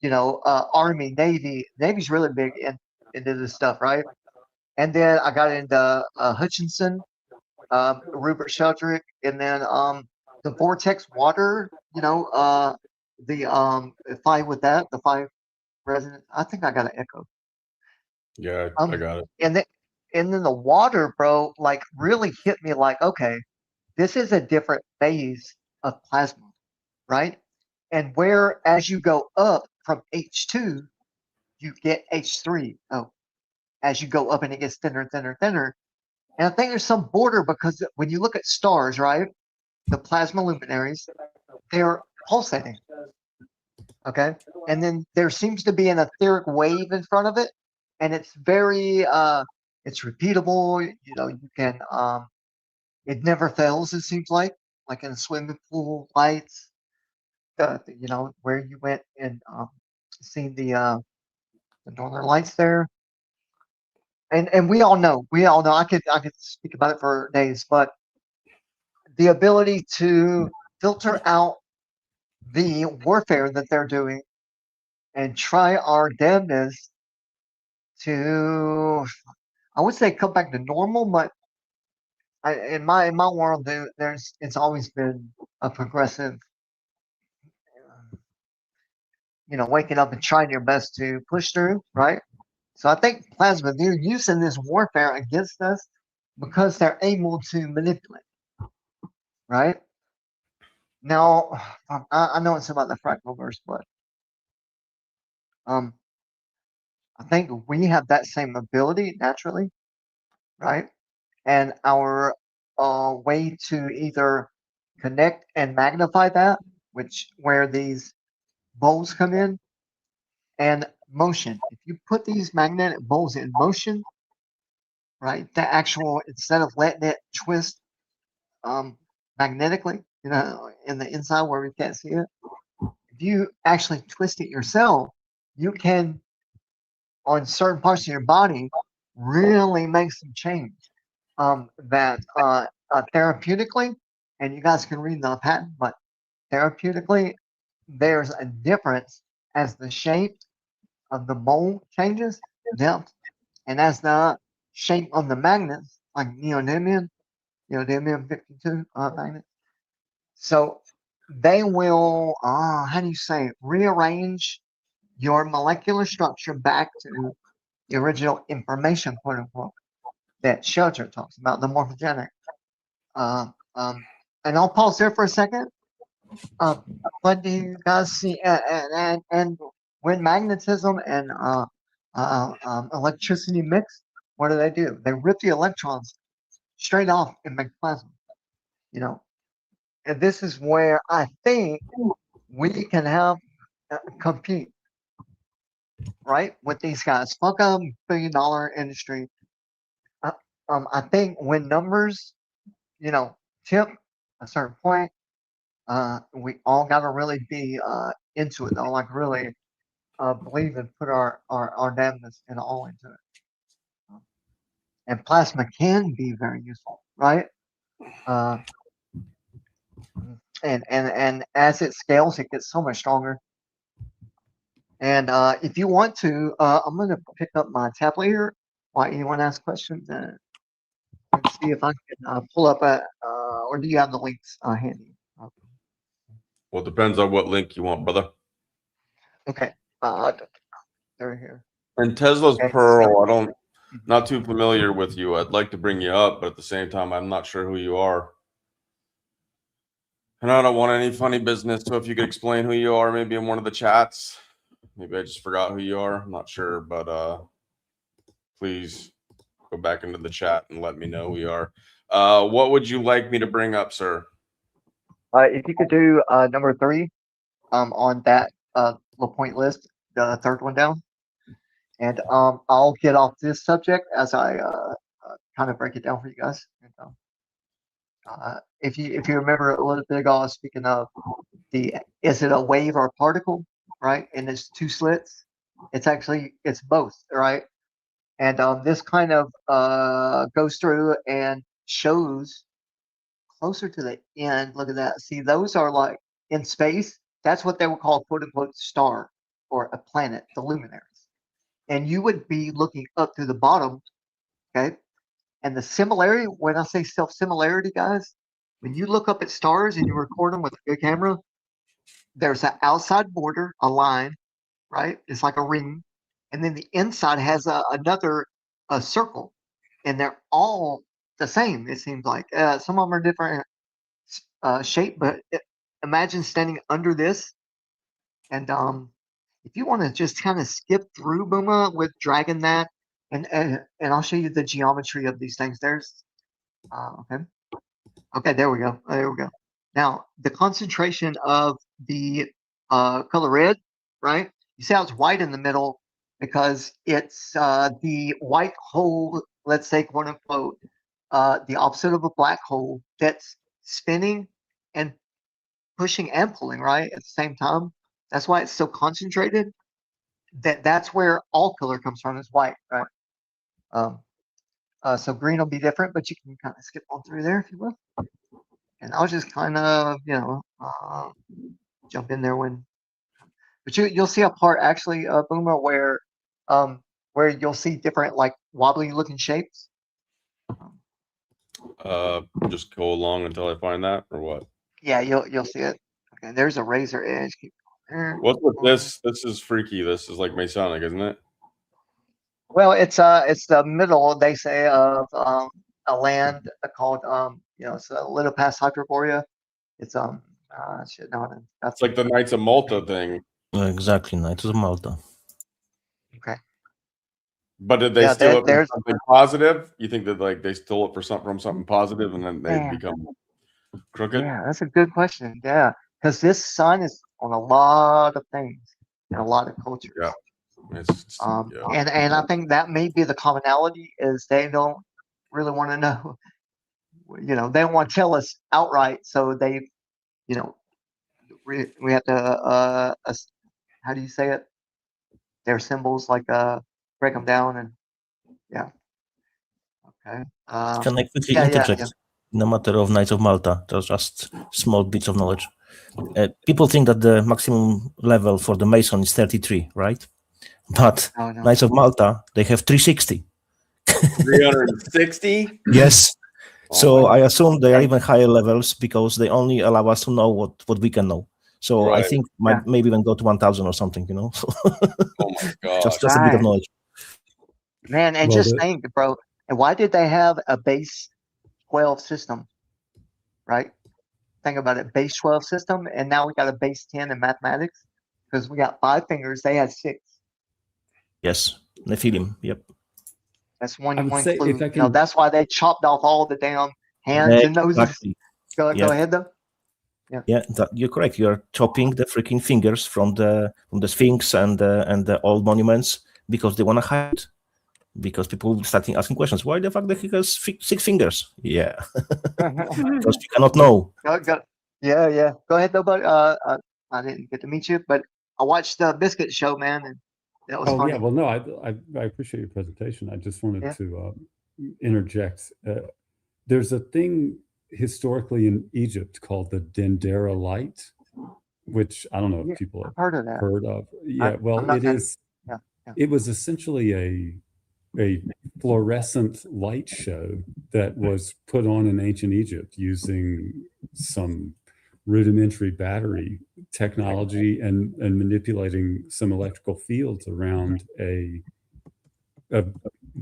I: Army, Navy's really big into this stuff, right? And then I got into Hutchinson, Rupert Sheldrake, and then the Vortex Water, the five with that, the five resonance. I think I got an echo.
A: Yeah, I got it.
I: And then the water, bro, like really hit me like, okay, this is a different phase of plasma, right? And where as you go up from H2, you get H3. Oh, as you go up and it gets thinner, thinner, thinner. And I think there's some border because when you look at stars, right, the plasma luminaries, they're pulsating. Okay. And then there seems to be an etheric wave in front of it. And it's very, it's repeatable. You can, it never fails, it seems like in a swimming pool, lights, where you went and seen the Northern Lights there. And we all know, I could speak about it for days, but the ability to filter out the warfare that they're doing and try our damnness to, I would say, come back to normal, but in my world, it's always been a progressive, waking up and trying your best to push through, right? So I think plasma, they're using this warfare against us because they're able to manipulate, right? Now, I know it's about the Fractalverse, but I think we have that same ability naturally, right? And our way to either connect and magnify that, where these bowls come in, and motion. If you put these magnetic bowls in motion, right, the actual, instead of letting it twist magnetically, in the inside where we can't see it, if you actually twist it yourself, you can, on certain parts of your body, really make some change. That therapeutically, and you guys can read the patent, but therapeutically, there's a difference as the shape of the bowl changes, depth, and as the shape of the magnets, like neodymium 52 magnets. So they will, how do you say it? Rearrange your molecular structure back to the original information, quote unquote, that Shelter talks about, the morphogenic. And I'll pause there for a second. What do you guys see? And when magnetism and electricity mix, what do? They rip the electrons straight off and make plasma. And this is where I think we can have compete, right, with these guys. Fuck $1 billion industry. I think when numbers, tip a certain point, we all got to really be into it, though, like really believe and put our damnness and all into it. And plasma can be very useful, right? And as it scales, it gets so much stronger. And if you want to, I'm going to pick up my tablet here while anyone asks questions and see if I can pull up or do you have the links handy?
A: Well, it depends on what link you want, brother.
I: Okay. They're here.
A: And Tesla's Pearl, not too familiar with you. I'd like to bring you up, but at the same time, I'm not sure who you are. And I don't want any funny business. So if you could explain who you are, maybe in one of the chats. Maybe I just forgot who you are. I'm not sure, but please go back into the chat and let me know who you are. What would you like me to bring up, sir?
I: If you could do number 3 on that little point list, the third one down. And I'll get off this subject as I kind of break it down for you guys. If you remember a little bit ago, I was speaking of is it a wave or a particle, right? And it's 2 slits. It's both, right? And this kind of goes through and shows closer to the end. Look at that. See, those are like in space. That's what they would call quote unquote star or a planet, the luminaries. And you would be looking up through the bottom, okay? And the similarity, when I say self-similarity, guys, when you look up at stars and you record them with a good camera, there's an outside border, a line, right? It's like a ring. And then the inside has another circle. And they're all the same, it seems like. Some of them are different shape, but imagine standing under this. And if you want to just kind of skip through Booma with dragging that, and I'll show you the geometry of these things. There's okay, there we go. There we go. Now the concentration of the color red, right? You see how it's white in the middle because it's the white hole, let's say, quote unquote, the opposite of a black hole that's spinning and pushing and pulling, right, at the same time. That's why it's so concentrated. That's where all color comes from, is white, right? So green will be different, but you can kind of skip on through there if you will. And I'll just kind of, jump in there when. But you'll see a part actually, Booma, where you'll see different like wobbly looking shapes.
A: Just go along until I find that, or what?
I: Yeah, you'll see it. Okay, there's a razor edge. Keep going there.
A: What's with this? This is freaky. This is like Masonic, isn't it?
I: Well, it's the middle, they say, of a land called it's a little past Hyperborea. It's shit, no, that's
A: like the Knights of Malta thing.
F: Exactly, Knights of Malta.
I: Okay.
A: But did they steal it from something positive? You think that like they stole it from something positive and then they become crooked?
I: Yeah, that's a good question. Yeah, because this sun is on a lot of things and a lot of cultures.
A: Yeah.
I: And I think that may be the commonality is they don't really want to know. They don't want to tell us outright, so they, we have to how do you say it? Their symbols, like break them down and yeah. Okay.
F: Can I quickly interject? No matter of Knights of Malta, there's just small bits of knowledge. People think that the maximum level for the Mason is 33, right? But Knights of Malta, they have 360.
A: 360?
F: Yes. So I assume they are even higher levels because they only allow us to know what we can know. So I think maybe even go to 1,000 or something, So
A: oh my God.
F: just a bit of knowledge.
I: Man, and just think, bro, and why did they have a base 12 system? Right? Think about it, base 12 system, and now we got a base 10 in mathematics because we got 5 fingers, they had 6.
F: Yes, Nephilim, yep.
I: That's one clue. That's why they chopped off all the damn hands and noses.
F: Exactly.
I: Go ahead though.
F: Yeah, you're correct. You're chopping the freaking fingers from the Sphinx and the old monuments because they want to hide. Because people starting asking questions, why the fuck he has 6 fingers? Yeah, because we cannot know.
I: Yeah. Go ahead though, buddy. I didn't get to meet you, but I watched the Biscuit Show, man, and that was funny.
J: Yeah. Well, no, I appreciate your presentation. I just wanted to interject. There's a thing historically in Egypt called the Dendera light, which I don't know if people have
I: heard of that.
J: Yeah, it was essentially a fluorescent light show that was put on in ancient Egypt using some rudimentary battery technology and manipulating some electrical fields around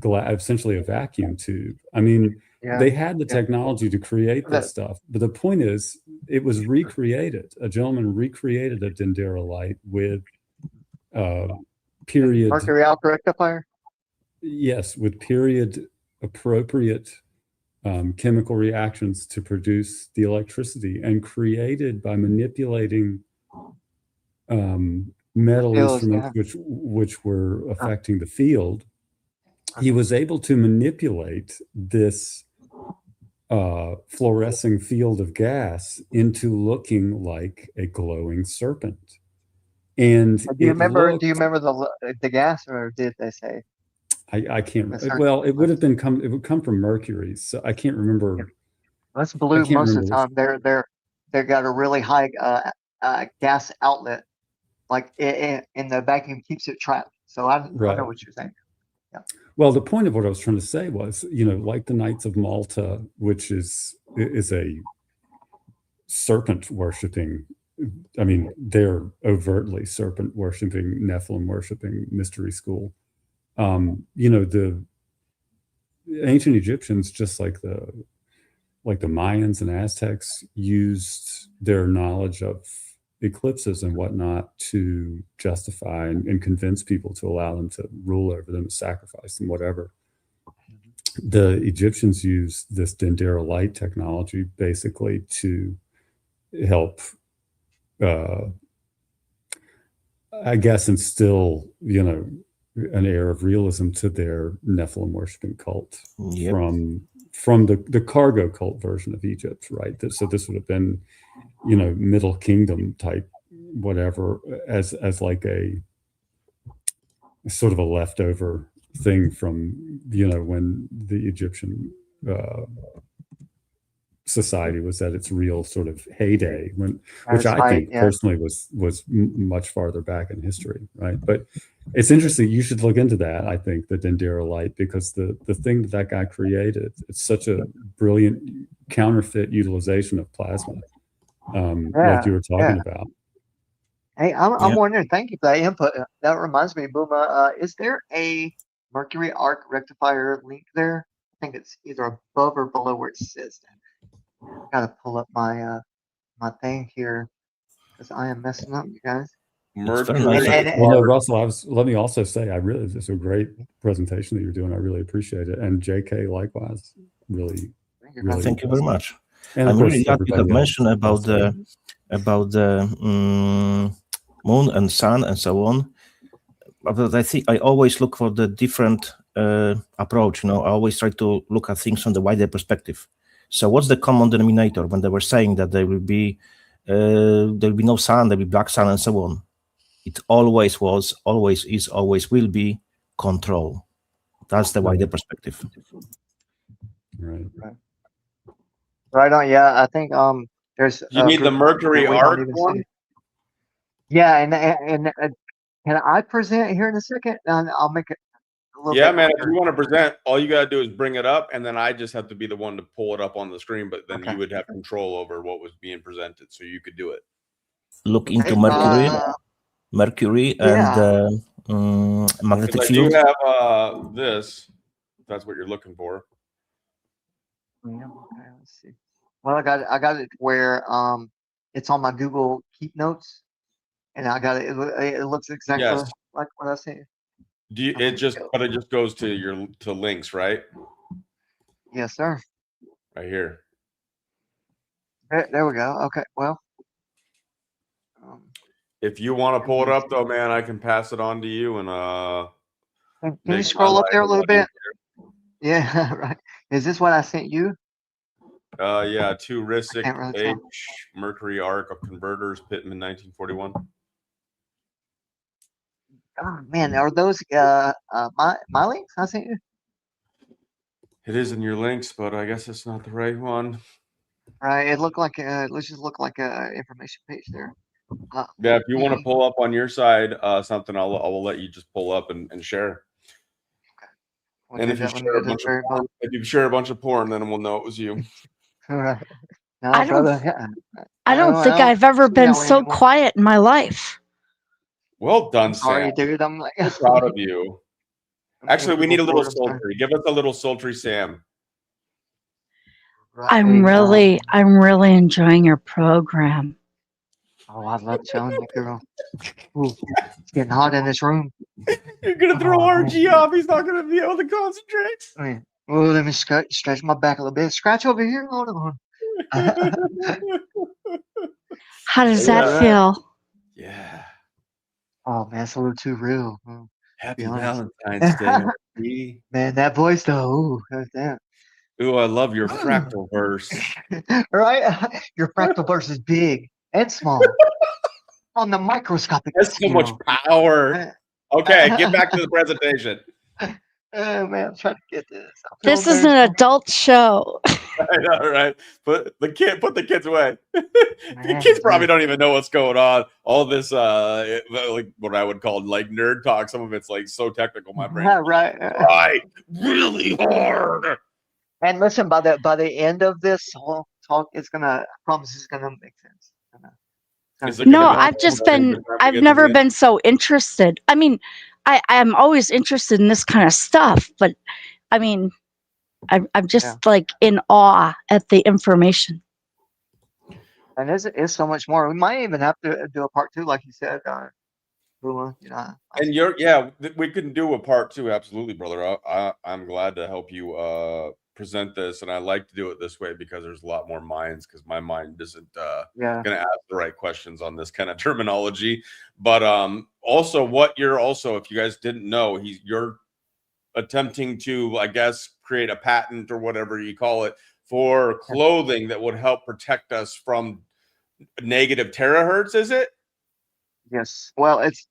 J: essentially a vacuum tube. I mean, they had the technology to create this stuff, but the point is, it was recreated. A gentleman recreated a Dendera light with period
I: mercury alpha rectifier.
J: Yes, with period appropriate chemical reactions to produce the electricity, and created by manipulating metal instruments which were affecting the field. He was able to manipulate this fluorescing field of gas into looking like a glowing serpent. And
I: do you remember the gas, or did they say?
J: I can't. Well, it would have been come. It would come from Mercury, so I can't remember.
I: That's blue most of the time. They're got a really high gas outlet, like and the vacuum keeps it trapped. So I know what you're saying. Yeah.
J: Well, the point of what I was trying to say was, like the Knights of Malta, which is a serpent worshipping. I mean, they're overtly serpent worshipping, Nephilim worshipping mystery school. The ancient Egyptians, just like the Mayans and Aztecs, used their knowledge of eclipses and whatnot to justify and convince people to allow them to rule over them, sacrifice them, whatever. The Egyptians used this Dendera light technology basically to help, I guess, instill, an air of realism to their Nephilim worshiping cult from the cargo cult version of Egypt, right? So this would have been, Middle Kingdom type, whatever, as like a sort of a leftover thing from, when the Egyptian society was at its real sort of heyday, which I think personally was much farther back in history, right? But it's interesting. You should look into that. I think the Dendera light, because the thing that guy created, it's such a brilliant counterfeit utilization of plasma, like you were talking about.
I: Hey, I'm wondering. Thank you for that input. That reminds me, Booma. Is there a Mercury arc rectifier link there? I think it's either above or below where it says that. Gotta pull up my my thing here because I am messing up, you guys.
J: Well, Russell, let me also say, this is a great presentation that you're doing. I really appreciate it, and JK likewise. Really
F: thank you very much.
J: And
F: I'm really glad you have mentioned about the moon and sun and so on. But I think I always look for the different approach. I always try to look at things from the wider perspective. So what's the common denominator when they were saying that there will be no sun, there will be black sun and so on? It always was, always is, always will be control. That's the wider perspective.
I: Right on. Yeah, I think there's.
A: You need the Mercury arc one.
I: Yeah, and can I present here in a second? And I'll make it.
A: Yeah, man. If you want to present, all you got to do is bring it up, and then I just have to be the one to pull it up on the screen. But then you would have control over what was being presented, so you could do it.
F: Look into Mercury and magnetic field.
A: You have this. If that's what you're looking for.
I: Yeah, okay, let's see. Well, I got it where it's on my Google Keep Notes, and I got it. It looks exactly like what I said.
A: It just goes to links, right?
I: Yes, sir.
A: Right here.
I: There we go. Okay. Well,
A: if you want to pull it up, though, man, I can pass it on to you. And
I: can you scroll up there a little bit? Yeah, right. Is this what I sent you?
A: Yeah, 2 Risic H Mercury arc of converters, Pittman, 1941.
I: Oh man, are those my links I sent you?
A: It is in your links, but I guess it's not the right one.
I: Right. It looked like let's just look like a information page there.
A: Yeah, if you want to pull up on your side something, I will let you just pull up and share. Okay. And if you share a bunch of porn, then we'll know it was you.
I: All right. No,
B: I don't think I've ever been so quiet in my life.
A: Well done,
I: Sorry,
A: Sam.
I: dude. I'm like
A: proud of you. Actually, we need a little sultry. Give us a little sultry, Sam.
B: Right. I'm really enjoying your program.
I: Oh, I love telling you, girl. Ooh, it's getting hot in this room.
A: You're gonna throw RG off. He's not gonna be able to concentrate.
I: I mean, well, let me stretch my back a little bit. Scratch over here. Hold on.
B: How does that feel?
A: Yeah.
I: Oh man, it's a little too real.
A: Happy Valentine's Day.
I: Man, that voice though. Ooh, damn.
A: Ooh, I love your Fractalverse.
I: Right? Your Fractalverse is big and small. On the microscopic
A: That's so much power. Okay, get back to the presentation.
I: Oh man, I'm trying to get this.
B: This is an adult show.
A: I know, right? Put the kids away. The kids probably don't even know what's going on. All this, like what I would call like nerd talk. Some of it's like so technical. My brain,
I: right,
A: really hard.
I: And listen, by the end of this whole talk, I promise it's gonna make sense.
B: No, I've never been so interested. I mean, I'm always interested in this kind of stuff, but I mean, I'm just like in awe at the information.
I: And there's so much more. We might even have to do a part 2, like you said, Booma,
A: And we can do a part 2, absolutely, brother. I'm glad to help you present this, and I like to do it this way because there's a lot more minds, because my mind isn't gonna ask the right questions on this kind of terminology. But also if you guys didn't know, you're attempting to, I guess, create a patent or whatever you call it for clothing that would help protect us from negative terahertz, is it?
I: Yes. Well, it's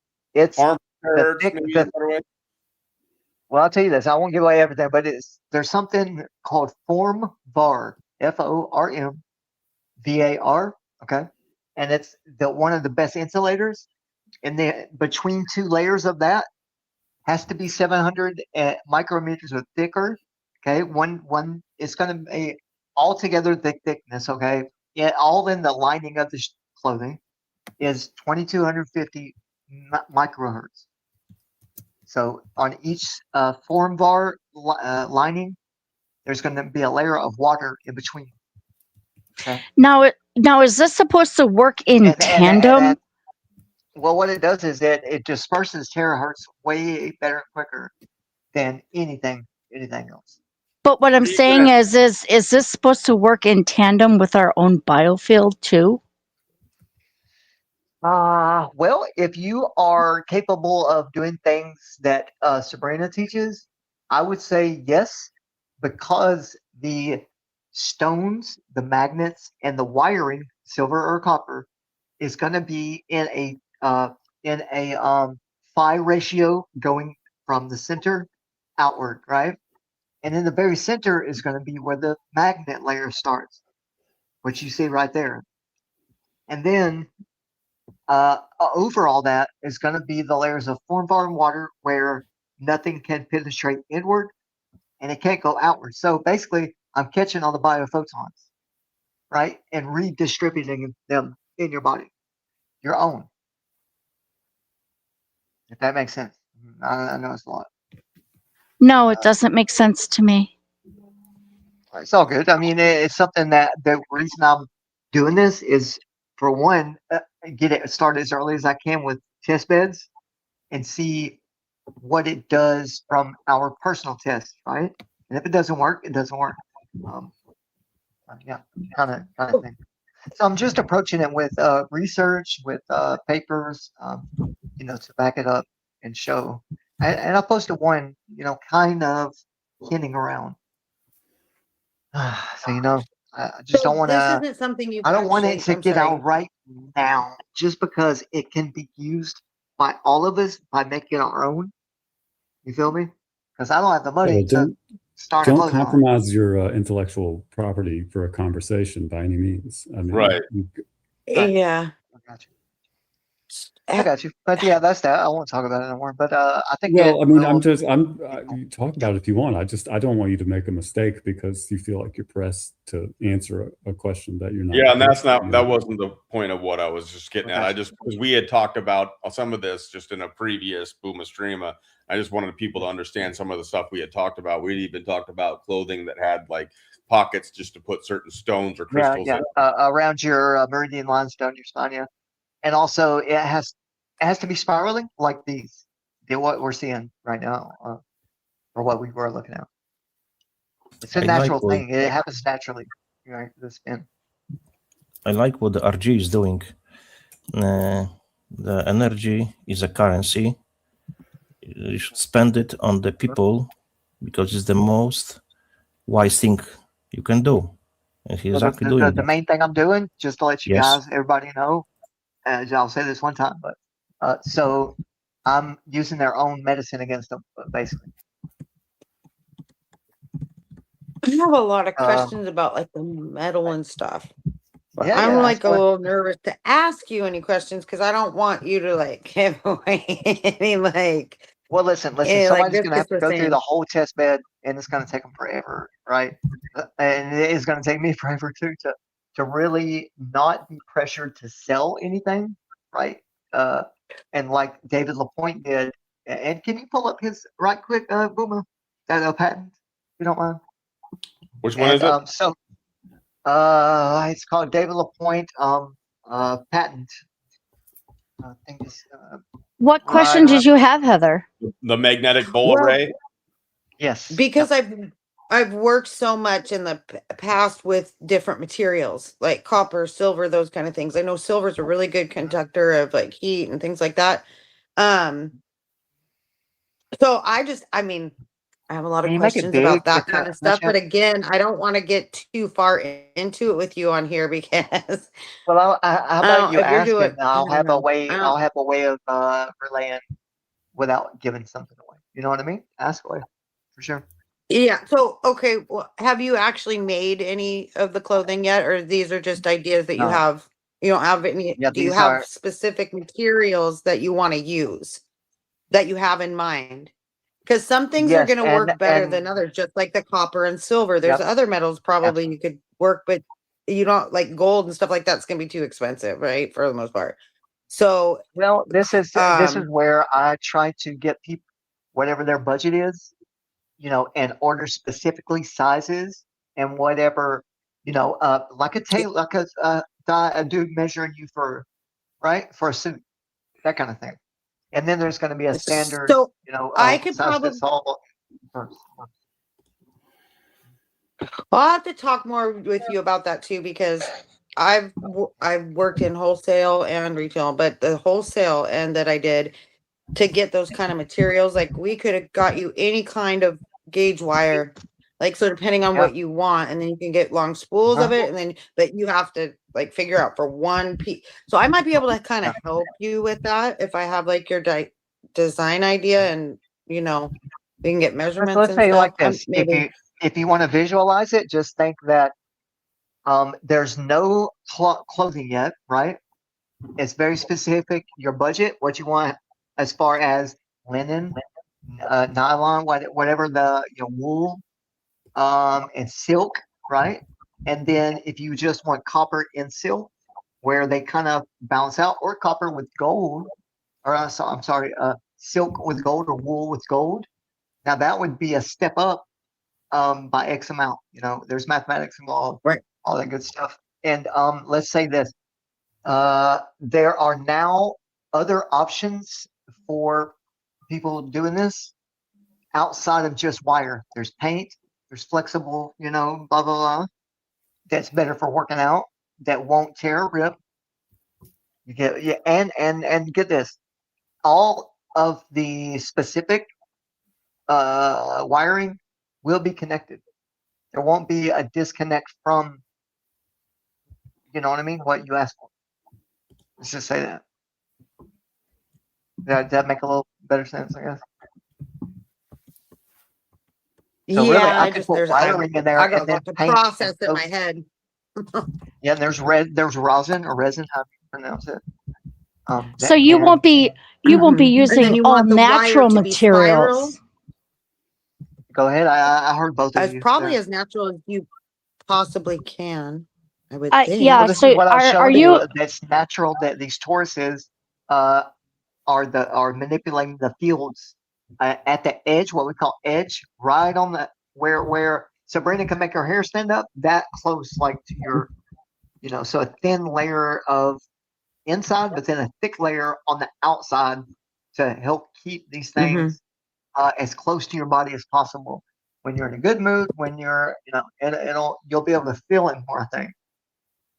A: well,
I: I'll tell you this. I won't give away everything, but there's something called form var, FORMVAR. Okay, and it's one of the best insulators. And between 2 layers of that has to be 700 micrometers or thicker. Okay, one is going to be altogether thickness. Okay, all in the lining of the clothing is 2250 microhertz. So on each form var lining, there's going to be a layer of water in between. Okay.
B: Now is this supposed to work in tandem?
I: Well, what it does is that it disperses terahertz way better and quicker than anything else.
B: But what I'm saying is this supposed to work in tandem with our own biofield too?
I: Well, if you are capable of doing things that Sabrina teaches, I would say yes, because the stones, the magnets, and the wiring, silver or copper, is going to be in a phi ratio going from the center outward, right? And in the very center is going to be where the magnet layer starts, which you see right there. And then over all that is going to be the layers of form var and water, where nothing can penetrate inward and it can't go outward. So basically, I'm catching all the biophotons, right, and redistributing them in your body, your own. If that makes sense. I know it's a lot.
B: No, it doesn't make sense to me.
I: It's all good. I mean, it's something that the reason I'm doing this is, for one, get it started as early as I can with test beds and see what it does from our personal tests, right? And if it doesn't work, it doesn't work. Kind of thing. So I'm just approaching it with research, with papers, to back it up and show. And I posted one, kind of hinting around. So I just don't want to.
D: This isn't something you.
I: I don't want it to get out right now, just because it can be used by all of us by making our own. You feel me? Because I don't have the money to start.
J: Don't compromise your intellectual property for a conversation by any means. I mean,
A: right?
D: Yeah.
I: I got you. But yeah, that's that. I won't talk about it anymore. But I think.
J: Well, I mean, you talk about it if you want. I don't want you to make a mistake because you feel like you're pressed to answer a question that you're not.
A: Yeah, and that wasn't the point of what I was just getting at. Because we had talked about some of this just in a previous Booma Streama. I just wanted people to understand some of the stuff we had talked about. We'd even talked about clothing that had like pockets just to put certain stones or crystals in.
I: Around your meridian lines down your spine. Yeah. And also, it has to be spiraling like these. What we're seeing right now, or what we were looking at. It's a natural thing. It happens naturally. Right? The spin.
F: I like what the RG is doing. The energy is a currency. You should spend it on the people because it's the most wise thing you can do. And he's exactly doing
I: the main thing I'm doing, just to let you guys, everybody know. I'll say this one time, but so I'm using their own medicine against them, basically.
K: have a lot of questions about like the metal and stuff. But
I: Yeah,
K: I'm
I: yeah,
K: like
I: ask
K: a
I: away.
K: little nervous to ask you any questions because I don't want you to like give away any like
I: Well, listen.
K: like
I: Somebody's
K: this
I: going to have
K: is
I: to
K: the
I: go through the
K: thing.
I: whole test bed, and it's going to take them forever, right? And it is going to take me forever too to really not be pressured to sell anything, right? And like David Lapointe did. And can you pull up his right quick, Booma, that patent, if you don't mind?
A: Which one is it?
I: It's called David Lapointe patent. I think it's
B: What question did you have, Heather?
A: The magnetic bull
K: Well,
A: array.
I: Yes.
K: because I've worked so much in the past with different materials like copper, silver, those kind of things. I know silver is a really good conductor of like heat and things like that. So I mean, I have a lot of
I: Can you make it
K: questions
I: big
K: about that
I: if
K: kind of
I: much
K: stuff, but again, I don't want to get too far into it with you on here because
I: Well, how about you
K: if you're
I: ask
K: doing,
I: and I'll
K: I don't
I: have a
K: know.
I: way. I'll have a way of relaying without giving something away. You know what I mean? Ask away for sure.
K: Yeah. So, okay. Well, have you actually made any of the clothing yet, or these are just ideas that you
I: No.
K: have? You don't have any.
I: Yeah,
K: Do you
I: these
K: have
I: are.
K: specific materials that you want to use that you have in mind? Because some things are
I: Yes,
K: going to work better than others, just like the copper and silver. There's
I: Yep.
K: other metals probably
I: Yep.
K: you could work, but you don't like gold and stuff like that's going to be too expensive, right? For the most part. So,
I: Well, this is where I try to get people whatever their budget is, and order specifically sizes and whatever, like a tailor, like a dude measuring you for a suit, that kind of thing. And then there's going to be a standard,
K: so I could
I: size
K: probably.
I: fits all.
K: I'll have to talk more with you about that too because I've worked in wholesale and retail, but the wholesale end that I did to get those kind of materials, like we could have got you any kind of gauge wire, like so depending on
I: Yeah.
K: what you want, and then you can get long spools of it, and then but you have to like figure out for one piece. So I might be able to kind of help you with that if I have like your design idea, and we can get measurements
I: Let's
K: and
I: say
K: stuff.
I: like this:
K: Maybe.
I: if you want to visualize it, just think that there's no clothing yet, right? It's very specific. Your budget, what you want, as far as linen, nylon, whatever the wool, and silk, right? And then if you just want copper and silk, where they kind of balance out, or copper with gold, or I'm sorry, silk with gold or wool with gold. Now that would be a step up by X amount. There's mathematics involved,
K: right?
I: All that good stuff. And let's say this: there are now other options for people doing this outside of just wire. There's paint. There's flexible, blah blah blah. That's better for working out. That won't tear or rip. You get and get this: all of the specific wiring will be connected. There won't be a disconnect from, you know what I mean, what you asked for. Let's just say that. Does that make a little better sense, I guess? So
K: Yeah,
I: really, I could put wiring in there
K: I got
I: and then
K: the
I: paint
K: process in my head.
I: Yeah, and there's rosin, how do you pronounce it?
B: So you won't be using all natural materials.
I: Go ahead. I heard both of you.
K: Probably as natural as you possibly can. I would think.
B: Yeah.
I: Well, this
B: So
I: is what I showed
B: are
I: you.
B: you?
I: That's natural. That these Tauruses are manipulating the fields at the edge, what we call edge, right on the where Sabrina can make her hair stand up that close, like to your, so a thin layer of inside, but then a thick layer on the outside to help keep these things as close to your body as possible. When you're in a good mood, when you're, you'll be able to feel it more. I think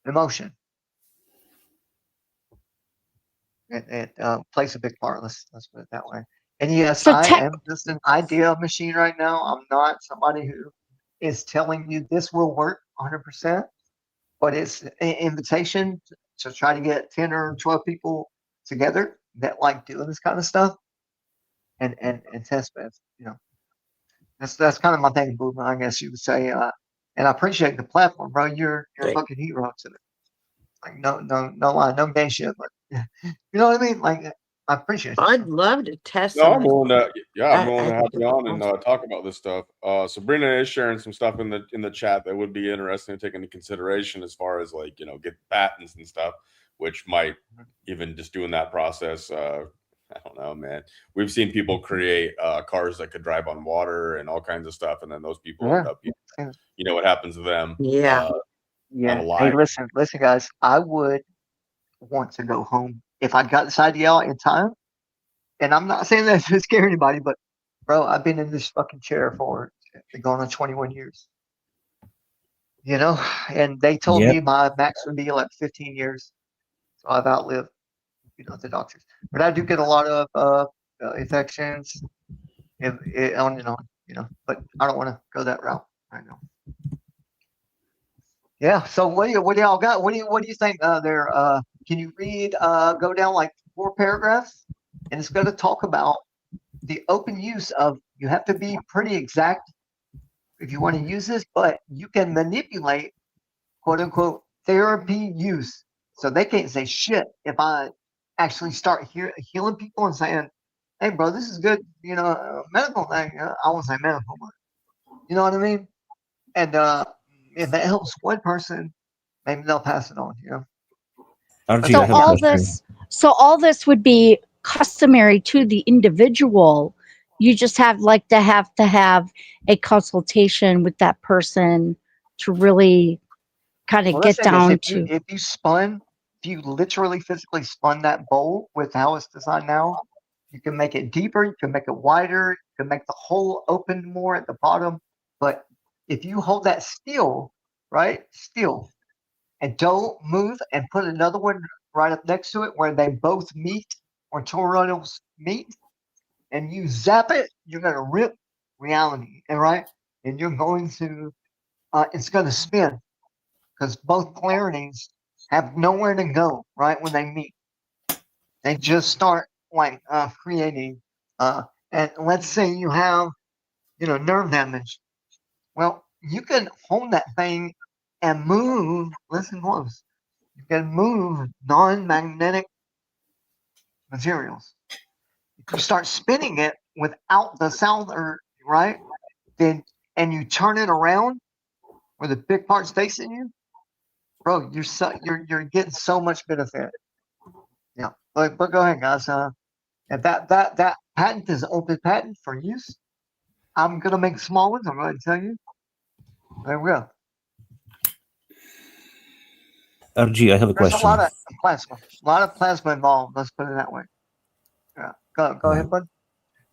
I: emotion. It plays a big part. Let's put it that way. And yes, I am just an idea machine right now. I'm not somebody who is telling you this will work 100%, but it's an invitation to try to get 10 or 12 people together that like doing this kind of stuff and test beds. That's kind of my thing, Booma, I guess you would say. And I appreciate the platform, bro. You're a fucking hero to it. Like no lie, no gay shit, but you know what I mean? Like I appreciate it.
K: I'd love to test.
A: No, I'm willing to. Yeah, I'm willing to have you on
K: think
A: and talk about this stuff. Sabrina is sharing some stuff in the chat that would be interesting to take into consideration as far as like get patents and stuff, which might even just doing that process. I don't know, man. We've seen people create cars that could drive on water and all kinds of stuff, and then those people end up, you know what happens to them.
I: Yeah. Hey, listen, guys. I would want to go home if I got this idea out in time. And I'm not saying that to scare anybody, but bro, I've been in this fucking chair for going on 21 years. You know, and they told me my max would be like 15 years. So I've outlived, the doctors. But I do get a lot of infections and on and on, but I don't want to go that route right now. Yeah. So what do y'all got? What do you think there? Can you read? Go down like 4 paragraphs, and it's going to talk about the open use of. You have to be pretty exact if you want to use this, but you can manipulate, quote unquote, therapy use. So they can't say shit if I actually start healing people and saying, "Hey, bro, this is good." Medical thing. I won't say medical, but you know what I mean. And if that helps one person, maybe they'll pass it on.
B: So all this would be customary to the individual. You just have to have a consultation with that person to really kind of get down to.
I: If you literally physically spun that bowl with how it's designed now, you can make it deeper, you can make it wider, you can make the hole open more at the bottom. But if you hold that still, and don't move and put another one right up next to it where they both meet or toroidals meet, and you zap it, you're going to rip reality, right? And you're going to, it's going to spin because both polarities have nowhere to go, right? When they meet, they just start creating, and let's say you have, nerve damage. Well, you can hold that thing and move, listen close, you can move non-magnetic materials. If you start spinning it without the sound, right, and you turn it around where the big part's facing you, bro, you're getting so much benefit. Yeah, but go ahead, guys. If that patent is open patent for use, I'm gonna make small ones. I'm going to tell you. There we go.
F: RG, I have a question.
I: There's a lot of plasma involved. Let's put it that way. Yeah, go ahead, bud.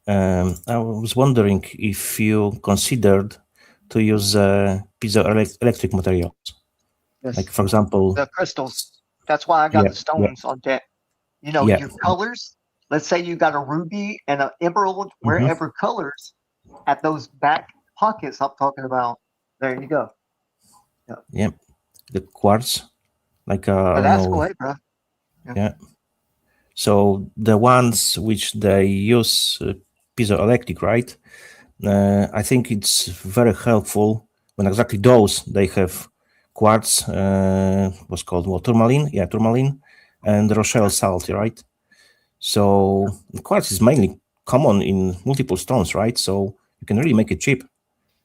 F: I was wondering if you considered to use piezoelectric materials, like for example,
I: the crystals. That's why I got the stones on deck. Your colors. Let's say you got a ruby and an emerald, wherever colors at those back pockets I'm talking about. There you go.
F: Yeah, the quartz,
I: that's great, bro.
F: Yeah. So the ones which they use piezoelectric, right? I think it's very helpful when exactly those they have quartz, what's called tourmaline, tourmaline, and Rochelle salt, right? So quartz is mainly common in multiple stones, right? So you can really make it cheap.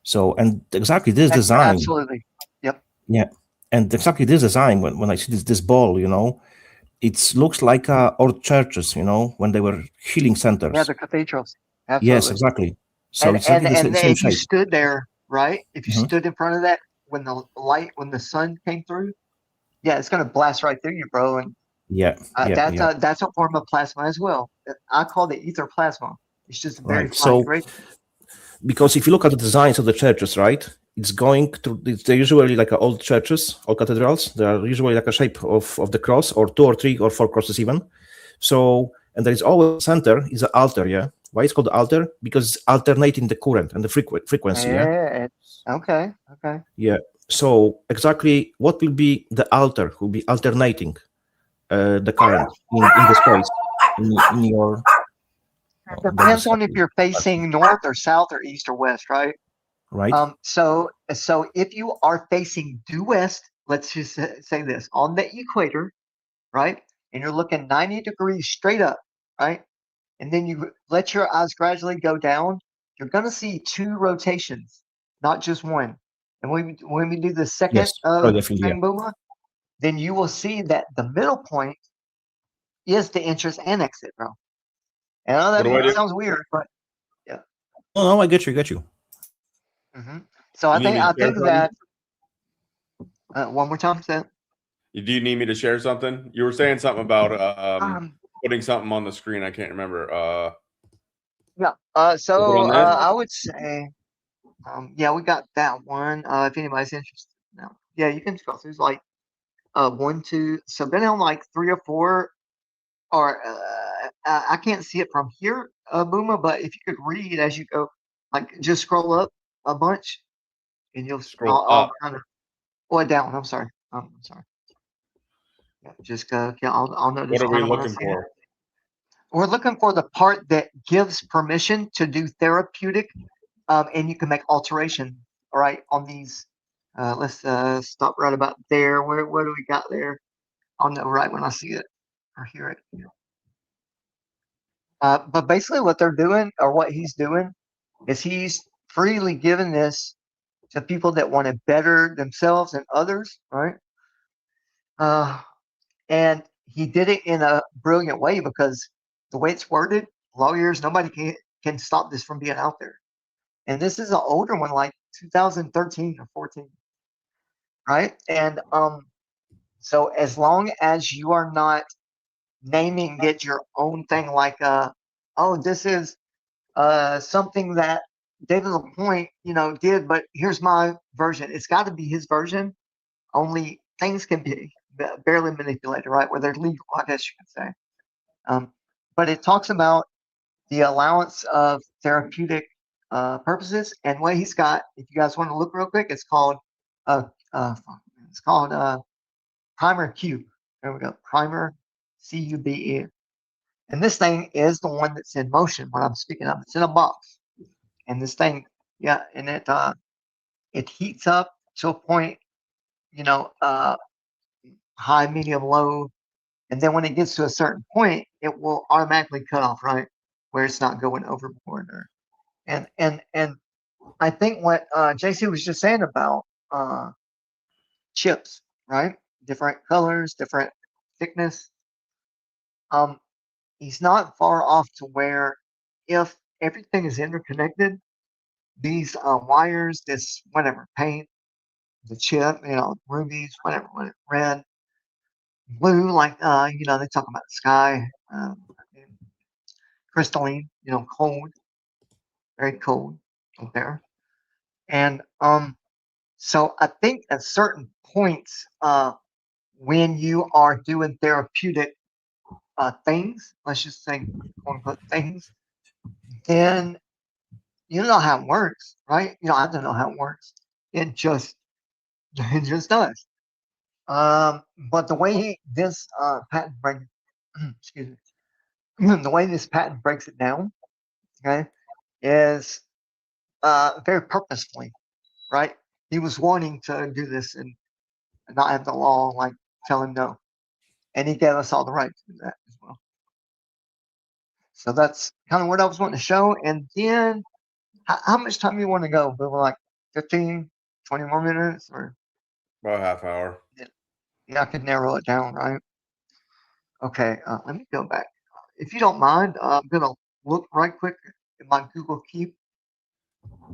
F: So, and exactly this design.
I: Absolutely. Yep.
F: Yeah. And exactly this design, when I see this ball, it looks like old churches, when they were healing centers.
I: Yeah, the cathedrals. Absolutely.
F: Yes, exactly. So it's exactly the same
I: if
F: shape.
I: You stood there, right? If you stood in front of that, when the sun came through, it's going to blast right through you, bro. And that's a form of plasma as well. I call it ether plasma. It's just very fine grain.
F: Because if you look at the designs of the churches, right, they're usually like old churches or cathedrals. They are usually like a shape of the cross, or 2 or 3 or 4 crosses even. So, and there is always center is an altar, yeah. Why it's called the altar? Because it's alternating the current and the frequency, yeah.
I: Okay.
F: Yeah. So exactly what will be the altar? Will be alternating the current in the space in your.
I: Depends on if you're facing north or south or east or west, right?
F: Right.
I: So if you are facing due west, let's just say this, on the equator, right, and you're looking 90 degrees straight up, right, and then you let your eyes gradually go down, you're going to see two rotations, not just one. And when we do the second thing, Booma, then you will see that the middle point is the entrance and exit, bro. And I know that sounds weird, but yeah.
F: Oh, no, I get you.
I: Mm-hmm. So I think that one more time, say it.
A: Do you need me to share something? You were saying something about putting something on the screen. I can't remember.
I: Yeah. So I would say, yeah, we got that one. If anybody's interested, now, yeah, you can scroll through. There's like 1, 2. So then on like 3 or 4, or I can't see it from here, Booma, but if you could read as you go, like just scroll up a bunch, and you'll
A: scroll up.
I: Kind of, or down. I'm sorry. Yeah, just go. Yeah, I'll notice.
A: What are we looking for?
I: We're looking for the part that gives permission to do therapeutic, and you can make alteration. All right, on these. Let's stop right about there. Where do we got there? I'll know right when I see it or hear it. But basically, what they're doing, or what he's doing, is he's freely giving this to people that want to better themselves and others, right? And he did it in a brilliant way, because the way it's worded, lawyers, nobody can stop this from being out there. And this is an older one, like 2013 or 14, right? And so as long as you are not naming it your own thing, like oh, this is something that David LaPointe, did, but here's my version. It's got to be his version. Only things can be barely manipulated, right? Where they're legal, I guess you could say. But it talks about the allowance of therapeutic purposes, and what he's got. If you guys want to look real quick, it's called Primer Q. There we go, Primer CUBE. And this thing is the one that's in motion. What I'm speaking of, it's in a box, and this thing, yeah, and it heats up to a point, high, medium, low, and then when it gets to a certain point, it will automatically cut off, right, where it's not going overboard. And I think what JC was just saying about chips, right? Different colors, different thickness. He's not far off to where, if everything is interconnected, these wires, this whatever paint, the chip, rubies, whatever, red, blue, like they talk about the sky, crystalline, cold, very cold up there. And so I think at certain points, when you are doing therapeutic things, let's just say quote unquote things, then you know how it works, right? I don't know how it works. It just does. But the way this patent breaks, excuse me, the way this patent breaks it down, okay, is very purposefully, right? He was wanting to do this and not have the law like tell him no, and he gave us all the right to do that as well. So that's kind of what I was wanting to show. And then, how much time you want to go? We were like 15, 20 more minutes, or
A: about a half hour.
I: Yeah, I could narrow it down, right? Okay, let me go back. If you don't mind, I'm gonna look right quick in my Google Keep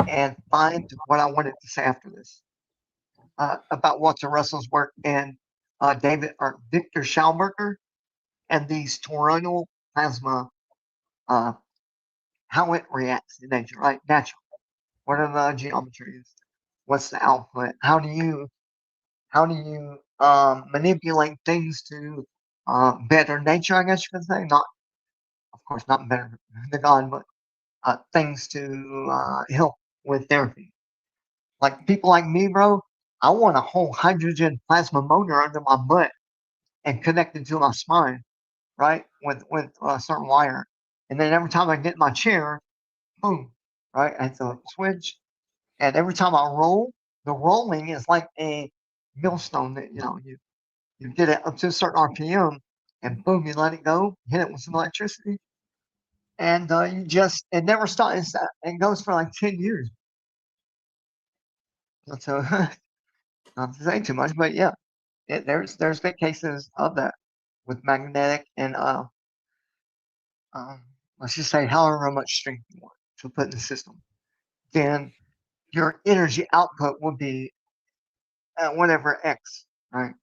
I: and find what I wanted to say after this about Walter Russell's work and David or Victor Schauberger and these toroidal plasma, how it reacts in nature, right? Natural. What are the geometries? What's the output? How do you manipulate things to better nature? I guess you could say. Not, of course, not better than God, but things to help with therapy. Like people like me, bro. I want a whole hydrogen plasma motor under my butt and connected to my spine, right? With a certain wire, and then every time I get in my chair, boom, right? I hit the switch, And every time I roll, the rolling is like a millstone that you get it up to a certain RPM, and boom, you let it go, hit it with some electricity, and it never stops. It goes for like 10 years. So not to say too much, but yeah, there's been cases of that with magnetic and let's just say however much strength you want to put in the system, then your energy output will be whatever X, right?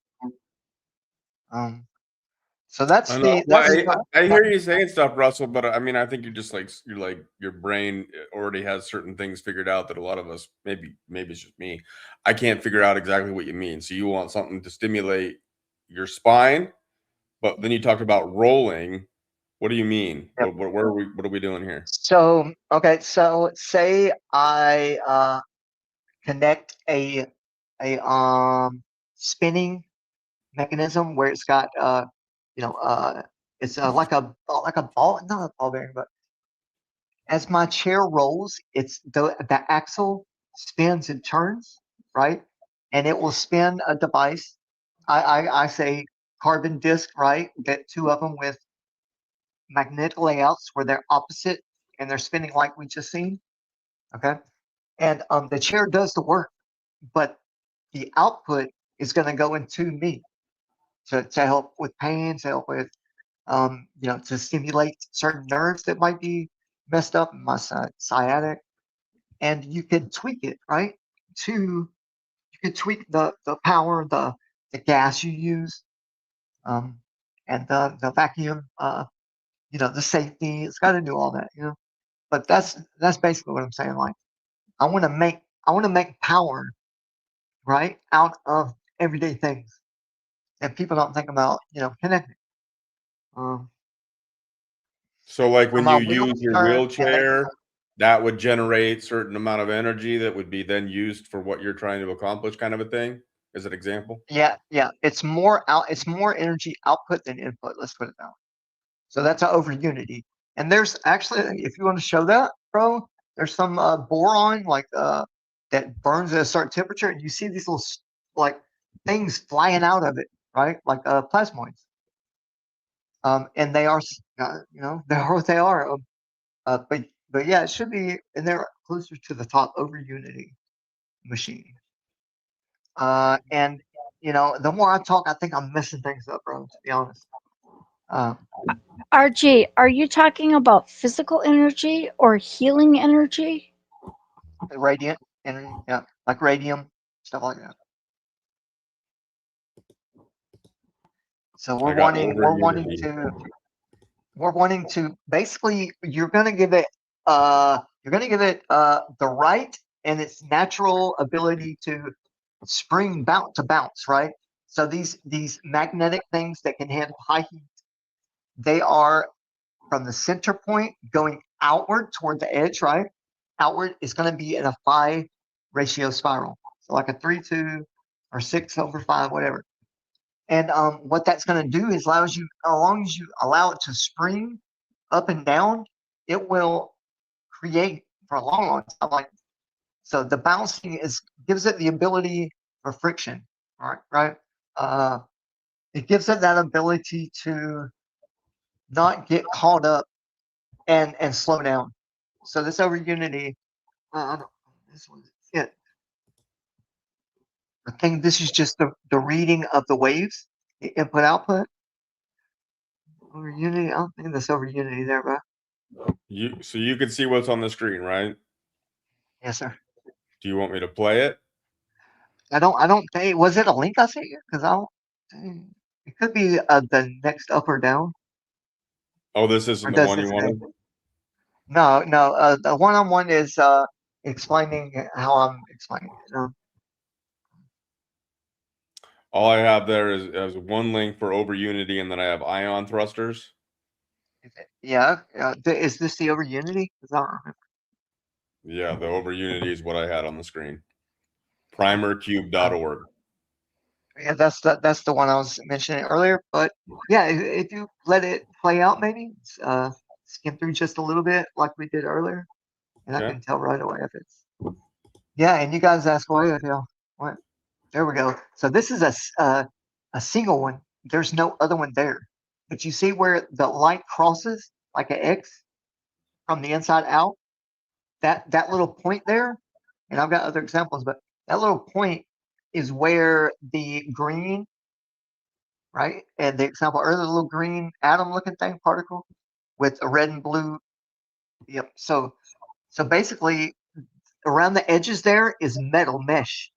I: So that's
A: I know.
I: the
A: I hear you saying stuff, Russell, but I mean, I think you're just like your brain already has certain things figured out that a lot of us, maybe it's just me, I can't figure out exactly what you mean. So you want something to stimulate your spine, but then you talked about rolling. What do you mean?
I: Yep.
A: What are we doing here?
I: So okay, so say I connect a spinning mechanism where it's got it's like a ball, not a ball bearing, but as my chair rolls, it's the axle spins and turns, right? And it will spin a device. I say carbon disc, right? Get two of them with magnetic layouts where they're opposite and they're spinning like we just seen. Okay. And the chair does the work, but the output is going to go into me to help with pain, to help with to stimulate certain nerves that might be messed up in my sciatic. And you can tweak it, right? You can tweak the power, the gas you use, and the vacuum, the safety. It's got to do all that, But that's basically what I'm saying. Like, I want to make power, right, out of everyday things that people don't think about, connecting.
A: So like when
I: my
A: you use your wheelchair, that would generate certain amount of energy that would be then used for what you're trying to accomplish, kind of a thing, as an example.
I: Yeah. It's more energy output than input. Let's put it that way. So that's an Overunity. And there's actually, if you want to show that, bro, there's some boron that burns at a certain temperature, and you see these little like things flying out of it, right? Like plasmoids. And they are, they're what they are. But yeah, it should be, and they're closer to the top Overunity machine. And the more I talk, I think I'm messing things up, bro. To be honest.
B: RG, are you talking about physical energy or healing energy?
I: Radiant energy, yeah, like radium, stuff like that. So we're wanting to basically you're gonna give it the right and its natural ability to bounce, right? So these magnetic things that can handle high heat, they are from the center point going outward toward the edge, right? Outward is going to be in a 5 ratio spiral. So like a 3:2 or 6/5, whatever. And what that's going to do is as long as you allow it to spring up and down, it will create for a long, long time. So the bouncing gives it the ability for friction, right? It gives it that ability to not get caught up and slow down. So this Overunity, this one's it. I think this is just the reading of the waves, the input output. Overunity, I don't think that's Overunity there, bro.
A: So you can see what's on the screen, right?
I: Yes, sir.
A: Do you want me to play it?
I: I don't think, was it a link I sent you? Because it could be the next up or down.
A: Oh, this isn't the one you wanted?
I: No, the one-on-one is explaining how I'm explaining it.
A: All I have there is one link for Overunity, and then I have ion thrusters.
I: Yeah, is this the Overunity? Because I don't remember.
A: Yeah, the Overunity is what I had on the screen. Primercube.org.
I: Yeah, that's the one I was mentioning earlier. But yeah, if you let it play out, maybe skim through just a little bit like we did earlier, and I can tell right away if it's. Yeah, and you guys ask away if you want. There we go. So this is a single one. There's no other one there. But you see where the light crosses like an X from the inside out? That little point there, and I've got other examples, but that little point is where the green, right? And the example earlier, the little green atom-looking thing, particle, with a red and blue. Yep. So basically, around the edges there is metal mesh,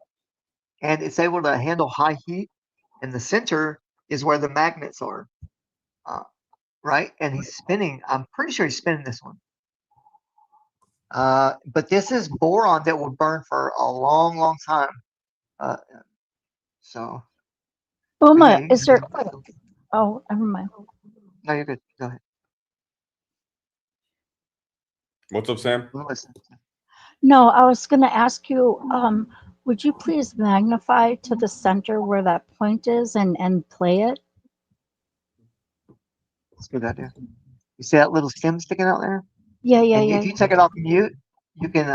I: and it's able to handle high heat. And the center is where the magnets are, right? And he's spinning. I'm pretty sure he's spinning this one. But this is boron that will burn for a long, long time. So.
B: Booma,
I: Yeah,
B: is there? Oh, never mind.
I: No, you're good. Go ahead.
A: What's up, Sam?
B: No, I was going to ask you, would you please magnify to the center where that point is and play it?
I: That's a good idea. You see that little stem sticking out there?
B: Yeah.
I: If you take it off mute, you can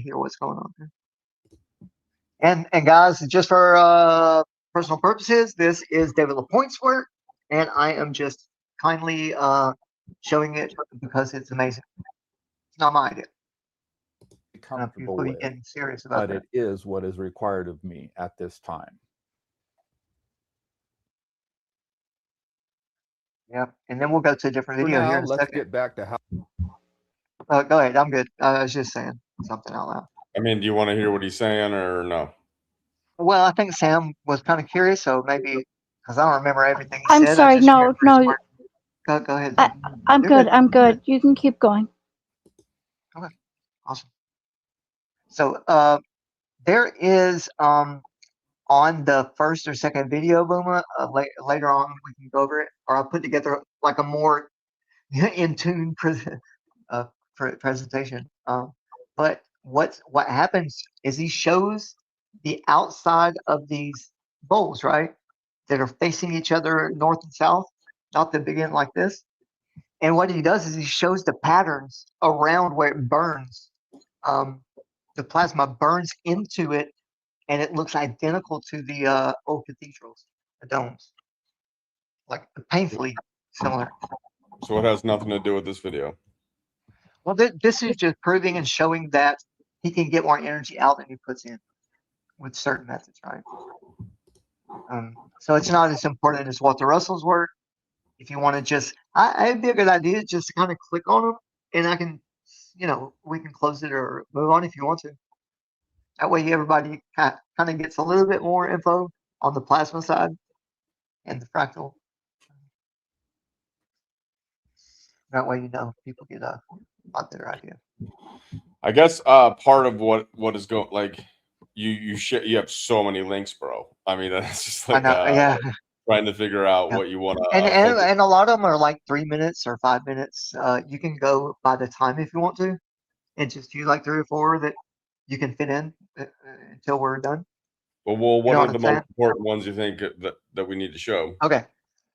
I: hear what's going on there. And guys, just for personal purposes, this is David LaPointe's work, and I am just kindly showing it because it's amazing. It's not my idea.
L: Comfortable with,
I: getting serious about
L: but it is what is required of me at this time.
I: Yep, and then we'll go to a different
L: For
I: video
L: now,
I: here in a
L: let's
I: second.
L: get back to how.
I: Go ahead. I'm good. I was just saying something out loud.
A: I mean, do you want to hear what he's saying or no?
I: Well, I think Sam was kind of curious, so maybe because I don't remember everything he
B: I'm
I: said.
B: sorry. No.
I: Go ahead.
B: I'm good. I'm good. You can keep going.
I: Okay. Awesome. So there is on the first or second video, Booma, later on we can go over it, or I'll put together like a more in tune presentation. But what happens is he shows the outside of these bowls, right, that are facing each other north and south, not that begin like this. And what he does is he shows the patterns around where it burns. The plasma burns into it, and it looks identical to the old cathedrals, the domes, like painfully similar.
A: So it has nothing to do with this video.
I: Well, this is just proving and showing that he can get more energy out than he puts in with certain methods, right? So it's not as important as Walter Russell's work. If you want to just, it'd be a good idea just to kind of click on them, and I can, we can close it or move on if you want to. That way, everybody kind of gets a little bit more info on the plasma side and the fractal. That way, people get a lot better idea.
A: I guess part of what is going, like, you have so many links, bro. I mean, that's just like trying to figure out what you want to.
I: And a lot of them are like 3 minutes or 5 minutes. You can go by the time if you want to, and just use like 3 or 4 that you can fit in until we're done.
A: Well, what are the most important ones you think that we need to show?
I: Okay.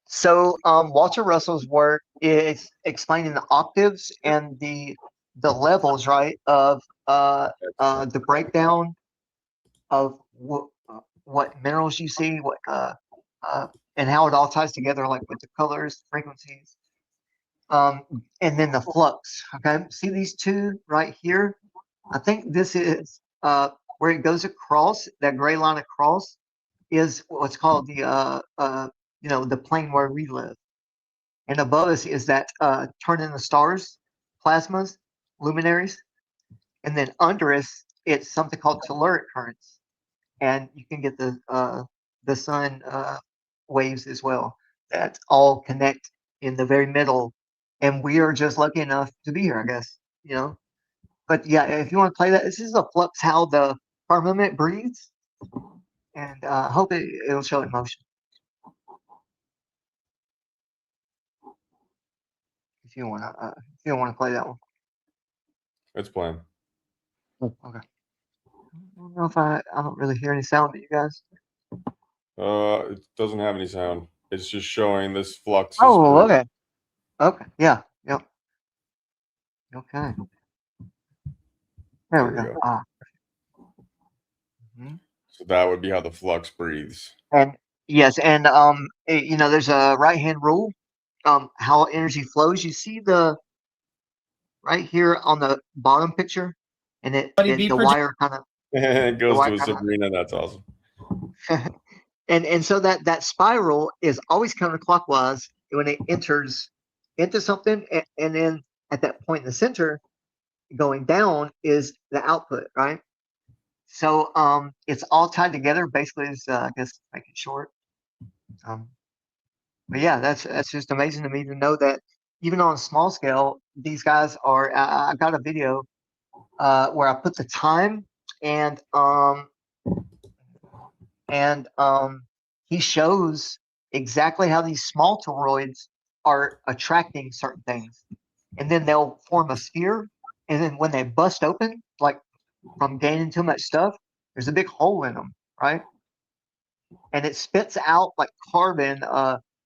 I: So Walter Russell's work is explaining the octaves and the levels, right, of the breakdown of what minerals you see, and how it all ties together, like with the colors, frequencies, and then the flux. Okay, see these two right here? I think this is where it goes across, that gray line across is what's called the plane where we live. And above us is that turning the stars, plasmas, luminaries. And then under us, it's something called telluric currents. And you can get the sun waves as well that all connect in the very middle. And we are just lucky enough to be here, I guess, But yeah, if you want to play that, this is a flux how the firmament breathes. And I hope it'll show in motion. If you want to play that one.
A: It's playing.
I: Okay. I don't know if I don't really hear any sound, but you guys.
A: It doesn't have any sound. It's just showing this flux.
I: Oh, okay. Okay. Yeah. Yep. Okay. There we go.
A: So that would be how the flux breathes.
I: And yes, and you know, there's a right-hand rule, how energy flows. You see the right here on the bottom picture, and the wire kind of
A: It goes to a Sabrina. That's awesome.
I: and so that spiral is always counterclockwise when it enters into something, and then at that point in the center, going down is the output, right? So it's all tied together. Basically, is I guess make it short. But yeah, that's just amazing to me to know that even on a small scale, these guys are. I got a video where I put the time and he shows exactly how these small toroids are attracting certain things, and then they'll form a sphere, and then when they bust open, like from gaining too much stuff, there's a big hole in them, right? And it spits out like carbon.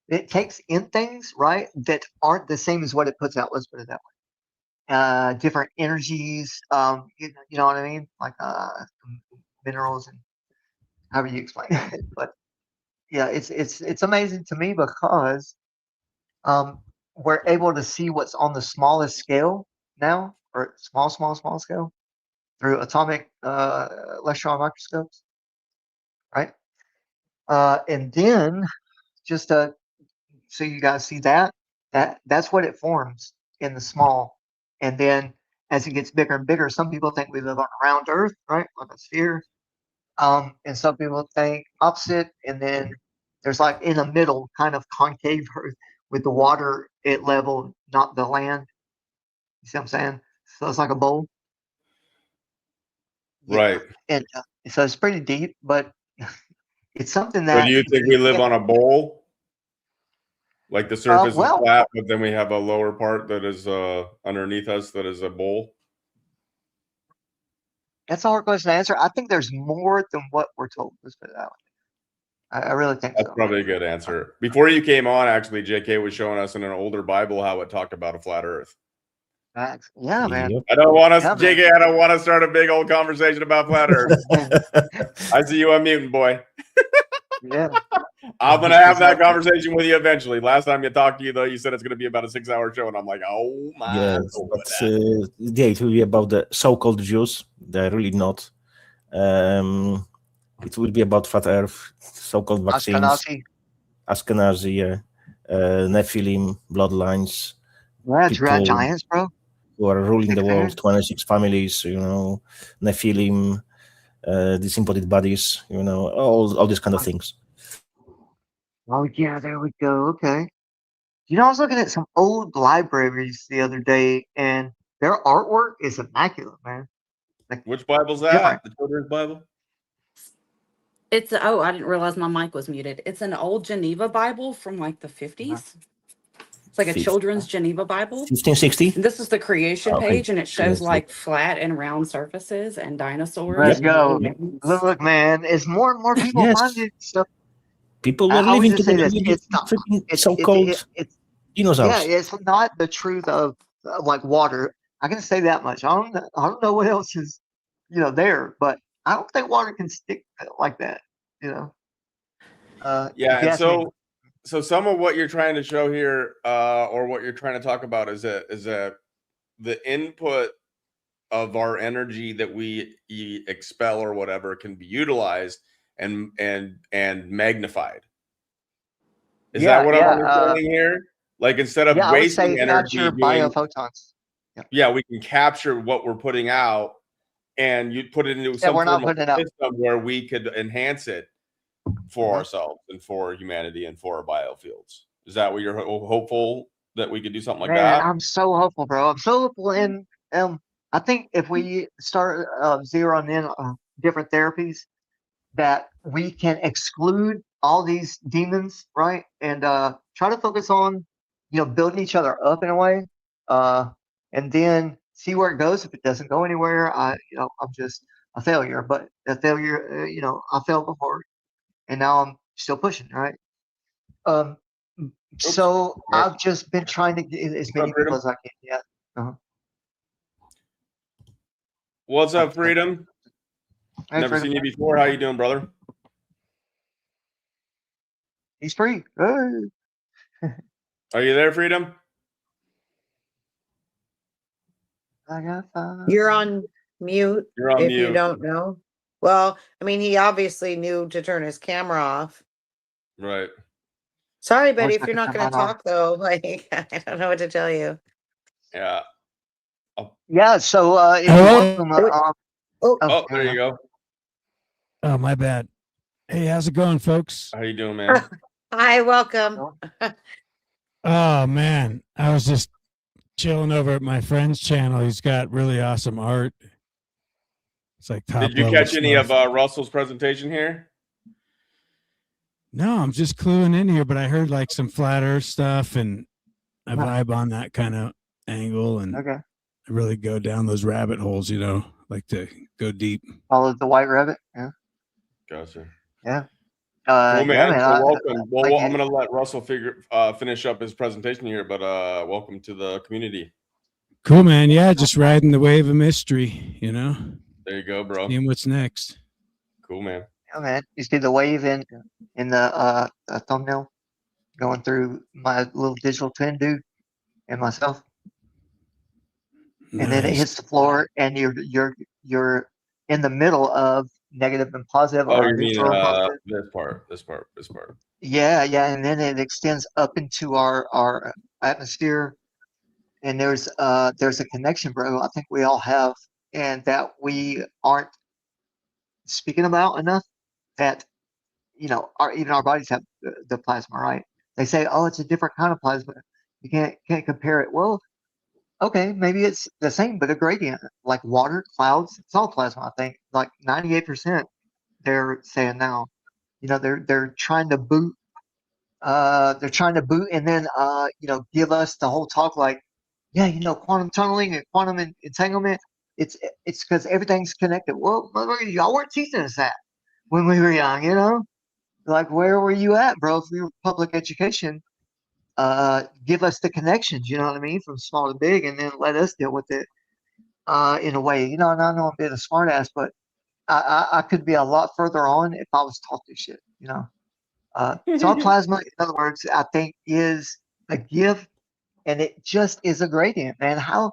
I: It takes in things, right, that aren't the same as what it puts out. Let's put it that way. Different energies. You know what I mean? Like minerals and however you explain it. But yeah, it's amazing to me because we're able to see what's on the smallest scale now, or small scale, through atomic electron microscopes, right? And then just so you guys see that's what it forms in the small, and then as it gets bigger and bigger, some people think we live on a round Earth, right, like a sphere, and some people think opposite, and then there's like in the middle, kind of concave Earth with the water at level, not the land. You see what I'm saying? So it's like a bowl.
A: Right.
I: And so it's pretty deep, but it's something
A: So
I: that.
A: do you think we live on a bowl? Like the surface is flat, but then we have a lower part that is underneath us that is a bowl?
I: That's a hard question to answer. I think there's more than what we're told. Let's put it that way. I really think
A: that's
I: so.
A: Probably a good answer. Before you came on, actually, JK was showing us in an older Bible how it talked about a flat Earth.
I: Yeah, man.
A: I don't want to, JK. I don't want to start a big old conversation about flat Earth. I see you unmuting, boy.
I: Yeah.
A: I'm gonna have that conversation with you eventually. Last time you talked to you, though, you said it's gonna be about a 6-hour show, and I'm like, oh my.
F: Yes, but yeah, it will be about the so-called Jews. They're really not. It will be about flat Earth, so-called vaccines, Ashkenazi, yeah, Nephilim, bloodlines.
I: Yeah, red giants, bro.
F: Who are ruling the world? 26 families, you know, Nephilim, disembodied bodies, you know, all these kind of things.
I: Oh yeah, there we go. Okay. You know, I was looking at some old libraries the other day, and their artwork is immaculate, man.
A: Like, which Bible's that? The Children's Bible?
G: It's I didn't realize my mic was muted. It's an old Geneva Bible from like the 50s. It's like a children's Geneva Bible.
F: 1560.
G: And this is the creation page, and it shows like flat and round surfaces and dinosaurs.
I: Let's go. Look, man, as more and more people find it stuff.
F: People are living together.
I: It's not
F: so-called dinosaurs.
I: Yeah, it's not the truth of like water. I can say that much. I don't know what else is, there, but I don't think water can stick like that.
A: Yeah, and so some of what you're trying to show here, or what you're trying to talk about, is that the input of our energy that we expel or whatever can be utilized and magnified. Is that what I'm understanding here? Like, instead of wasting energy,
I: biophotons.
A: Yeah, we can capture what we're putting out, and you put it into some form of system where we could enhance it for ourselves and for humanity and for our biofields. Is that what you're hopeful that we could do something like that?
I: I'm so hopeful, bro. I'm so hopeful, and I think if we start zeroing in different therapies, that we can exclude all these demons, right? And try to focus on, building each other up in a way, and then see where it goes. If it doesn't go anywhere, I'm just a failure. But a failure, I failed before, and now I'm still pushing, right? So I've just been trying to get as many people as I can. Yeah.
A: What's up, Freedom? Never seen you before. How you doing, brother?
I: He's free.
A: Are you there, Freedom?
K: You're on mute.
A: You're on
K: if
A: mute.
K: you don't know. Well, I mean, he obviously knew to turn his camera off.
A: Right.
K: Sorry, buddy, if you're not going to talk, though, like, I don't know what to tell you.
A: Yeah.
I: Yeah. So, if you welcome,
A: there you go.
M: Oh, my bad. Hey, how's it going, folks?
A: How you doing, man?
K: Hi, welcome.
M: Oh man, I was just chilling over at my friend's channel. He's got really awesome art. It's like top.
A: Did you catch any of Russell's presentation here?
M: No, I'm just cluing in here, but I heard like some flat Earth stuff, and I vibe on that kind of angle, and I really go down those rabbit holes. You know, like to go deep.
I: Follow the white rabbit. Yeah.
A: Gotcha.
I: Yeah.
A: Cool, man.
I: Yeah, man.
A: So welcome. Well, I'm going to let Russell finish up his presentation here, but welcome to the community.
M: Cool, man. Yeah, just riding the wave of mystery, you know.
A: There you go, bro.
M: Seeing what's next.
A: Cool, man.
I: Yeah, man. You see the wave in the thumbnail going through my little digital twin dude and myself.
M: Nice.
I: And then it hits the floor, and you're in the middle of negative and positive.
A: Oh,
I: or
A: you mean
I: positive.
A: this part.
I: Yeah, and then it extends up into our atmosphere, and there's a connection, bro. I think we all have, and that we aren't speaking about enough. That even our bodies have the plasma, right? They say, oh, it's a different kind of plasma. You can't compare it. Well, okay, maybe it's the same, but a gradient, like water, clouds. It's all plasma. I think like 98%. They're saying now. They're trying to boot. And then give us the whole talk like, yeah, quantum tunneling and quantum entanglement. It's because everything's connected. Well, y'all weren't teaching us that when we were young. Like, where were you at, bro? If we were public education, give us the connections. You know what I mean, from small to big, and then let us deal with it in a way. And I know I'm being a smart ass, but I could be a lot further on if I was taught this shit. So our plasma, in other words, I think is a gift, and it just is a gradient, man. How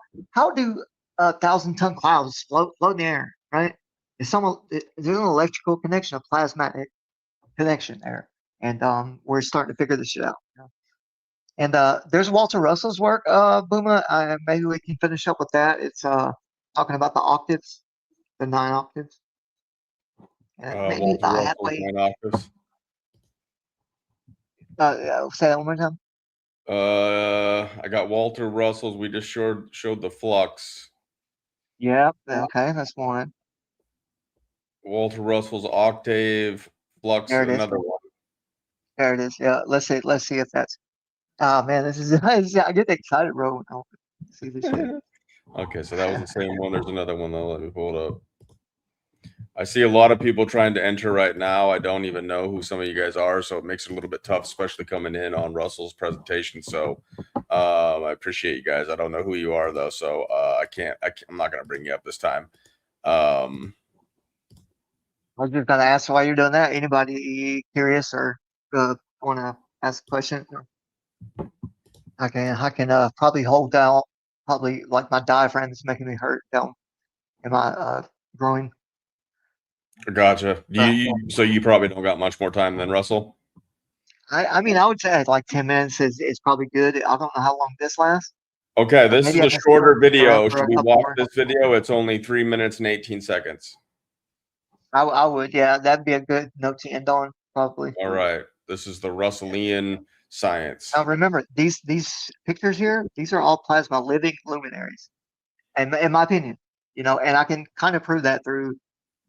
I: do 1,000-ton clouds float in the air, right? There's an electrical connection, a plasmatic connection there, and we're starting to figure this shit out. And there's Walter Russell's work, Booma. Maybe we can finish up with that. It's talking about the octaves, the 9 octaves. Maybe
A: Walter
I: about
A: Russell's
I: halfway.
A: 9 octaves.
I: Say that one more time.
A: I got Walter Russell's. We just showed the flux.
I: Yeah. Okay, that's one.
A: Walter Russell's octave flux.
I: There it is.
A: Another one.
I: There it is. Yeah. Let's see if that's. Oh man, this is. I get excited, bro. When I see this shit.
A: Okay, so that was the same one. There's another one though. Let me pull it up. I see a lot of people trying to enter right now. I don't even know who some of you guys are, so it makes it a little bit tough, especially coming in on Russell's presentation. So I appreciate you guys. I don't know who you are though, so I'm not going to bring you up this time.
I: I was just going to ask why you're doing that. Anybody curious or want to ask a question? I can probably hold down. Probably like my diaphragm is making me hurt down in my groin.
A: Gotcha. So you probably don't got much more time than Russell?
I: I mean, I would say like 10 minutes is probably good. I don't know how long this lasts.
A: Okay, this is a shorter video. Should we watch this video? It's only 3 minutes and 18 seconds.
I: I would, yeah. That'd be a good note to end on, probably.
A: All right. This is the Russellian science.
I: Now remember, these pictures here, these are all plasma living luminaries. And in my opinion, and I can kind of prove that through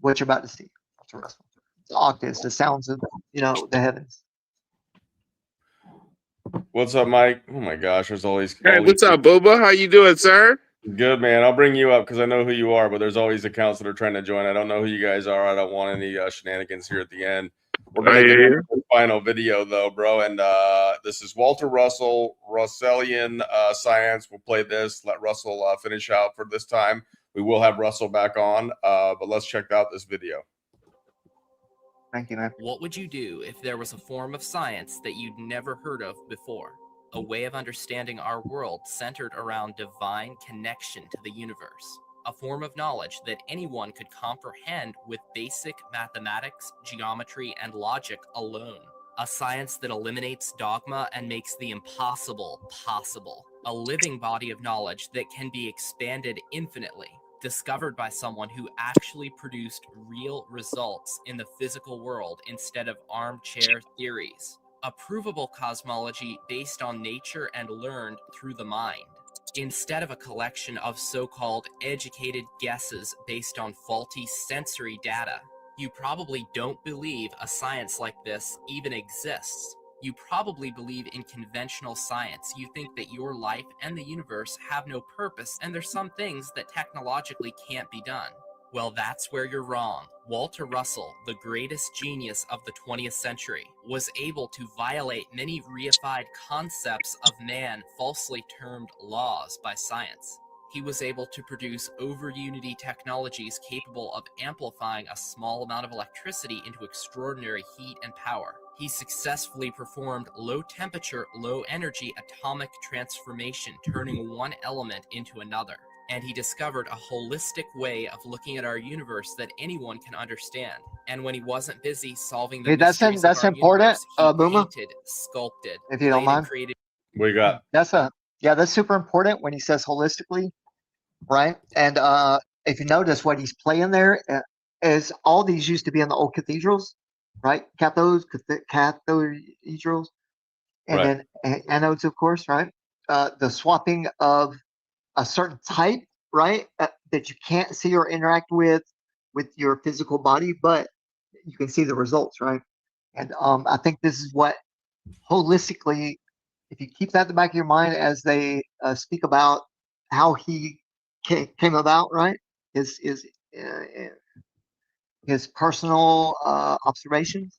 I: what you're about to see. The octaves, the sounds of the heavens.
A: What's up, Mike? Oh my gosh, there's always.
N: Hey, what's up, Boba? How you doing, sir?
A: Good, man. I'll bring you up because I know who you are, but there's always accounts that are trying to join. I don't know who you guys are. I don't want any shenanigans here at the end. We're gonna get into the final video though, bro. And this is Walter Russell, Russellian science. We'll play this. Let Russell finish out for this time. We will have Russell back on, but let's check out this video.
I: Thank you, man.
O: What would you do if there was a form of science that you'd never heard of before? A way of understanding our world centered around divine connection to the universe. A form of knowledge that anyone could comprehend with basic mathematics, geometry, and logic alone. A science that eliminates dogma and makes the impossible possible. A living body of knowledge that can be expanded infinitely. Discovered by someone who actually produced real results in the physical world instead of armchair theories. A provable cosmology based on nature and learned through the mind, instead of a collection of so-called educated guesses based on faulty sensory data. You probably don't believe a science like this even exists. You probably believe in conventional science. You think that your life and the universe have no purpose, and there's some things that technologically can't be done. Well, that's where you're wrong. Walter Russell, the greatest genius of the 20th century, was able to violate many reified concepts of man falsely termed laws by science. He was able to produce Overunity technologies capable of amplifying a small amount of electricity into extraordinary heat and power. He successfully performed low-temperature, low-energy atomic transformation, turning one element into another. And he discovered a holistic way of looking at our universe that anyone can understand. And when he wasn't busy solving the mysteries of our universe, he
I: Booma,
O: painted, sculpted,
I: if you don't mind.
O: created.
A: What you got?
I: That's super important when he says holistically, right? And if you notice what he's playing there is all these used to be in the old cathedrals, right? Cathedrals, and then anodes, of course, right? The swapping of a certain type, right? That you can't see or interact with your physical body, but you can see the results, right? And I think this is what holistically, if you keep that in the back of your mind as they speak about how he came about, right? His personal observations.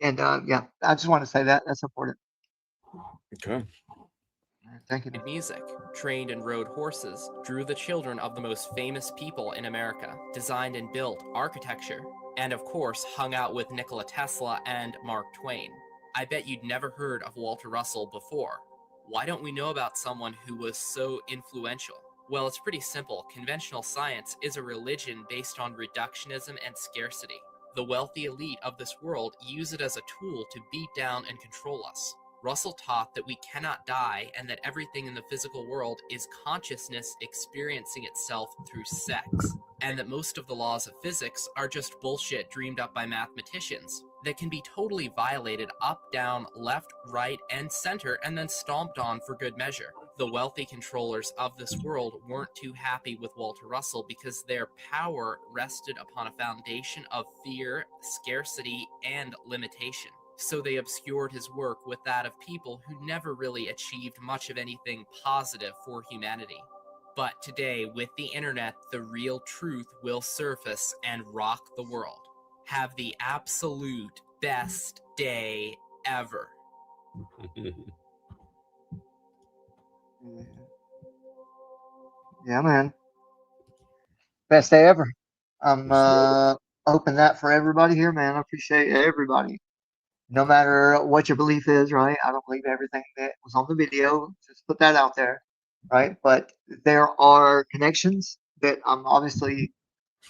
I: And yeah, I just want to say that that's important.
A: Okay.
I: Thank you.
O: Music, trained and rode horses, drew the children of the most famous people in America, designed and built architecture, and of course hung out with Nikola Tesla and Mark Twain. I bet you'd never heard of Walter Russell before. Why don't we know about someone who was so influential? Well, it's pretty simple. Conventional science is a religion based on reductionism and scarcity. The wealthy elite of this world use it as a tool to beat down and control us. Russell taught that we cannot die and that everything in the physical world is consciousness experiencing itself through sex, and that most of the laws of physics are just bullshit dreamed up by mathematicians that can be totally violated up, down, left, right, and center, and then stomped on for good measure. The wealthy controllers of this world weren't too happy with Walter Russell because their power rested upon a foundation of fear, scarcity, and limitation. So they obscured his work with that of people who never really achieved much of anything positive for humanity. But today, with the internet, the real truth will surface and rock the world. Have the absolute best day ever.
I: Yeah, man. Best day ever. I'm hoping that for everybody here, man. I appreciate everybody. No matter what your belief is, right? I don't believe everything that was on the video. Just put that out there, right? But there are connections that I'm obviously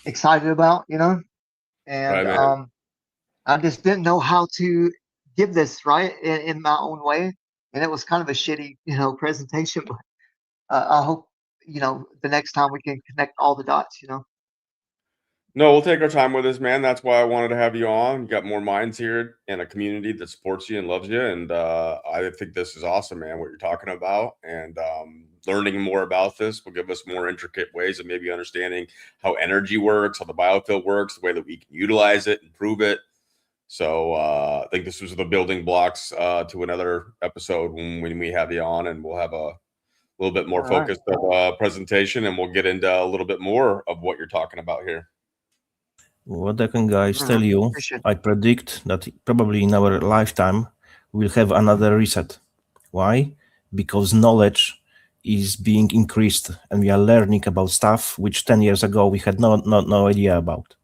I: excited about, you know? And I just didn't know how to give this, right, in my own way. And it was kind of a shitty, presentation. But I hope, the next time we can connect all the dots,
A: No, we'll take our time with this, man. That's why I wanted to have you on. You got more minds here and a community that supports you and loves you. And I think this is awesome, man, what you're talking about. And learning more about this will give us more intricate ways of maybe understanding how energy works, how the biofield works, the way that we can utilize it, improve it. So I think this was the building blocks to another episode when we have you on, and we'll have a little bit more focused presentation, and we'll get into a little bit more of what you're talking about here.
F: What I can, guys, tell you, I predict that probably in our lifetime we'll have another reset. Why? Because knowledge is being increased, and we are learning about stuff which 10 years ago we had no idea about.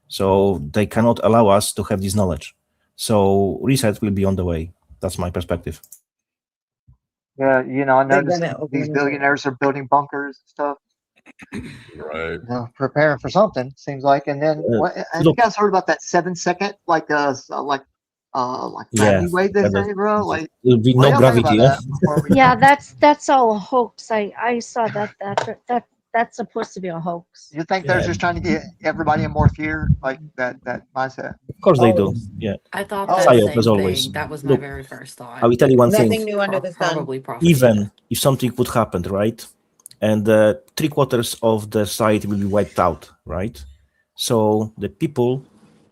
F: So they cannot allow us to have this knowledge. So reset will be on the way. That's my perspective.
I: Yeah, I noticed these billionaires are building bunkers and stuff.
A: Right.
I: Preparing for something, seems like. And then have you guys heard about that 7-second gravity wave they say, bro? Like,
F: there'll be no gravity.
B: Yeah, that's all a hoax. I saw that's supposed to be a hoax.
I: You think they're just trying to get everybody in more fear, like that mindset?
F: Of course they do. Yeah.
G: I thought that same
F: as always.
G: thing. That was my very first thought.
F: I will tell you one
K: Nothing
F: thing.
K: new under the sun.
G: Probably prophecy.
F: Even if something would happen, right, and 3/4 of the society will be wiped out, right? So the people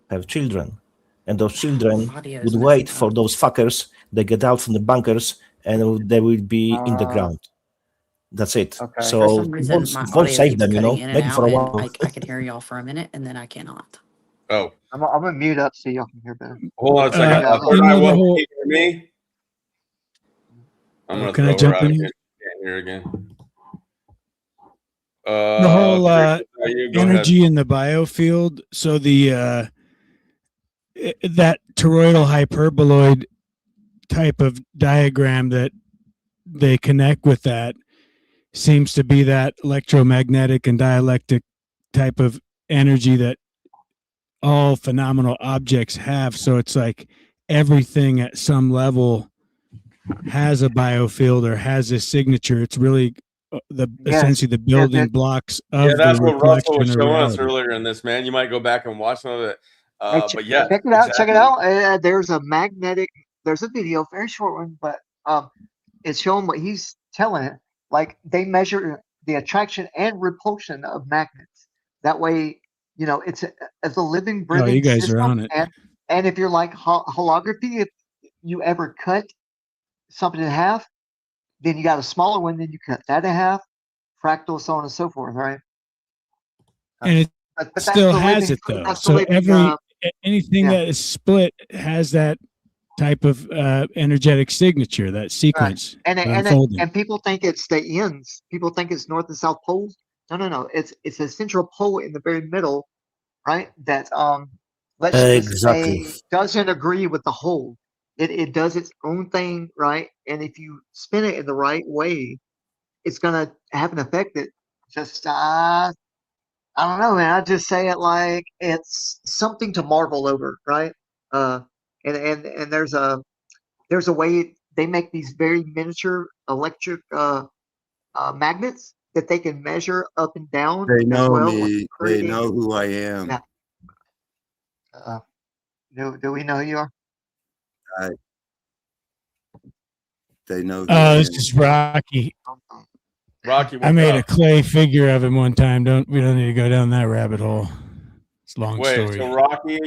F: have children, and those children would wait for those fuckers. They get out from the bunkers, and they will be in the ground. That's it.
I: Okay.
F: So
G: For some reason,
F: won't
G: my audio
F: save
G: keeps
F: them,
G: cutting in and
F: maybe
G: out,
F: for a
G: and
F: while.
G: I can hear y'all for a minute, and then I cannot.
A: Oh,
I: I'm gonna mute up so y'all can hear better.
A: hold on a second. Can you hear me? I'm gonna
M: can I
A: throw her
M: jump
A: out
M: in
A: again.
M: here?
A: Can't hear again.
M: The whole energy in the biofield. So the that toroidal hyperboloid type of diagram that they connect with that seems to be that electromagnetic and dialectic type of energy that all phenomenal objects have. So it's like everything at some level has a biofield or has a signature. It's really essentially the building blocks of
A: that's
M: the
A: what Russell was
M: reflection of
A: showing us
M: reality.
A: earlier in this, man. You might go back and watch some of it. But yeah,
I: check it out. Check it out. There's a video, very short one, but it's showing what he's telling it. Like, they measure the attraction and repulsion of magnets. That way, it's a living, breathing
M: you guys
I: system.
M: are on it.
I: And if you're like holography, if you ever cut something in half, then you got a smaller one, then you cut that in half, fractal, so on and so forth, right?
M: And it still has it though. So anything that is split has that type of energetic signature, that sequence.
I: Right. And people think it's the ends. People think it's north and south poles. No. It's a central pole in the very middle, right? That let's just say doesn't agree with the whole. It does its own thing, right? And if you spin it in the right way, it's gonna have an effect that just I don't know, man. I just say it like it's something to marvel over, right? And there's a way they make these very miniature electric magnets that they can measure up and down.
P: They know
I: as well,
P: me. They know who I am.
I: Do we know who you are?
P: They know.
M: This is Rocky.
A: Rocky,
M: I made a clay figure of him one time. We don't need to go down that rabbit hole. It's a long story.
A: So Rocky,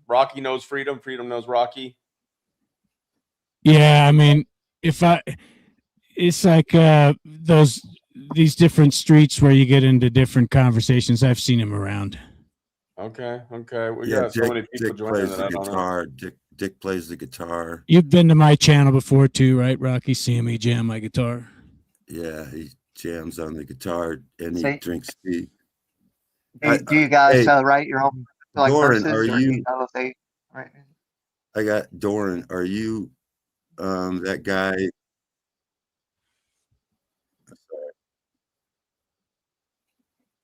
A: Rocky knows Freedom. Freedom knows Rocky.
M: Yeah, I mean, it's like these different streets where you get into different conversations. I've seen him around.
A: Okay. We got so many people joining that I don't know.
P: Dick plays the guitar.
M: You've been to my channel before too, right, Rocky? Seeing me jam my guitar.
P: Yeah, he jams on the guitar and he drinks tea.
I: Do you guys write your own
P: Doran,
I: verses?
P: are you?
I: Right.
P: I got Doran. Are you that guy?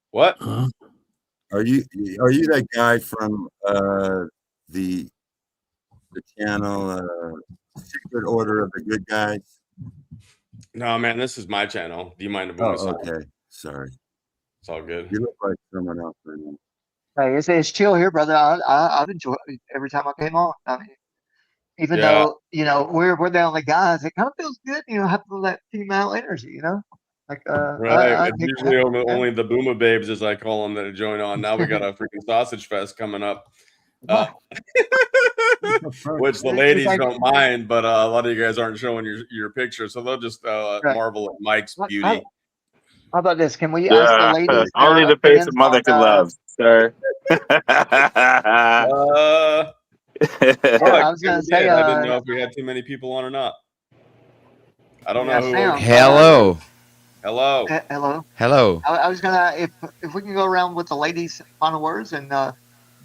A: What?
P: Are you that guy from the channel Secret Order of the Good Guys?
A: No, man, this is my channel. Do you mind if
P: okay. Sorry.
A: It's all good.
P: You look like someone else right now.
I: Hey, it's chill here, brother. I've enjoyed it every time I came on. I mean, even though we're the only guys, it kind of feels good, having that female energy, Like
A: right. It's usually only the Booma babes, as I call them, that join on. Now we got a freaking sausage fest coming up. Which the ladies don't mind, but a lot of you guys aren't showing your picture, so they'll just marvel at Mike's beauty.
I: How about this? Can we ask the ladies?
N: Only the face of mother can love, sir.
I: I was gonna say,
A: I didn't know if we had too many people on or not. I don't know who.
I: Sam,
Q: Hello.
A: Hello.
I: Hello.
Q: Hello.
I: I was gonna if we can go around with the ladies' final words and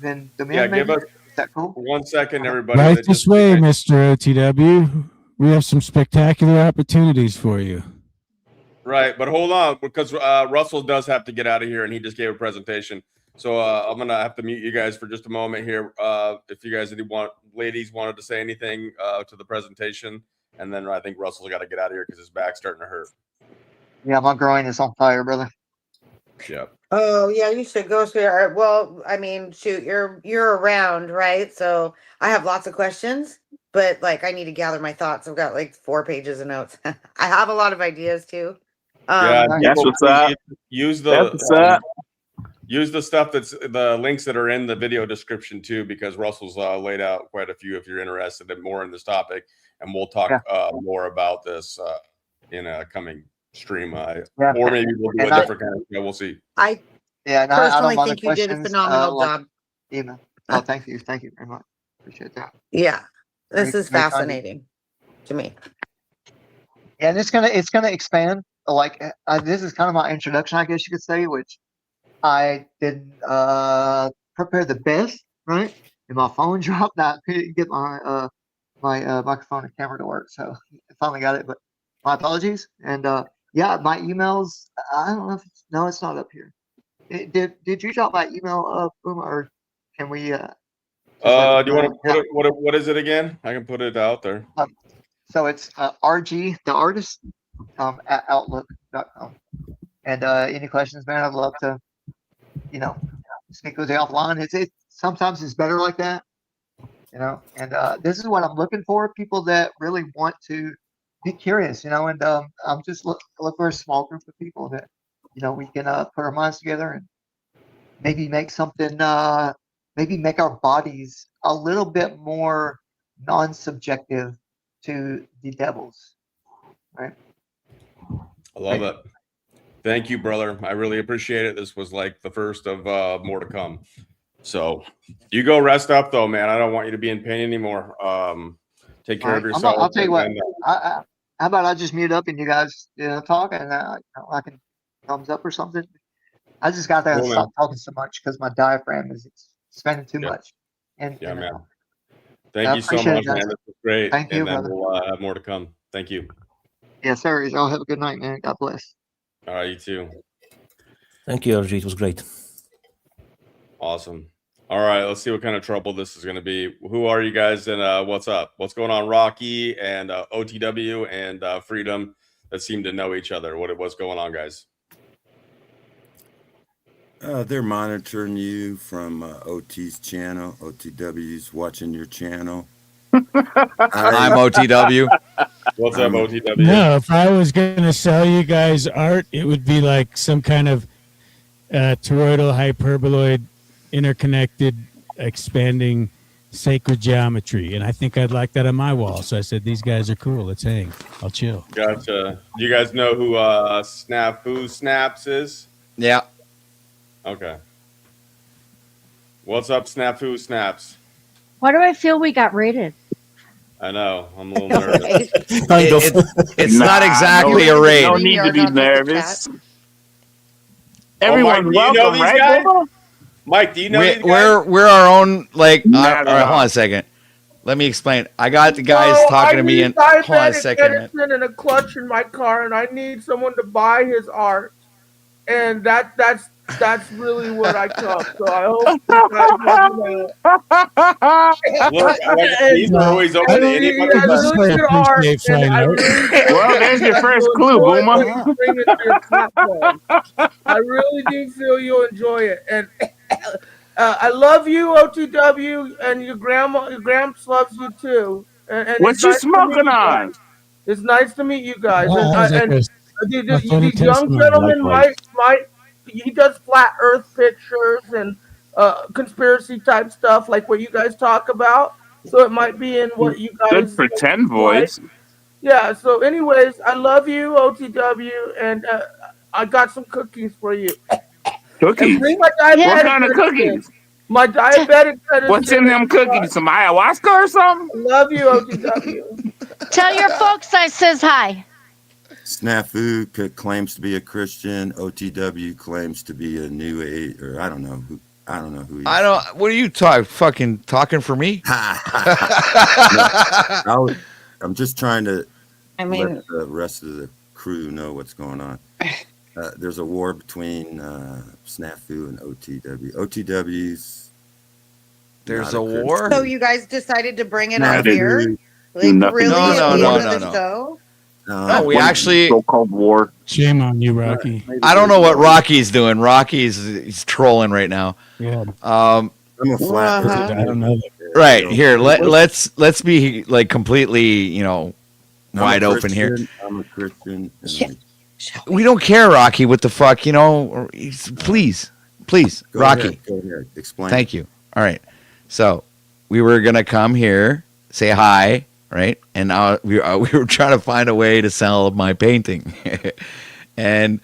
I: then the men.
A: Yeah,
I: maybe?
A: give us
I: Is that cool?
A: 1 second, everybody.
M: Right this way, Mr. OTW. We have some spectacular opportunities for you.
A: Right, but hold on, because Russell does have to get out of here, and he just gave a presentation. So I'm gonna have to mute you guys for just a moment here. If you guys ladies wanted to say anything to the presentation, and then I think Russell's got to get out of here because his back's starting to hurt.
I: Yeah, my groin is on fire, brother.
A: Yeah.
K: Oh yeah, you should go sweetheart. Well, I mean, shoot, you're around, right? So I have lots of questions, but like I need to gather my thoughts. I've got like 4 pages of notes. I have a lot of ideas too.
A: Yeah,
N: that's what's up.
A: Use use the stuff that's the links that are in the video description too, because Russell's laid out quite a few if you're interested in more in this topic, and we'll talk more about this in a coming stream, or maybe we'll do a different kind of show. We'll see.
K: I personally think you did a phenomenal job.
I: Ema. Oh, thank you very much. Appreciate that.
K: Yeah, this
I: Very-
K: is
I: very kind.
K: fascinating to me.
I: Yeah, and it's gonna expand. Like this is kind of my introduction, I guess you could say, which I didn't prepare the best, right? And my phone dropped. I couldn't get my microphone and camera to work, so I finally got it. But my apologies. And yeah, my emails. I don't know if it's not up here. Did you drop my email up, Booma, or can we?
A: Do you want to put it? What is it again? I can put it out there.
I: So it's RG the artist at outlook.com. And any questions, man? I'd love to, speak with you offline. It's sometimes it's better like that, And this is what I'm looking for: people that really want to be curious, And I'm just look for a small group of people that, we can put our minds together and maybe make something. Maybe make our bodies a little bit more non-subjective to the devils, right?
A: I love it. Thank you, brother. I really appreciate it. This was like the first of more to come. So you go rest up, though, man. I don't want you to be in pain anymore. Take care of yourself.
I: I'll tell you what. How about I just mute up and you guys talk, and I can thumbs up or something. I just got to stop talking so much because my diaphragm is spending too much. And
A: man. Thank you so much, man. This was great.
I: Thank you,
A: and then
I: brother.
A: we'll have more to come. Thank you.
I: Yes, sir. Y'all have a good night, man. God bless.
A: All right, you too.
F: Thank you, RG. It was great.
A: Awesome. All right, let's see what kind of trouble this is going to be. Who are you guys, and what's up? What's going on, Rocky and OTW and Freedom that seem to know each other? What's going on, guys?
P: They're monitoring you from OT's channel. OTW's watching your channel.
Q: I'm OTW.
A: What's up, OTW?
M: No, if I was going to sell you guys art, it would be like some kind of toroidal hyperboloid interconnected expanding sacred geometry, and I think I'd like that on my wall. So I said, these guys are cool. Let's hang. I'll chill.
A: Gotcha. Do you guys know who Snaps is?
Q: Yeah.
A: Okay. What's up, Snafu Snaps?
B: Why do I feel we got rated?
A: I know. I'm a little nervous.
Q: It's not exactly a raid.
N: No need to be nervous. Everyone's welcome, right, Booma?
A: Mike, do you know these guys?
Q: We're our own, like, all right, hold on a second. Let me explain. I got the guys talking to me, and hold on a second.
R: Edison and a clutch in my car, and I need someone to buy his art, and that's really what I come. So I hope you guys
A: Look, these are always open to anybody.
R: really good art, and I really
N: Well, there's your first clue, Booma.
R: I really do feel you'll enjoy it, and I love you, OTW, and your Gramps loves you too. And
N: What you smoking on?
R: It's nice to meet you guys.
M: Like
R: These young gentlemen might he does flat Earth pictures and conspiracy type stuff like what you guys talk about. So it might be in what you guys
N: Good pretend voice.
R: Yeah. So, anyways, I love you, OTW, and I got some cookies for you.
N: Cookies?
R: What
N: kind of cookies?
R: My diabetic medicine.
N: What's in them cookies? Some ayahuasca or something?
R: Love you, OTW.
B: Tell your folks I says hi.
P: Snafu claims to be a Christian. OTW claims to be a New Age, or I don't know who. I don't know who he is.
Q: What are you talking for me?
P: No, I'm just trying to
K: mean,
P: let the rest of the crew know what's going on. There's a war between Snafu and OTW. OTW's
Q: There's
P: not
Q: a war.
K: So you guys decided to bring it
P: Snafu-
K: up here? Like really at the end of the show?
Q: No, we actually
N: so-called war.
M: Shame on you, Rocky.
Q: I don't know what Rocky's doing. He's trolling right now.
M: Yeah.
P: I'm a flat.
M: I don't know.
Q: Right here, let's be like completely, wide open here.
P: I'm a Christian.
Q: We don't care, Rocky. What the fuck, please, Rocky.
P: Go ahead. Explain.
Q: Thank you. All right. So we were gonna come here, say hi, right? And we were trying to find a way to sell my painting, and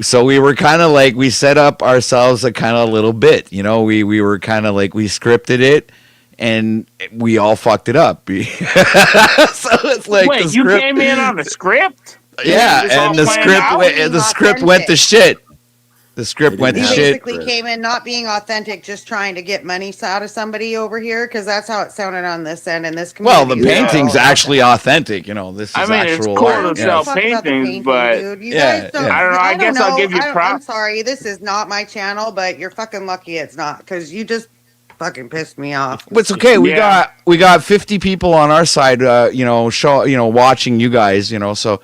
Q: so we were kind of like, we set up ourselves a kind of little bit, we were kind of like, we scripted it and we all fucked it up. So it's like,
N: wait, you came in on the script?
Q: Yeah, and the script went to shit. The script went to
K: You
Q: shit.
K: basically came in not being authentic, just trying to get money out of somebody over here, because that's how it sounded on this end in this community.
Q: Well, the painting's actually authentic. This is actual
N: it's cool
Q: art.
N: to sell paintings, but
K: guys don't,
N: I don't know. I guess I'll give you
K: I'm
N: props.
K: sorry, this is not my channel, but you're fucking lucky it's not, because you just fucking pissed me off.
Q: But it's okay. We got 50 people on our side. Watching you guys. So.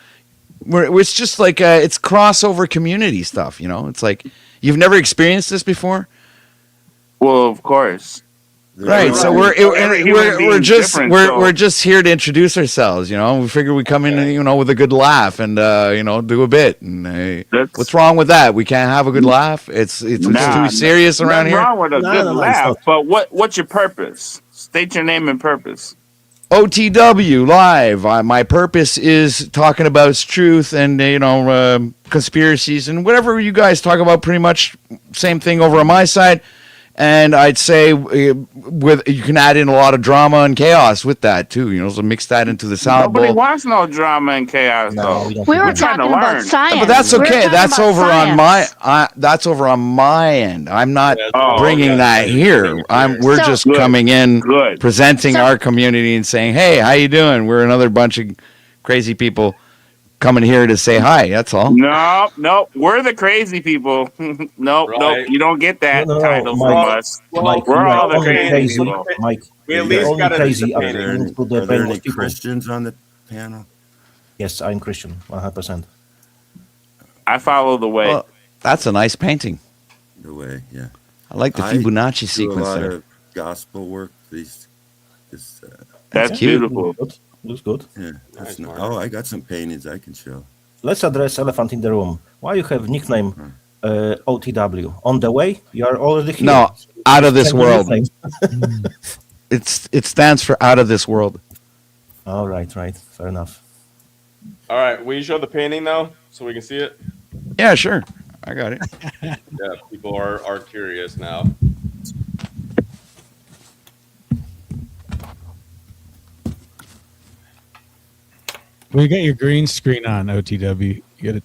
Q: It's just like it's crossover community stuff, It's like you've never experienced this before.
N: Well, of course,
Q: right? So we're just here to introduce ourselves. We figure we come in, with a good laugh and do a bit. And what's wrong with that? We can't have a good laugh. It's too serious around here.
N: Nothing wrong with a good laugh, but what's your purpose? State your name and purpose.
Q: OTW live. My purpose is talking about truth and conspiracies and whatever you guys talk about. Pretty much same thing over on my side. And I'd say you can add in a lot of drama and chaos with that too. So mix that into the salad
N: Nobody
Q: bowl.
N: wants no drama and chaos though.
B: We were talking about science.
Q: But that's okay. That's over on my end. I'm not bringing that here. We're just coming in, presenting our community and saying, "Hey, how you doing? We're another bunch of crazy people coming here to say hi." That's all.
N: No, we're the crazy people. Nope, you don't get that title from us. We're all the crazy people.
P: Mike,
F: we at least got
P: crazy. Are there any Christians on the panel?
F: Yes, I'm Christian, 100%.
N: I follow the way.
Q: Well, that's a nice painting.
P: The way, yeah.
Q: I like the Fibonacci sequence
P: do a lot
Q: there.
P: of gospel work.
N: That's beautiful.
F: Looks good.
P: Yeah, I got some paintings I can show.
F: Let's address elephant in the room. Why you have nickname OTW? On the way? You are already here.
Q: No, out of this world. It stands for out of this world.
F: All right. Fair enough.
A: All right, will you show the painting though, so we can see it?
Q: Yeah, sure. I got it.
A: Yeah, people are curious now.
M: We got your green screen on, OTW. You got it.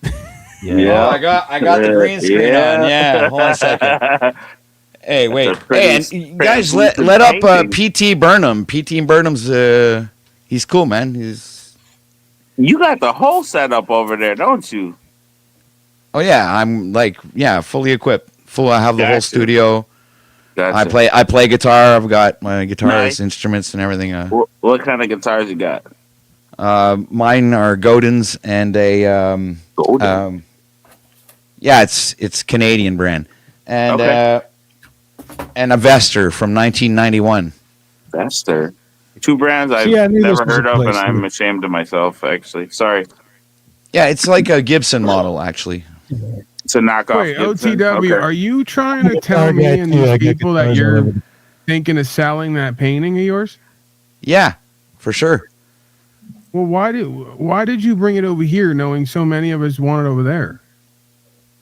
Q: Yeah. I got the green screen on. Yeah, hold on a second. Hey, wait. Hey, and you guys let up PT Burnham. PT Burnham's he's cool, man.
N: You got the whole setup over there, don't you?
Q: Oh yeah, I'm fully equipped. I have the whole studio.
N: Gotcha.
Q: I play guitar. I've got my guitarist instruments and everything.
N: What kind of guitars you got?
Q: Mine are Godins and a it's Canadian brand and and a Vester from 1991.
N: Vester, two brands I've never heard of, and I'm ashamed of myself. Actually, sorry.
Q: Yeah, it's like a Gibson model, actually.
N: It's a knockoff.
S: Wait,
N: Gibson.
S: OTW,
N: Okay.
S: are you trying to tell me and these people that you're thinking of selling that painting of yours?
Q: Yeah, for sure.
S: Well, why did you bring it over here, knowing so many of us want it over there?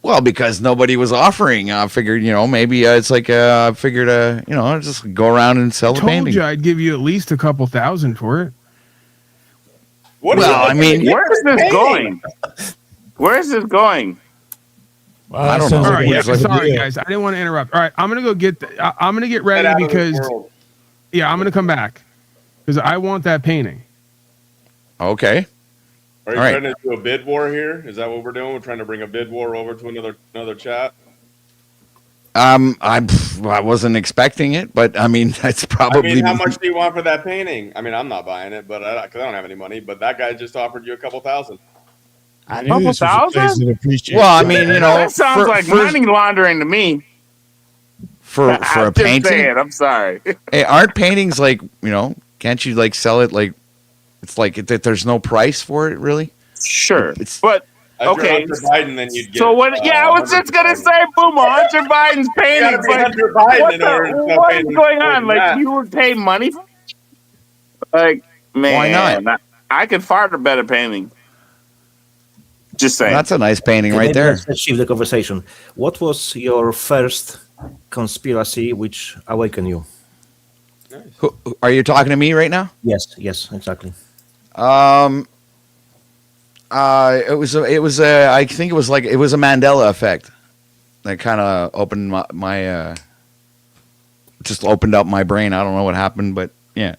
Q: Well, because nobody was offering. I figured, maybe it's like I figured, just go around and sell the painting.
S: I told you I'd give you at least a couple thousand for it.
N: I mean, where is this going? Where is this going?
S: I don't know. All right, yeah, sorry guys, I didn't want to interrupt. All right, I'm gonna go I'm gonna get ready because I'm gonna come back because I want that painting.
Q: Okay.
A: Are you trying to do a bid war here? Is that what we're doing? We're trying to bring a bid war over to another chat.
Q: I wasn't expecting it, but I mean, that's probably.
A: I mean, how much do you want for that painting? I mean, I'm not buying it, but because I don't have any money. But that guy just offered you a couple thousand.
N: A couple thousand?
Q: Well, I mean,
N: that sounds like money laundering to me.
Q: For a painting,
N: saying, I'm sorry.
Q: Hey, aren't paintings like can't you like sell it like it's like there's no price for it really?
N: Sure, but okay.
A: Hunter Biden, then you'd get.
N: So what? I was just gonna say, Booma, Hunter Biden's paintings. Like,
A: Hunter Biden
N: what is going on? Like, you would pay money for? Like, man, why not? I could fart a better painting. Just saying.
Q: That's a nice painting right there.
F: Let's achieve the conversation. What was your first conspiracy which awakened you?
Q: Who, are you talking to me right now?
F: Yes, exactly.
Q: It was I think it was a Mandela effect that kind of opened my just opened up my brain. I don't know what happened, but yeah,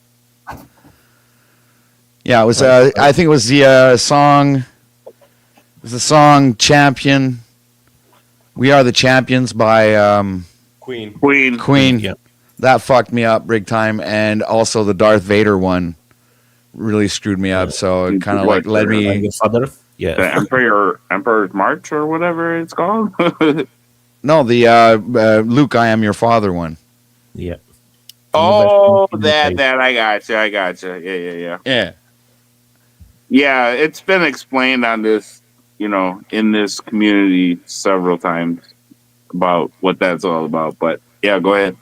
Q: it was. I think it was the song. It was the song "Champion." We Are the Champions by Queen.
F: Yeah.
Q: That fucked me up big time, and also the Darth Vader one really screwed me up. So it kind of like led me.
N: The Emperor's March or whatever it's called.
Q: No, the Luke, I Am Your Father one.
F: Yeah.
N: Oh, that I got you. Yeah. Yeah, it's been explained on this, in this community several times about what that's all about. But yeah, go ahead.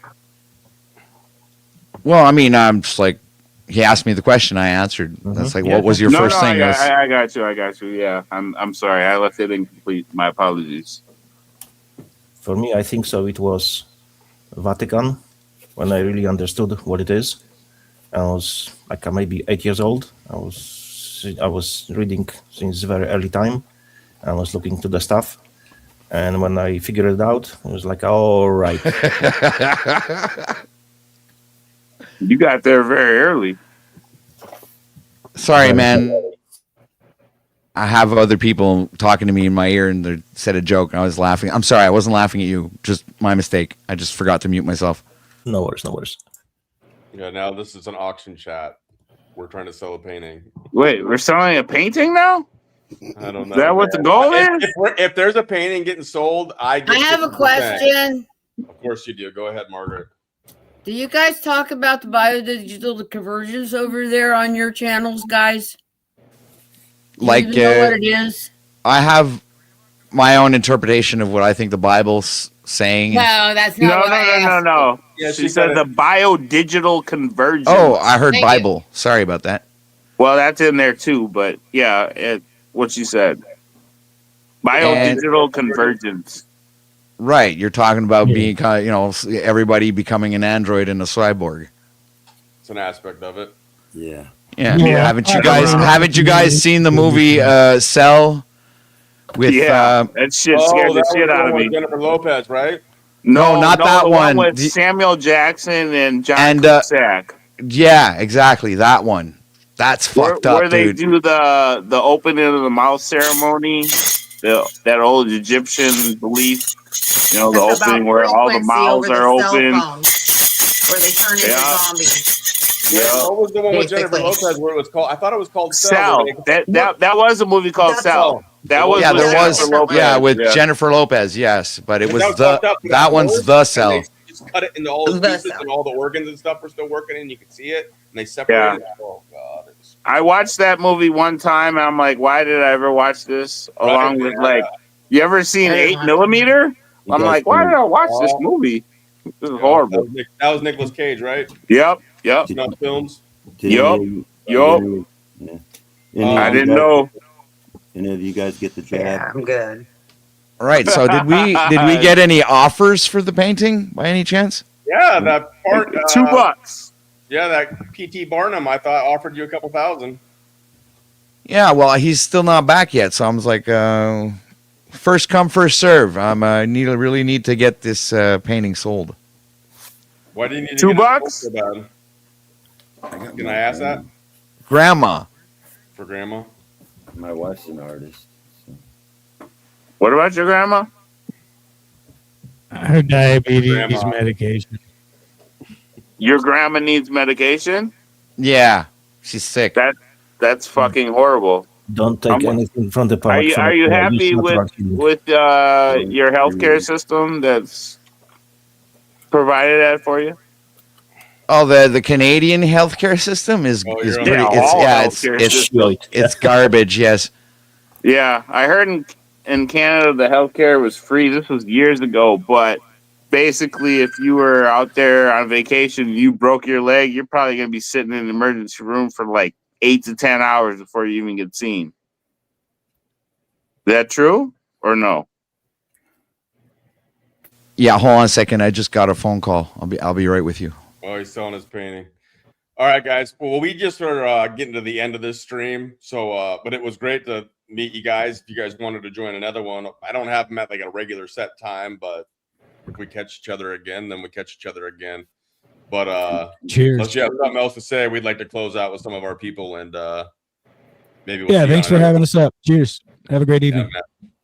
Q: Well, I mean, I'm just like, he asked me the question, I answered. That's like, what was your first thing?
N: I got you. Yeah, I'm sorry, I left it incomplete. My apologies.
F: For me, I think so. It was Vatican when I really understood what it is. I was like maybe 8 years old. I was reading since very early time. I was looking to the stuff, and when I figured it out, it was like, all right.
N: You got there very early.
Q: Sorry, man. I have other people talking to me in my ear, and they said a joke, and I was laughing. I'm sorry, I wasn't laughing at you. Just my mistake. I just forgot to mute myself.
F: No worries.
A: Yeah, now this is an auction chat. We're trying to sell a painting.
N: Wait, we're selling a painting now?
A: I don't know.
N: Is that what the goal is?
A: If there's a painting getting sold, I
H: have a question.
A: Of course you do. Go ahead, Margaret.
H: Do you guys talk about the biodigital, the convergence over there on your channels, guys?
Q: Like,
H: you know what it is?
Q: I have my own interpretation of what I think the Bible's saying.
H: No, that's not
N: No. Yeah, she said the biodigital convergence.
Q: Oh, I heard Bible. Sorry about that.
N: Well, that's in there too, but yeah, what she said. Biodigital convergence.
Q: Right, you're talking about being kind of, everybody becoming an android and a cyborg.
A: It's an aspect of it.
P: Yeah.
Q: Haven't you guys seen the movie Cell? With
N: that shit scared the shit out of me.
A: Jennifer Lopez, right?
Q: No, not that
N: the
Q: one.
N: With Samuel Jackson and John Cusack.
Q: Yeah, exactly, that one. That's fucked up,
N: where they do the opening of the mouth ceremony, that old Egyptian belief. The opening where all the mouths are open.
D: Where they turn into zombies.
A: Yeah. What was the one with Jennifer Lopez where it was called? I thought it was called
N: Cell. That was a movie called Cell. That was
Q: with Jennifer Lopez, yes, but it was that one's the Cell.
A: They just cut it into all the pieces and all the organs and stuff were still working and you could see it and they separated it. Oh god.
N: I watched that movie one time and I'm like, why did I ever watch this? Along with you ever seen 8mm? I'm like, why did I watch this movie? This is horrible.
A: That was Nicolas Cage, right?
N: Yep.
A: Not films.
N: Yup. I didn't know.
P: Any of you guys get the jab?
K: Yeah, I'm good.
Q: All right. So did we get any offers for the painting by any chance?
A: Yeah, that part.
N: $2.
A: Yeah, that PT Barnum I thought offered you a couple thousand.
Q: Yeah, well, he's still not back yet, so I was like, first come, first serve. I really need to get this painting sold.
A: Why do you need to get it sold so bad? Can I ask that?
Q: Grandma.
A: For grandma?
P: My wife's an artist. So.
N: What about your grandma?
M: Her diabetes
A: Grandma.
M: medication.
N: Your grandma needs medication?
Q: Yeah, she's sick.
N: That's fucking horrible.
F: Don't take anything from the product.
N: Are you happy with your healthcare system that's provided that for you?
Q: Oh, the Canadian healthcare system is pretty. It's garbage. Yes.
N: Yeah, I heard in Canada the healthcare was free. This was years ago, but basically, if you were out there on vacation and you broke your leg, you're probably gonna be sitting in the emergency room for like 8 to 10 hours before you even get seen. Is that true or no?
Q: Yeah, hold on a second. I just got a phone call. I'll be right with you.
A: Oh, he's selling his painting. All right, guys. Well, we just are getting to the end of this stream. So, but it was great to meet you guys. If you guys wanted to join another one, I don't have them at like a regular set time, but if we catch each other again, then we catch each other again. But
M: cheers.
A: Unless you have something else to say, we'd like to close out with some of our people and maybe
M: Yeah, thanks for having us up. Cheers. Have a great evening.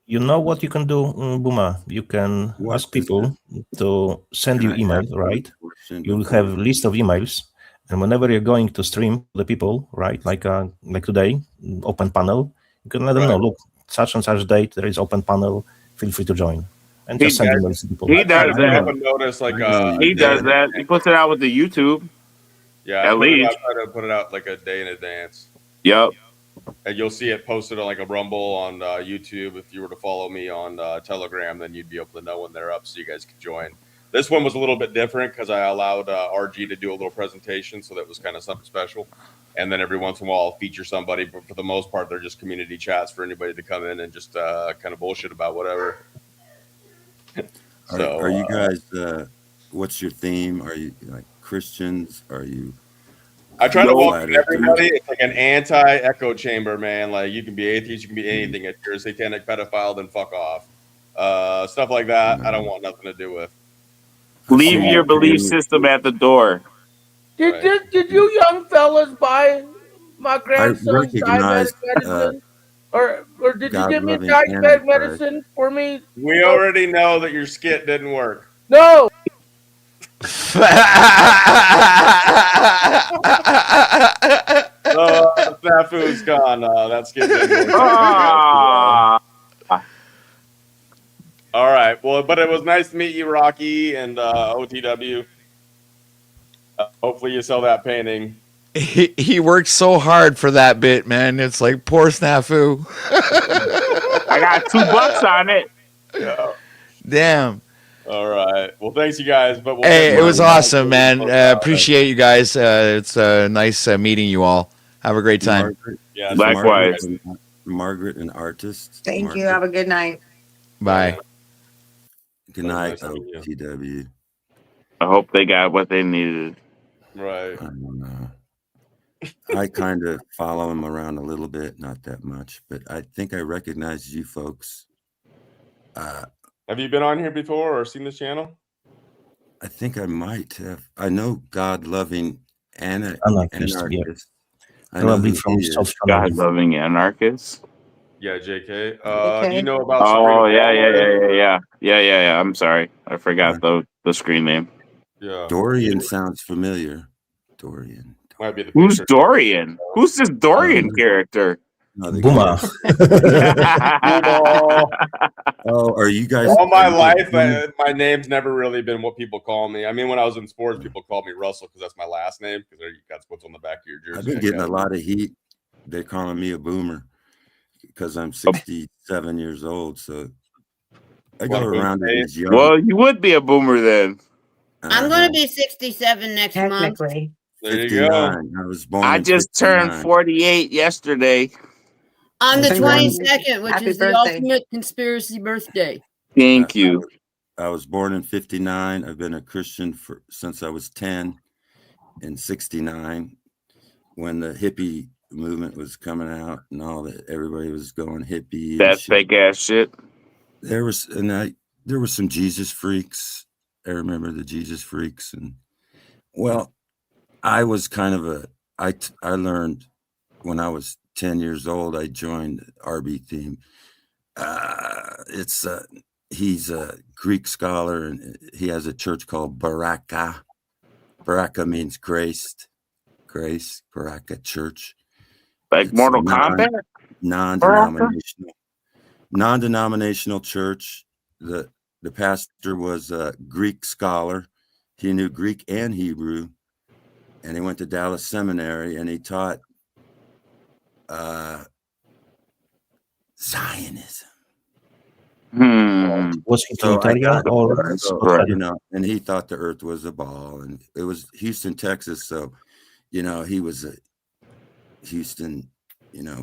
F: You know what you can do, Booma? You can ask people to send you email, right? You'll have a list of emails, and whenever you're going to stream the people, right, like today, open panel, you can let them know, look, such and such date, there is open panel, feel free to join. And just send emails to people.
N: He does that.
A: Notice, like,
N: he does that. He puts it out with the YouTube.
A: Yeah,
N: at least.
A: I try to put it out like a day in advance.
N: Yep.
A: And you'll see it posted on like a Rumble on YouTube. If you were to follow me on Telegram, then you'd be able to know when they're up so you guys could join. This one was a little bit different because I allowed RG to do a little presentation, so that was kind of something special. And then every once in a while, I'll feature somebody, but for the most part, they're just community chats for anybody to come in and just kind of bullshit about whatever.
P: So, are you guys? What's your theme? Are you like Christians? Are you?
A: I try to welcome everybody. It's like an anti-echo chamber, man. Like, you can be atheist, you can be anything. If you're a satanic pedophile, then fuck off. Stuff like that, I don't want nothing to do with.
N: Leave your belief system at the door.
R: Did you young fellas buy my grandson's diabetic medicine? Or did you give me diabetic medicine for me?
A: We already know that your skit didn't work.
R: No.
A: Snafu's gone. That skit didn't work. All right. Well, but it was nice to meet you, Rocky and OTW. Hopefully you sell that painting.
Q: He worked so hard for that bit, man. It's like poor Snafu.
N: I got $2 on it.
A: Yeah.
Q: Damn.
A: All right. Well, thanks, you guys. But
Q: hey, it was awesome, man. Appreciate you guys. It's nice meeting you all. Have a great time.
A: Yeah,
N: likewise.
P: Margaret, an artist.
K: Thank you. Have a good night.
Q: Bye.
P: Good night, OTW.
N: I hope they got what they needed.
A: Right.
P: I don't know. I kind of follow him around a little bit, not that much, but I think I recognize you folks.
A: Have you been on here before or seen this channel?
P: I think I might have. I know God-loving anarchist. I know
Q: Probably
P: who
Q: from
P: he is.
N: God-loving anarchist.
A: Yeah, JK. Do you know about?
N: Oh, yeah. I'm sorry, I forgot the screen name.
A: Yeah.
P: Dorian sounds familiar. Dorian.
A: Might be the
N: Who's Dorian? Who's this Dorian character?
P: No,
F: Booma.
P: Oh, are you guys?
A: All my life, my name's never really been what people call me. I mean, when I was in sports, people called me Russell because that's my last name, because that's what's on the back of your jersey.
P: I've been getting a lot of heat. They're calling me a boomer because I'm 67 years old. So I go around to these young.
N: Well, you would be a boomer then.
T: I'm going to be 67 next month.
A: There you go.
P: I was born.
N: I just turned 48 yesterday.
T: On the 22nd, which
K: Happy
T: is the
K: birthday.
T: ultimate conspiracy birthday.
N: Thank you.
P: I was born in 59. I've been a Christian since I was 10 in 69 when the hippie movement was coming out and all that. Everybody was going hippie.
N: That fake ass shit.
P: There was some Jesus freaks. I remember the Jesus freaks, and well, I was kind of I learned when I was 10 years old. I joined RB Theme. He's a Greek scholar, and he has a church called Baraka. Baraka means grace, Baraka Church.
N: Like
P: It's
N: Mortal Kombat?
P: Non-denominational church. The pastor was a Greek scholar. He knew Greek and Hebrew, and he went to Dallas Seminary, and he taught Zionism.
F: Was he Trinitarian
P: and he thought the earth was a ball, and it was Houston, Texas. So, he was Houston,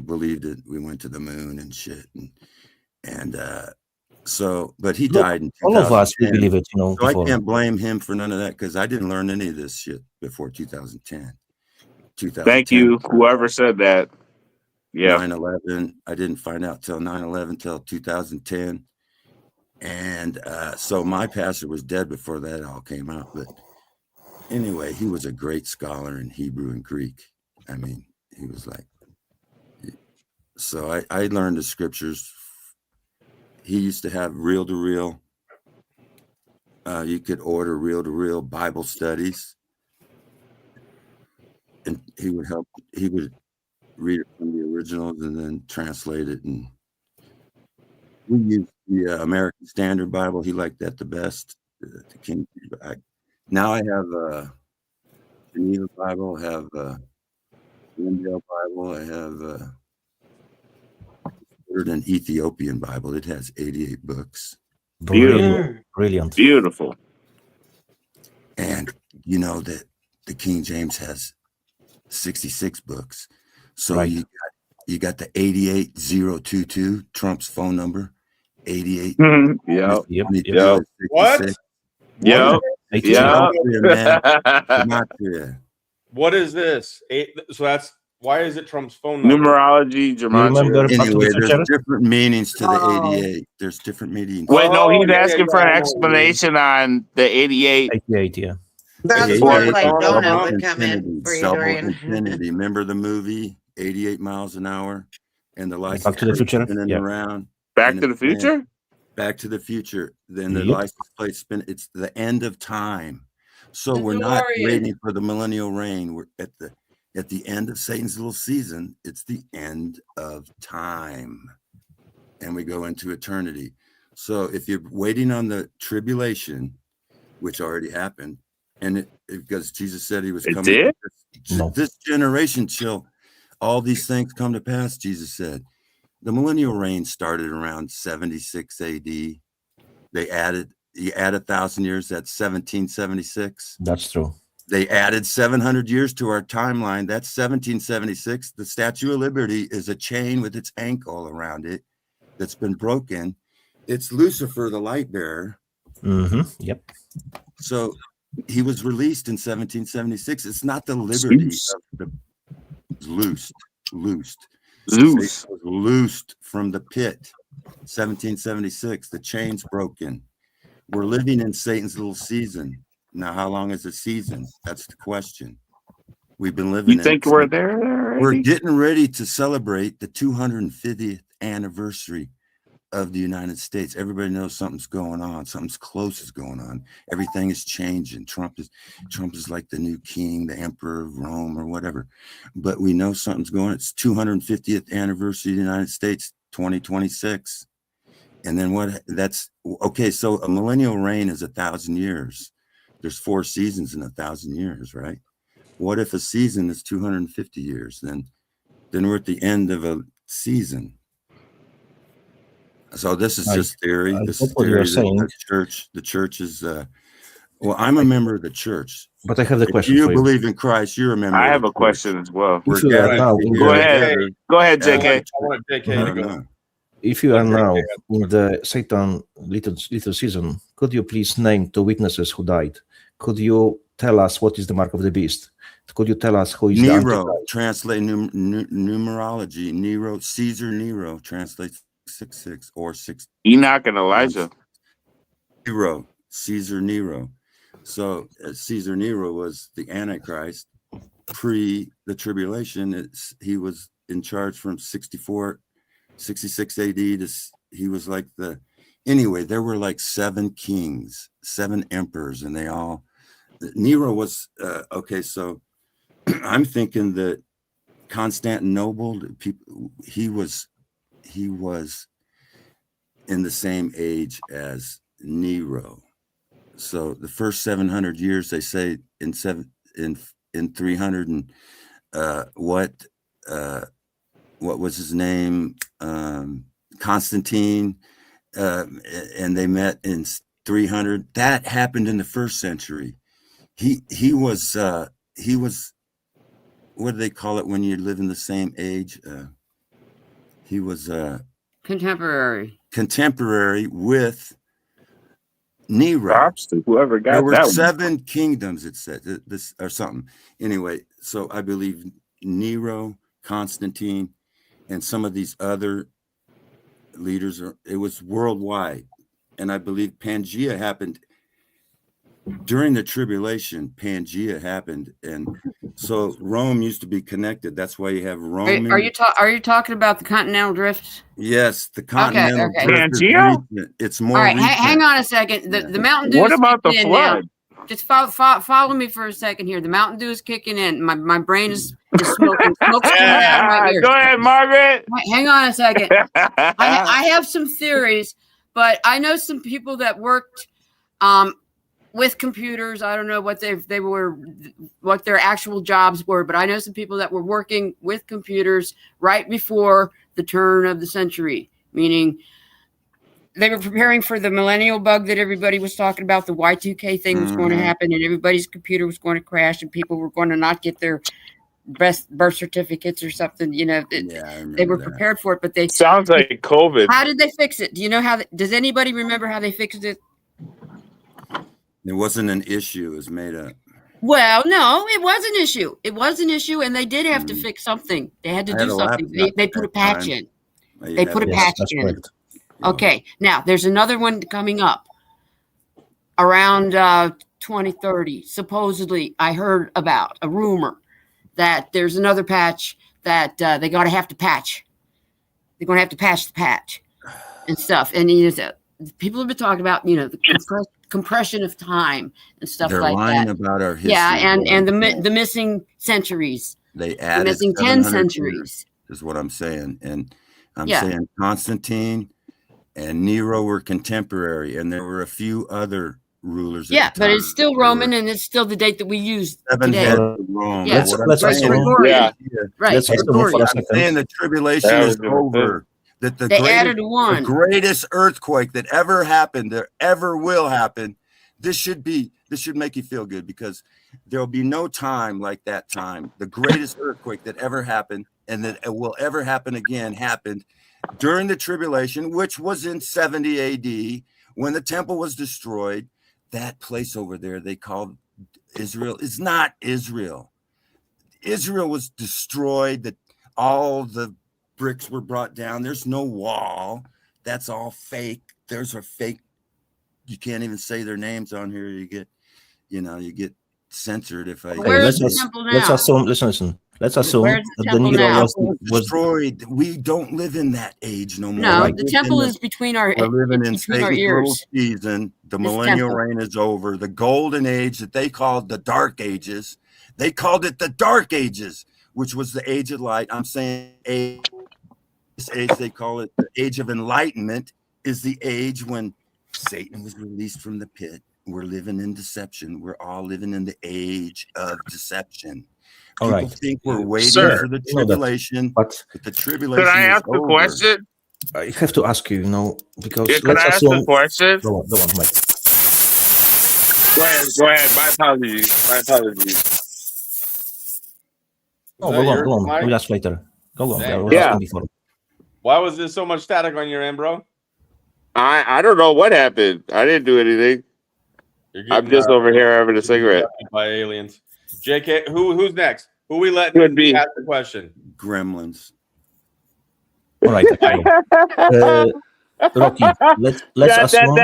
P: believed that we went to the moon and shit. But he died in 2010.
F: All of us, we believe it,
P: So I can't blame him for none of that, because I didn't learn any of this shit before 2010.
N: Thank you, whoever said that. Yeah.
P: 9/11. I didn't find out till 9/11 till 2010. And so my pastor was dead before that all came out. But anyway, he was a great scholar in Hebrew and Greek. I mean, he was like, so I learned the scriptures. He used to have reel-to-reel. You could order reel-to-reel Bible studies. And he would read it from the originals and then translate it. And we used the American Standard Bible. He liked that the best. The King. Now I have a Geneva Bible. I have a Glendale Bible. I have an Ethiopian Bible. It has 88 books.
F: Brilliant.
N: Beautiful.
P: And you know that the King James has 66 books. So you got the 88022, Trump's phone number. 88.
N: Yep.
A: What?
N: Yep.
A: What is this? Why is it Trump's phone number?
N: Numerology, gematria.
P: Anyway, there's different meanings to the 88. There's different meanings.
N: Wait, no, he's asking for an explanation on the 88.
F: 88, yeah.
K: That's where like Donut would come in for you,
P: Double
K: Dorian.
P: infinity. Remember the movie 88 miles an hour and the lights
F: Back to the Future?
P: spinning
F: Yeah.
P: around?
N: Back to the Future?
P: Back to the Future. Then the license plate spin. It's the end of time. So we're not waiting for the millennial reign. We're at the end of Satan's little season. It's the end of time. And we go into eternity. So if you're waiting on the tribulation, which already happened, and because Jesus said he was coming. This generation shall all these things come to pass, Jesus said. The millennial reign started around 76 AD. He added 1,000 years, that's 1776.
F: That's true.
P: They added 700 years to our timeline. That's 1776. The Statue of Liberty is a chain with its ankle around it that's been broken. It's Lucifer, the light bearer.
F: Yep.
P: So he was released in 1776. It's not the liberty of the loosed.
N: Zeus
P: was loosed from the pit. 1776. The chain's broken. We're living in Satan's little season. Now, how long is the season? That's the question. We've been living.
N: You think we're there?
P: We're getting ready to celebrate the 250th anniversary of the United States. Everybody knows something's going on. Something's close is going on. Everything is changing. Trump is like the new king, the emperor of Rome or whatever. But we know something's going on. It's 250th anniversary of the United States, 2026. And then so a millennial reign is 1,000 years. There's 4 seasons in 1,000 years, right? What if a season is 250 years? Then we're at the end of a season. So this is just theory. This is theory. The church is. Well, I'm a member of the church.
F: But I have the question.
P: You believe in Christ. You're a member.
N: I have a question as well.
P: Go ahead.
N: Go ahead, JK.
A: I want JK to go.
F: If you are now in the Satan little season, could you please name 2 witnesses who died? Could you tell us what is the mark of the beast? Could you tell us who is
P: Nero? Translate numerology. Nero, Caesar Nero translates 666 or 6.
N: Enoch and Elijah.
P: Nero, Caesar Nero. So Caesar Nero was the Antichrist pre the tribulation. He was in charge from 66 AD to he was like anyway, there were like 7 kings, 7 emperors, and they all Nero was okay, so I'm thinking that Constantinople he was in the same age as Nero. So the first 700 years, they say in 300 and what was his name? Constantine, and they met in 300. That happened in the first century. He was what do they call it when you live in the same age? He was contemporary with Nero.
N: Props to whoever got
P: there were
N: that
P: 7 kingdoms, it said, this or something. Anyway, so I believe Nero, Constantine, and some of these other leaders, it was worldwide. And I believe Pangea happened during the tribulation. Pangea happened, and so Rome used to be connected. That's why you have Roman.
H: Are you talking about the continental drift?
P: Yes, the continental drift.
N: Pangea?
P: It's more.
H: All right,
P: recent.
H: hang on a second. The Mountain Dew.
N: What
H: is
N: about the
H: kicking in
N: flood?
H: now. Just follow me for a second here. The Mountain Dew is kicking in. My brain is smoking. Smoke's coming out of my ears.
N: Go ahead, Margaret.
H: Hang on a second. I have some theories, but I know some people that worked with computers. I don't know what what their actual jobs were, but I know some people that were working with computers right before the turn of the century, meaning they were preparing for the millennial bug that everybody was talking about. The Y2K thing was going to happen, and everybody's computer was going to crash, and people were going to not get their birth certificates or something. You know, they were prepared for it, but they
N: sounds like COVID.
H: How did they fix it? Do you know how? Does anybody remember how they fixed it?
P: It wasn't an issue. It was made up.
H: Well, no, it was an issue. It was an issue, and they did have to fix something. They had to do something. They put a patch in. They put a patch in. Okay, now there's another one coming up around 2030. Supposedly, I heard about a rumor that there's another patch that they're going to have to patch. They're going to have to patch the patch and stuff. And people have been talking about, the compression of time and stuff
P: They're
H: like
P: lying
H: that.
P: about our history.
H: Yeah, and the missing centuries.
P: They added
H: the missing 10 centuries.
P: Years, is what I'm saying. And I'm saying Constantine and Nero were contemporary, and there were a few other rulers.
H: Yeah, but it's still Roman, and it's still the date that we use today.
P: Rome.
H: Yeah,
P: Let's
H: right.
P: I'm saying the tribulation is over. That the greatest earthquake that ever happened, there ever will happen. This should make you feel good, because there'll be no time like that time. The greatest earthquake that ever happened and that it will ever happen again happened during the tribulation, which was in 70 AD when the temple was destroyed. That place over there they called Israel is not Israel. Israel was destroyed. That all the bricks were brought down. There's no wall. That's all fake. There's a fake. You can't even say their names on here. You get censored if I.
F: Let's assume. Listen. Let's assume that the Nero was
P: destroyed. We don't live in that age no more.
H: No, the temple is between our.
P: We're living in Satan's little
H: ears.
P: season. The millennial reign is over. The golden age that they called the Dark Ages, they called it the Dark Ages, which was the age of light. I'm saying this age, they call it the age of enlightenment, is the age when Satan was released from the pit. We're living in deception. We're all living in the age of deception. People think we're waiting for the tribulation, but the tribulation.
N: Can I ask a question?
F: I have to ask you, because
N: can I ask a question?
F: Go on, Mike.
N: Go ahead. My apologies.
F: Oh, go on. We'll ask later. Go on.
A: Yeah. Why was there so much static on your end, bro?
N: I don't know what happened. I didn't do anything. I'm just over here having a cigarette.
A: By aliens. JK, who's next? Who we letting ask the question?
P: Gremlins.
F: All right. Rocky, let's assume.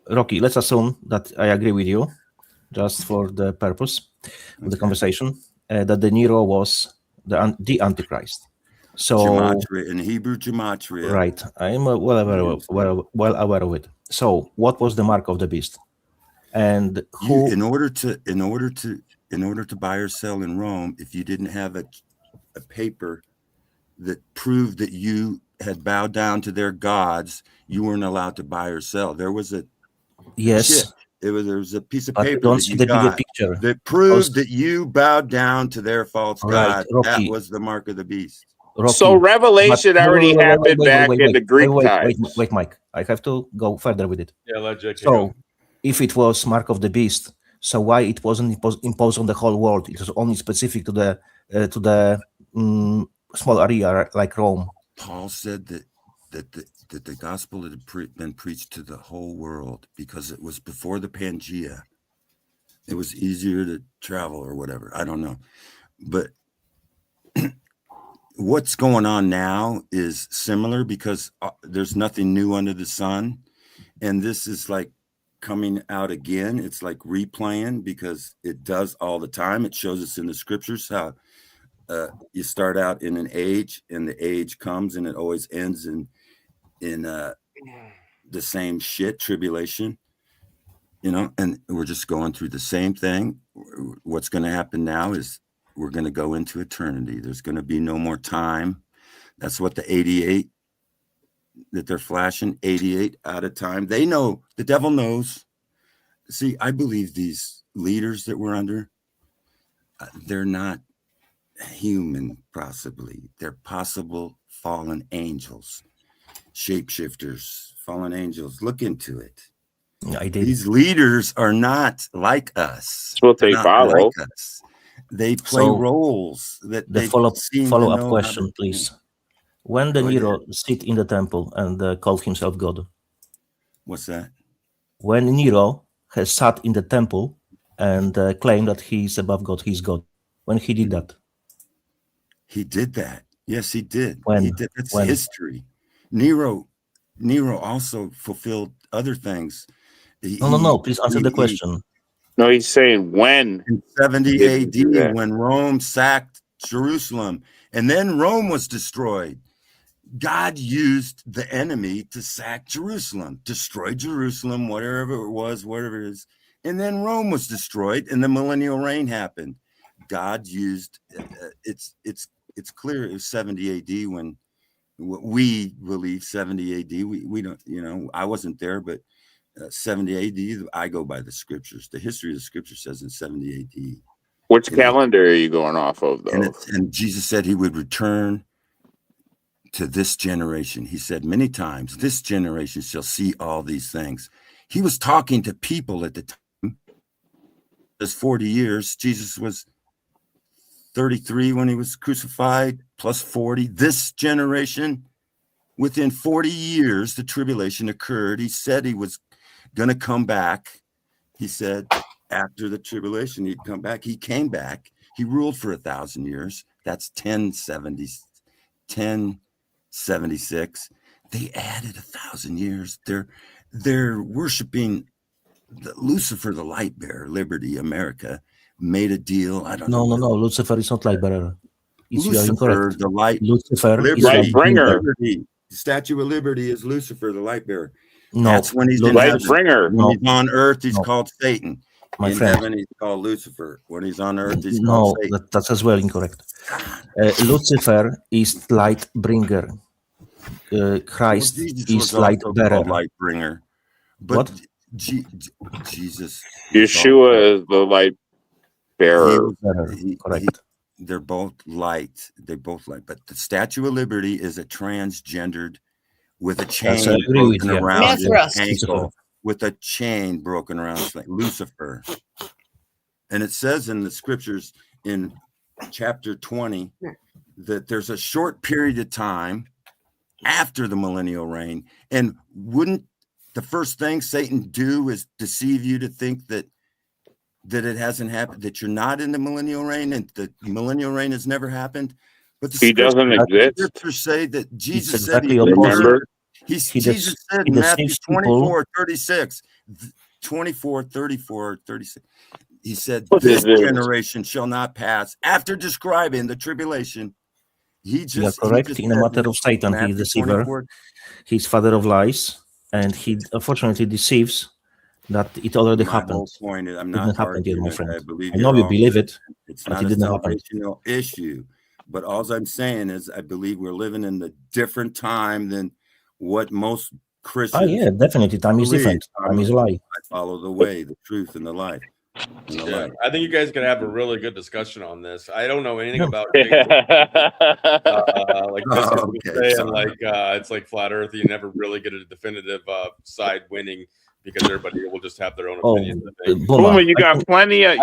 F: Rocky, let's assume that I agree with you, just for the purpose of the conversation, that the Nero was the Antichrist. So
P: gematria, in Hebrew, gematria.
F: Right, I'm well aware of it. So, what was the mark of the beast? And who?
P: In order to buy or sell in Rome, if you didn't have a paper that proved that you had bowed down to their gods, you weren't allowed to buy or sell. There was a there was a piece of paper that you got that proved that you bowed down to their false god. That was the mark of the beast.
F: Rocky,
N: so Revelation already happened back in the Greek times.
F: Wait, Mike. I have to go further with it.
A: Yeah, let JK
F: so,
A: go.
F: If it was mark of the beast, so why it wasn't imposed on the whole world? It was only specific to the small area like Rome.
P: Paul said that the gospel had been preached to the whole world because it was before the Pangea. It was easier to travel or whatever. I don't know. But what's going on now is similar because there's nothing new under the sun. And this is like coming out again. It's like replaying because it does all the time. It shows us in the scriptures how you start out in an age and the age comes and it always ends in the same shit, tribulation, and we're just going through the same thing. What's going to happen now is we're going to go into eternity. There's going to be no more time. That's what the 88 that they're flashing, 88 out of time. They know, the devil knows. See, I believe these leaders that we're under, they're not human, possibly. They're possible fallen angels, shapeshifters, fallen angels. Look into it.
F: I did.
P: These leaders are not like us.
N: That's what they follow.
P: Like us. They play roles that
F: the follow-up question, please. When the Nero sit in the temple and called himself God?
P: What's that?
F: When Nero has sat in the temple and claimed that he is above God, he's God. When he did that?
P: He did that. Yes, he did.
F: When?
P: He did. That's history. Nero also fulfilled other things.
F: No. Please answer the question.
N: No, he's saying when.
P: In 70 AD, when Rome sacked Jerusalem, and then Rome was destroyed. God used the enemy to sack Jerusalem, destroy Jerusalem, whatever it was, whatever it is. And then Rome was destroyed, and the millennial reign happened. God used it's clear it was 70 AD when we believe 70 AD. We don't, I wasn't there, but 70 AD, I go by the scriptures. The history of the scripture says in 70 AD.
N: Which calendar are you going off of, though?
P: And Jesus said he would return to this generation. He said many times, this generation shall see all these things. He was talking to people at the time. There's 40 years. Jesus was 33 when he was crucified, plus 40. This generation, within 40 years, the tribulation occurred. He said he was going to come back. He said after the tribulation, he'd come back. He came back. He ruled for 1,000 years. That's 1076. They added 1,000 years. They're worshiping Lucifer, the light bearer, liberty, America, made a deal. I don't know.
F: No. Lucifer is not light bearer. It's
P: Lucifer, the light.
F: Lucifer
P: liberty,
F: is light bringer.
P: Liberty. The Statue of Liberty is Lucifer, the light bearer.
F: No,
P: that's when he's in
N: light
P: heaven.
N: bringer.
P: When he's on earth, he's called Satan.
F: My
P: in
F: friend.
P: heaven, he's called Lucifer. When he's on earth, he's called Satan.
F: That's as well incorrect. Lucifer is light bringer. Christ is light bearer.
P: Light bringer. But
F: what?
P: Jesus.
N: Yeshua is the light bearer.
F: Correct.
P: They're both light. They're both light. But the Statue of Liberty is a transgendered with a chain broken around his ankle. With a chain broken around his leg. Lucifer. And it says in the scriptures in chapter 20 that there's a short period of time after the millennial reign. And wouldn't the first thing Satan do is deceive you to think that that it hasn't happened, that you're not in the millennial reign and the millennial reign has never happened? But
N: he doesn't exist.
P: Scriptures say that Jesus
F: It's
P: said
F: exactly
P: he
N: remember.
P: Jesus said in Matthew 24:36, 36. He said, "This generation shall not pass." After describing the tribulation,
F: you are correct in a matter of Satan. He is deceiver. He's father of lies, and he unfortunately deceives that it already happened.
P: Point is, I'm
F: it
P: not
F: didn't happen yet, my friend. I
P: know
F: you believe it.
P: It's
F: but
P: not
F: it
P: a
F: didn't happen.
P: salvational issue. But all I'm saying is, I believe we're living in a different time than what most Christians.
F: Yeah, definitely. Time is different. Time is a lie.
P: I follow the way, the truth, and the life.
A: Yeah, I think you guys could have a really good discussion on this. I don't know anything about like this saying like it's like flat Earth. You never really get a definitive side winning because everybody will just have their own opinion.
N: Booma, you got plenty of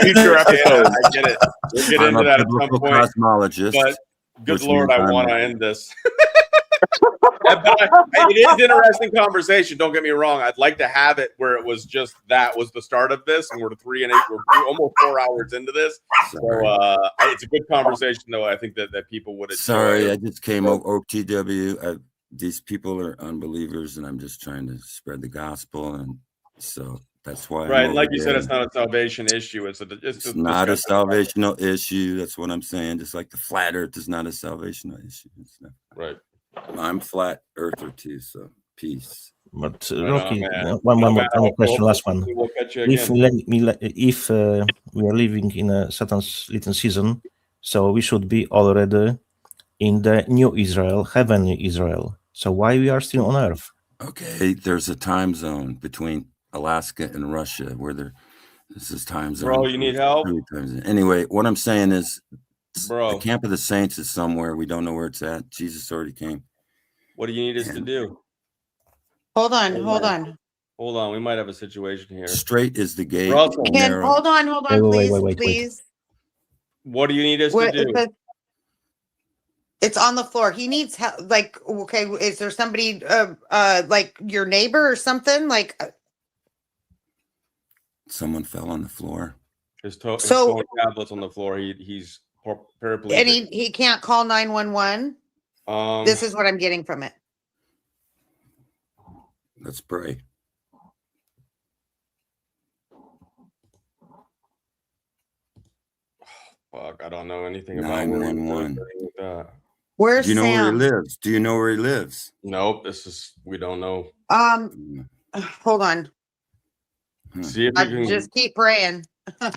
N: future episodes.
A: I get it. We'll get into that at some point.
P: Cosmologist,
A: but good Lord, I want to end this. It is interesting conversation. Don't get me wrong. I'd like to have it where it was just that was the start of this, and we're 3 and 8. We're almost 4 hours into this. So it's a good conversation, though. I think that people would.
P: Sorry, I just came over OTW. These people are unbelievers, and I'm just trying to spread the gospel, and so that's why.
A: Right, like you said, it's not a salvation issue. It's
P: not a salvational issue. That's what I'm saying. Just like the flat Earth is not a salvational issue. It's not.
A: Right.
P: I'm flat earther too, so peace.
F: But Rocky, one more question, last one. If we are living in a Satan's little season, so we should be already in the new Israel, heavenly Israel. So why we are still on Earth?
P: Okay, there's a time zone between Alaska and Russia where this is time zone.
A: Bro, you need help?
P: Anyway, what I'm saying is,
A: bro,
P: the camp of the saints is somewhere. We don't know where it's at. Jesus already came.
A: What do you need us to do?
K: Hold on.
A: Hold on. We might have a situation here.
P: Straight is the gate.
K: Hold on, please.
A: What do you need us to do?
K: It's on the floor. He needs help. Like, okay, is there somebody, like your neighbor or something? Like,
P: someone fell on the floor.
A: His tablets on the floor. He's paraplegic.
K: And he can't call 911. This is what I'm getting from it.
P: Let's pray.
A: Fuck, I don't know anything about
P: 911.
K: Where's
P: Do you know
K: Sam?
P: where he lives? Do you know where he lives?
A: Nope. We don't know.
K: Hold on.
A: See if you can
K: just keep praying. Where's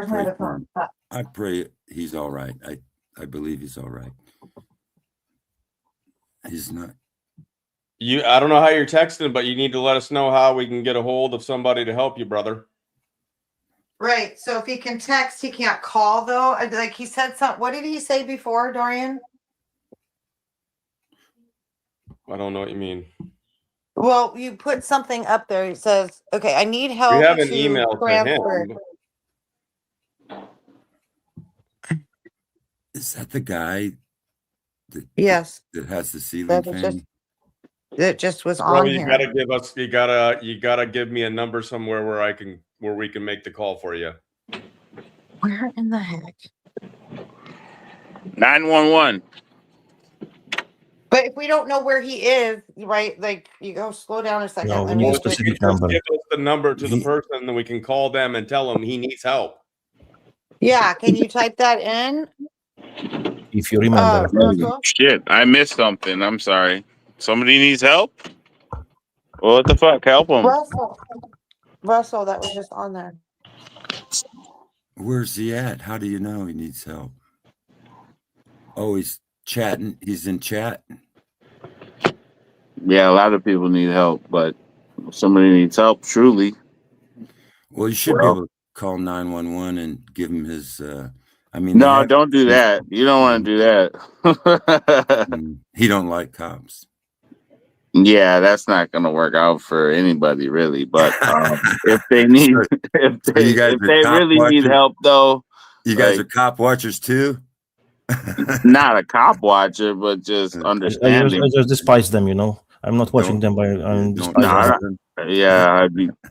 K: my other phone?
P: I pray he's all right. I believe he's all right. He's not.
A: I don't know how you're texting, but you need to let us know how we can get a hold of somebody to help you, brother.
K: Right. So if he can text, he can't call though. Like he said something. What did he say before, Dorian?
A: I don't know what you mean.
K: Well, you put something up there. He says, "Okay, I need help."
A: We have an email to him.
P: Is that the guy?
K: Yes.
P: That has the ceiling fan.
K: That just was on here.
A: You gotta give me a number somewhere where we can make the call for you.
K: Where in the heck?
N: 911.
K: But if we don't know where he is, right? Like you go slow down a second.
F: No, we need a specific number.
A: Give us the number to the person, and then we can call them and tell him he needs help.
K: Yeah, can you type that in?
F: If you remember.
N: Shit, I missed something. I'm sorry. Somebody needs help? Well, what the fuck? Help him.
K: Russell, that was just on there.
P: Where's he at? How do you know he needs help? Oh, he's chatting. He's in chat.
N: Yeah, a lot of people need help, but if somebody needs help, truly.
P: Well, you should be able to call 911 and give him his.
N: No, don't do that. You don't want to do that.
P: He don't like cops.
N: Yeah, that's not going to work out for anybody, really. But if they need, if they really need help, though,
P: you guys are cop watchers too.
N: Not a cop watcher, but just understanding.
F: I just despise them, I'm not watching them, but I'm
N: No, yeah,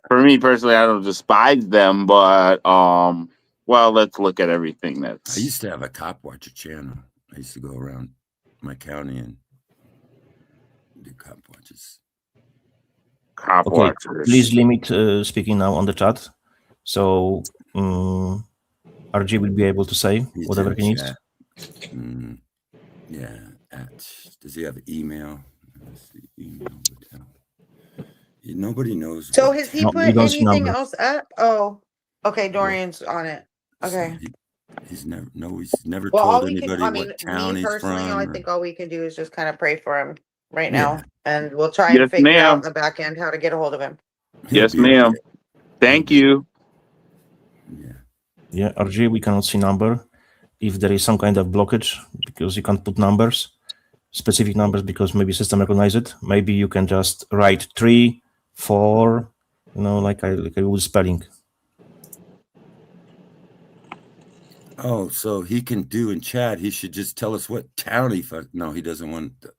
N: for me personally, I don't despise them, but well, let's look at everything that's.
P: I used to have a cop watcher channel. I used to go around my county and do cop watches.
N: Cop
F: Okay,
N: watchers.
F: please limit speaking now on the chat. So RG will be able to say whatever he needs.
P: Yeah. Does he have email? Nobody knows.
K: So has he put anything else up? Oh, okay. Dorian's on it. Okay.
P: He's never
K: Well, all
P: told
K: we
P: anybody
K: can, I mean,
P: what town
K: me
P: he's
K: personally,
P: from.
K: I think all we can do is just kind of pray for him right now, and we'll try
N: Yes,
K: and figure out
N: ma'am.
K: in the back end how to get a hold of him.
N: Yes, ma'am. Thank you.
F: Yeah, RG, we cannot see number. If there is some kind of blockage, because you can't put numbers, specific numbers, because maybe system recognize it. Maybe you can just write 3, 4, like I was spelling.
P: Oh, so he can do in chat. He should just tell us what town he. No, he doesn't want to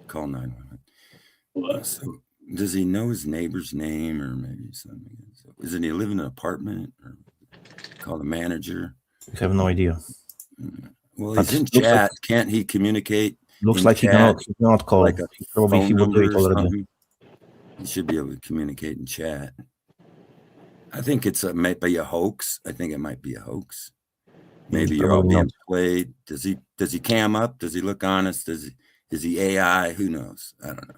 P: call 911. So does he know his neighbor's name or maybe something? Doesn't he live in an apartment or call the manager?
F: I have no idea.
P: Well, he's in chat. Can't he communicate?
F: Looks like he cannot call.
P: Like
F: Probably he will do it already.
P: He should be able to communicate in chat. I think might be a hoax. I think it might be a hoax. Maybe you're all being played. Does he cam up? Does he look honest? Is he AI? Who knows? I don't know.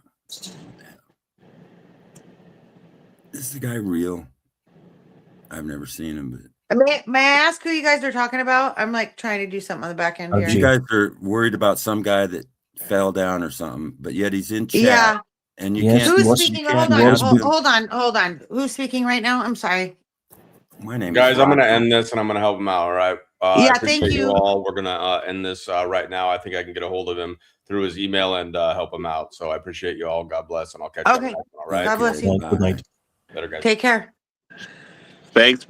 P: Is the guy real? I've never seen him, but
K: May I ask who you guys are talking about? I'm like trying to do something on the back end here.
P: you guys are worried about some guy that fell down or something, but yet he's in chat.
K: Yeah.
P: And you can't.
K: Who's speaking? Hold on. Who's speaking right now? I'm sorry.
P: My name
A: Guys,
P: is
A: I'm going to end this and I'm going to help him out. All right.
K: Yeah,
A: I appreciate
K: thank you.
A: all. We're going to end this right now. I think I can get a hold of him through his email and help him out. So I appreciate you all. God bless. And I'll catch you.
K: Okay.
A: All right.
K: God bless you.
F: Good night.
A: Better guys.
K: Take care.
N: Thanks.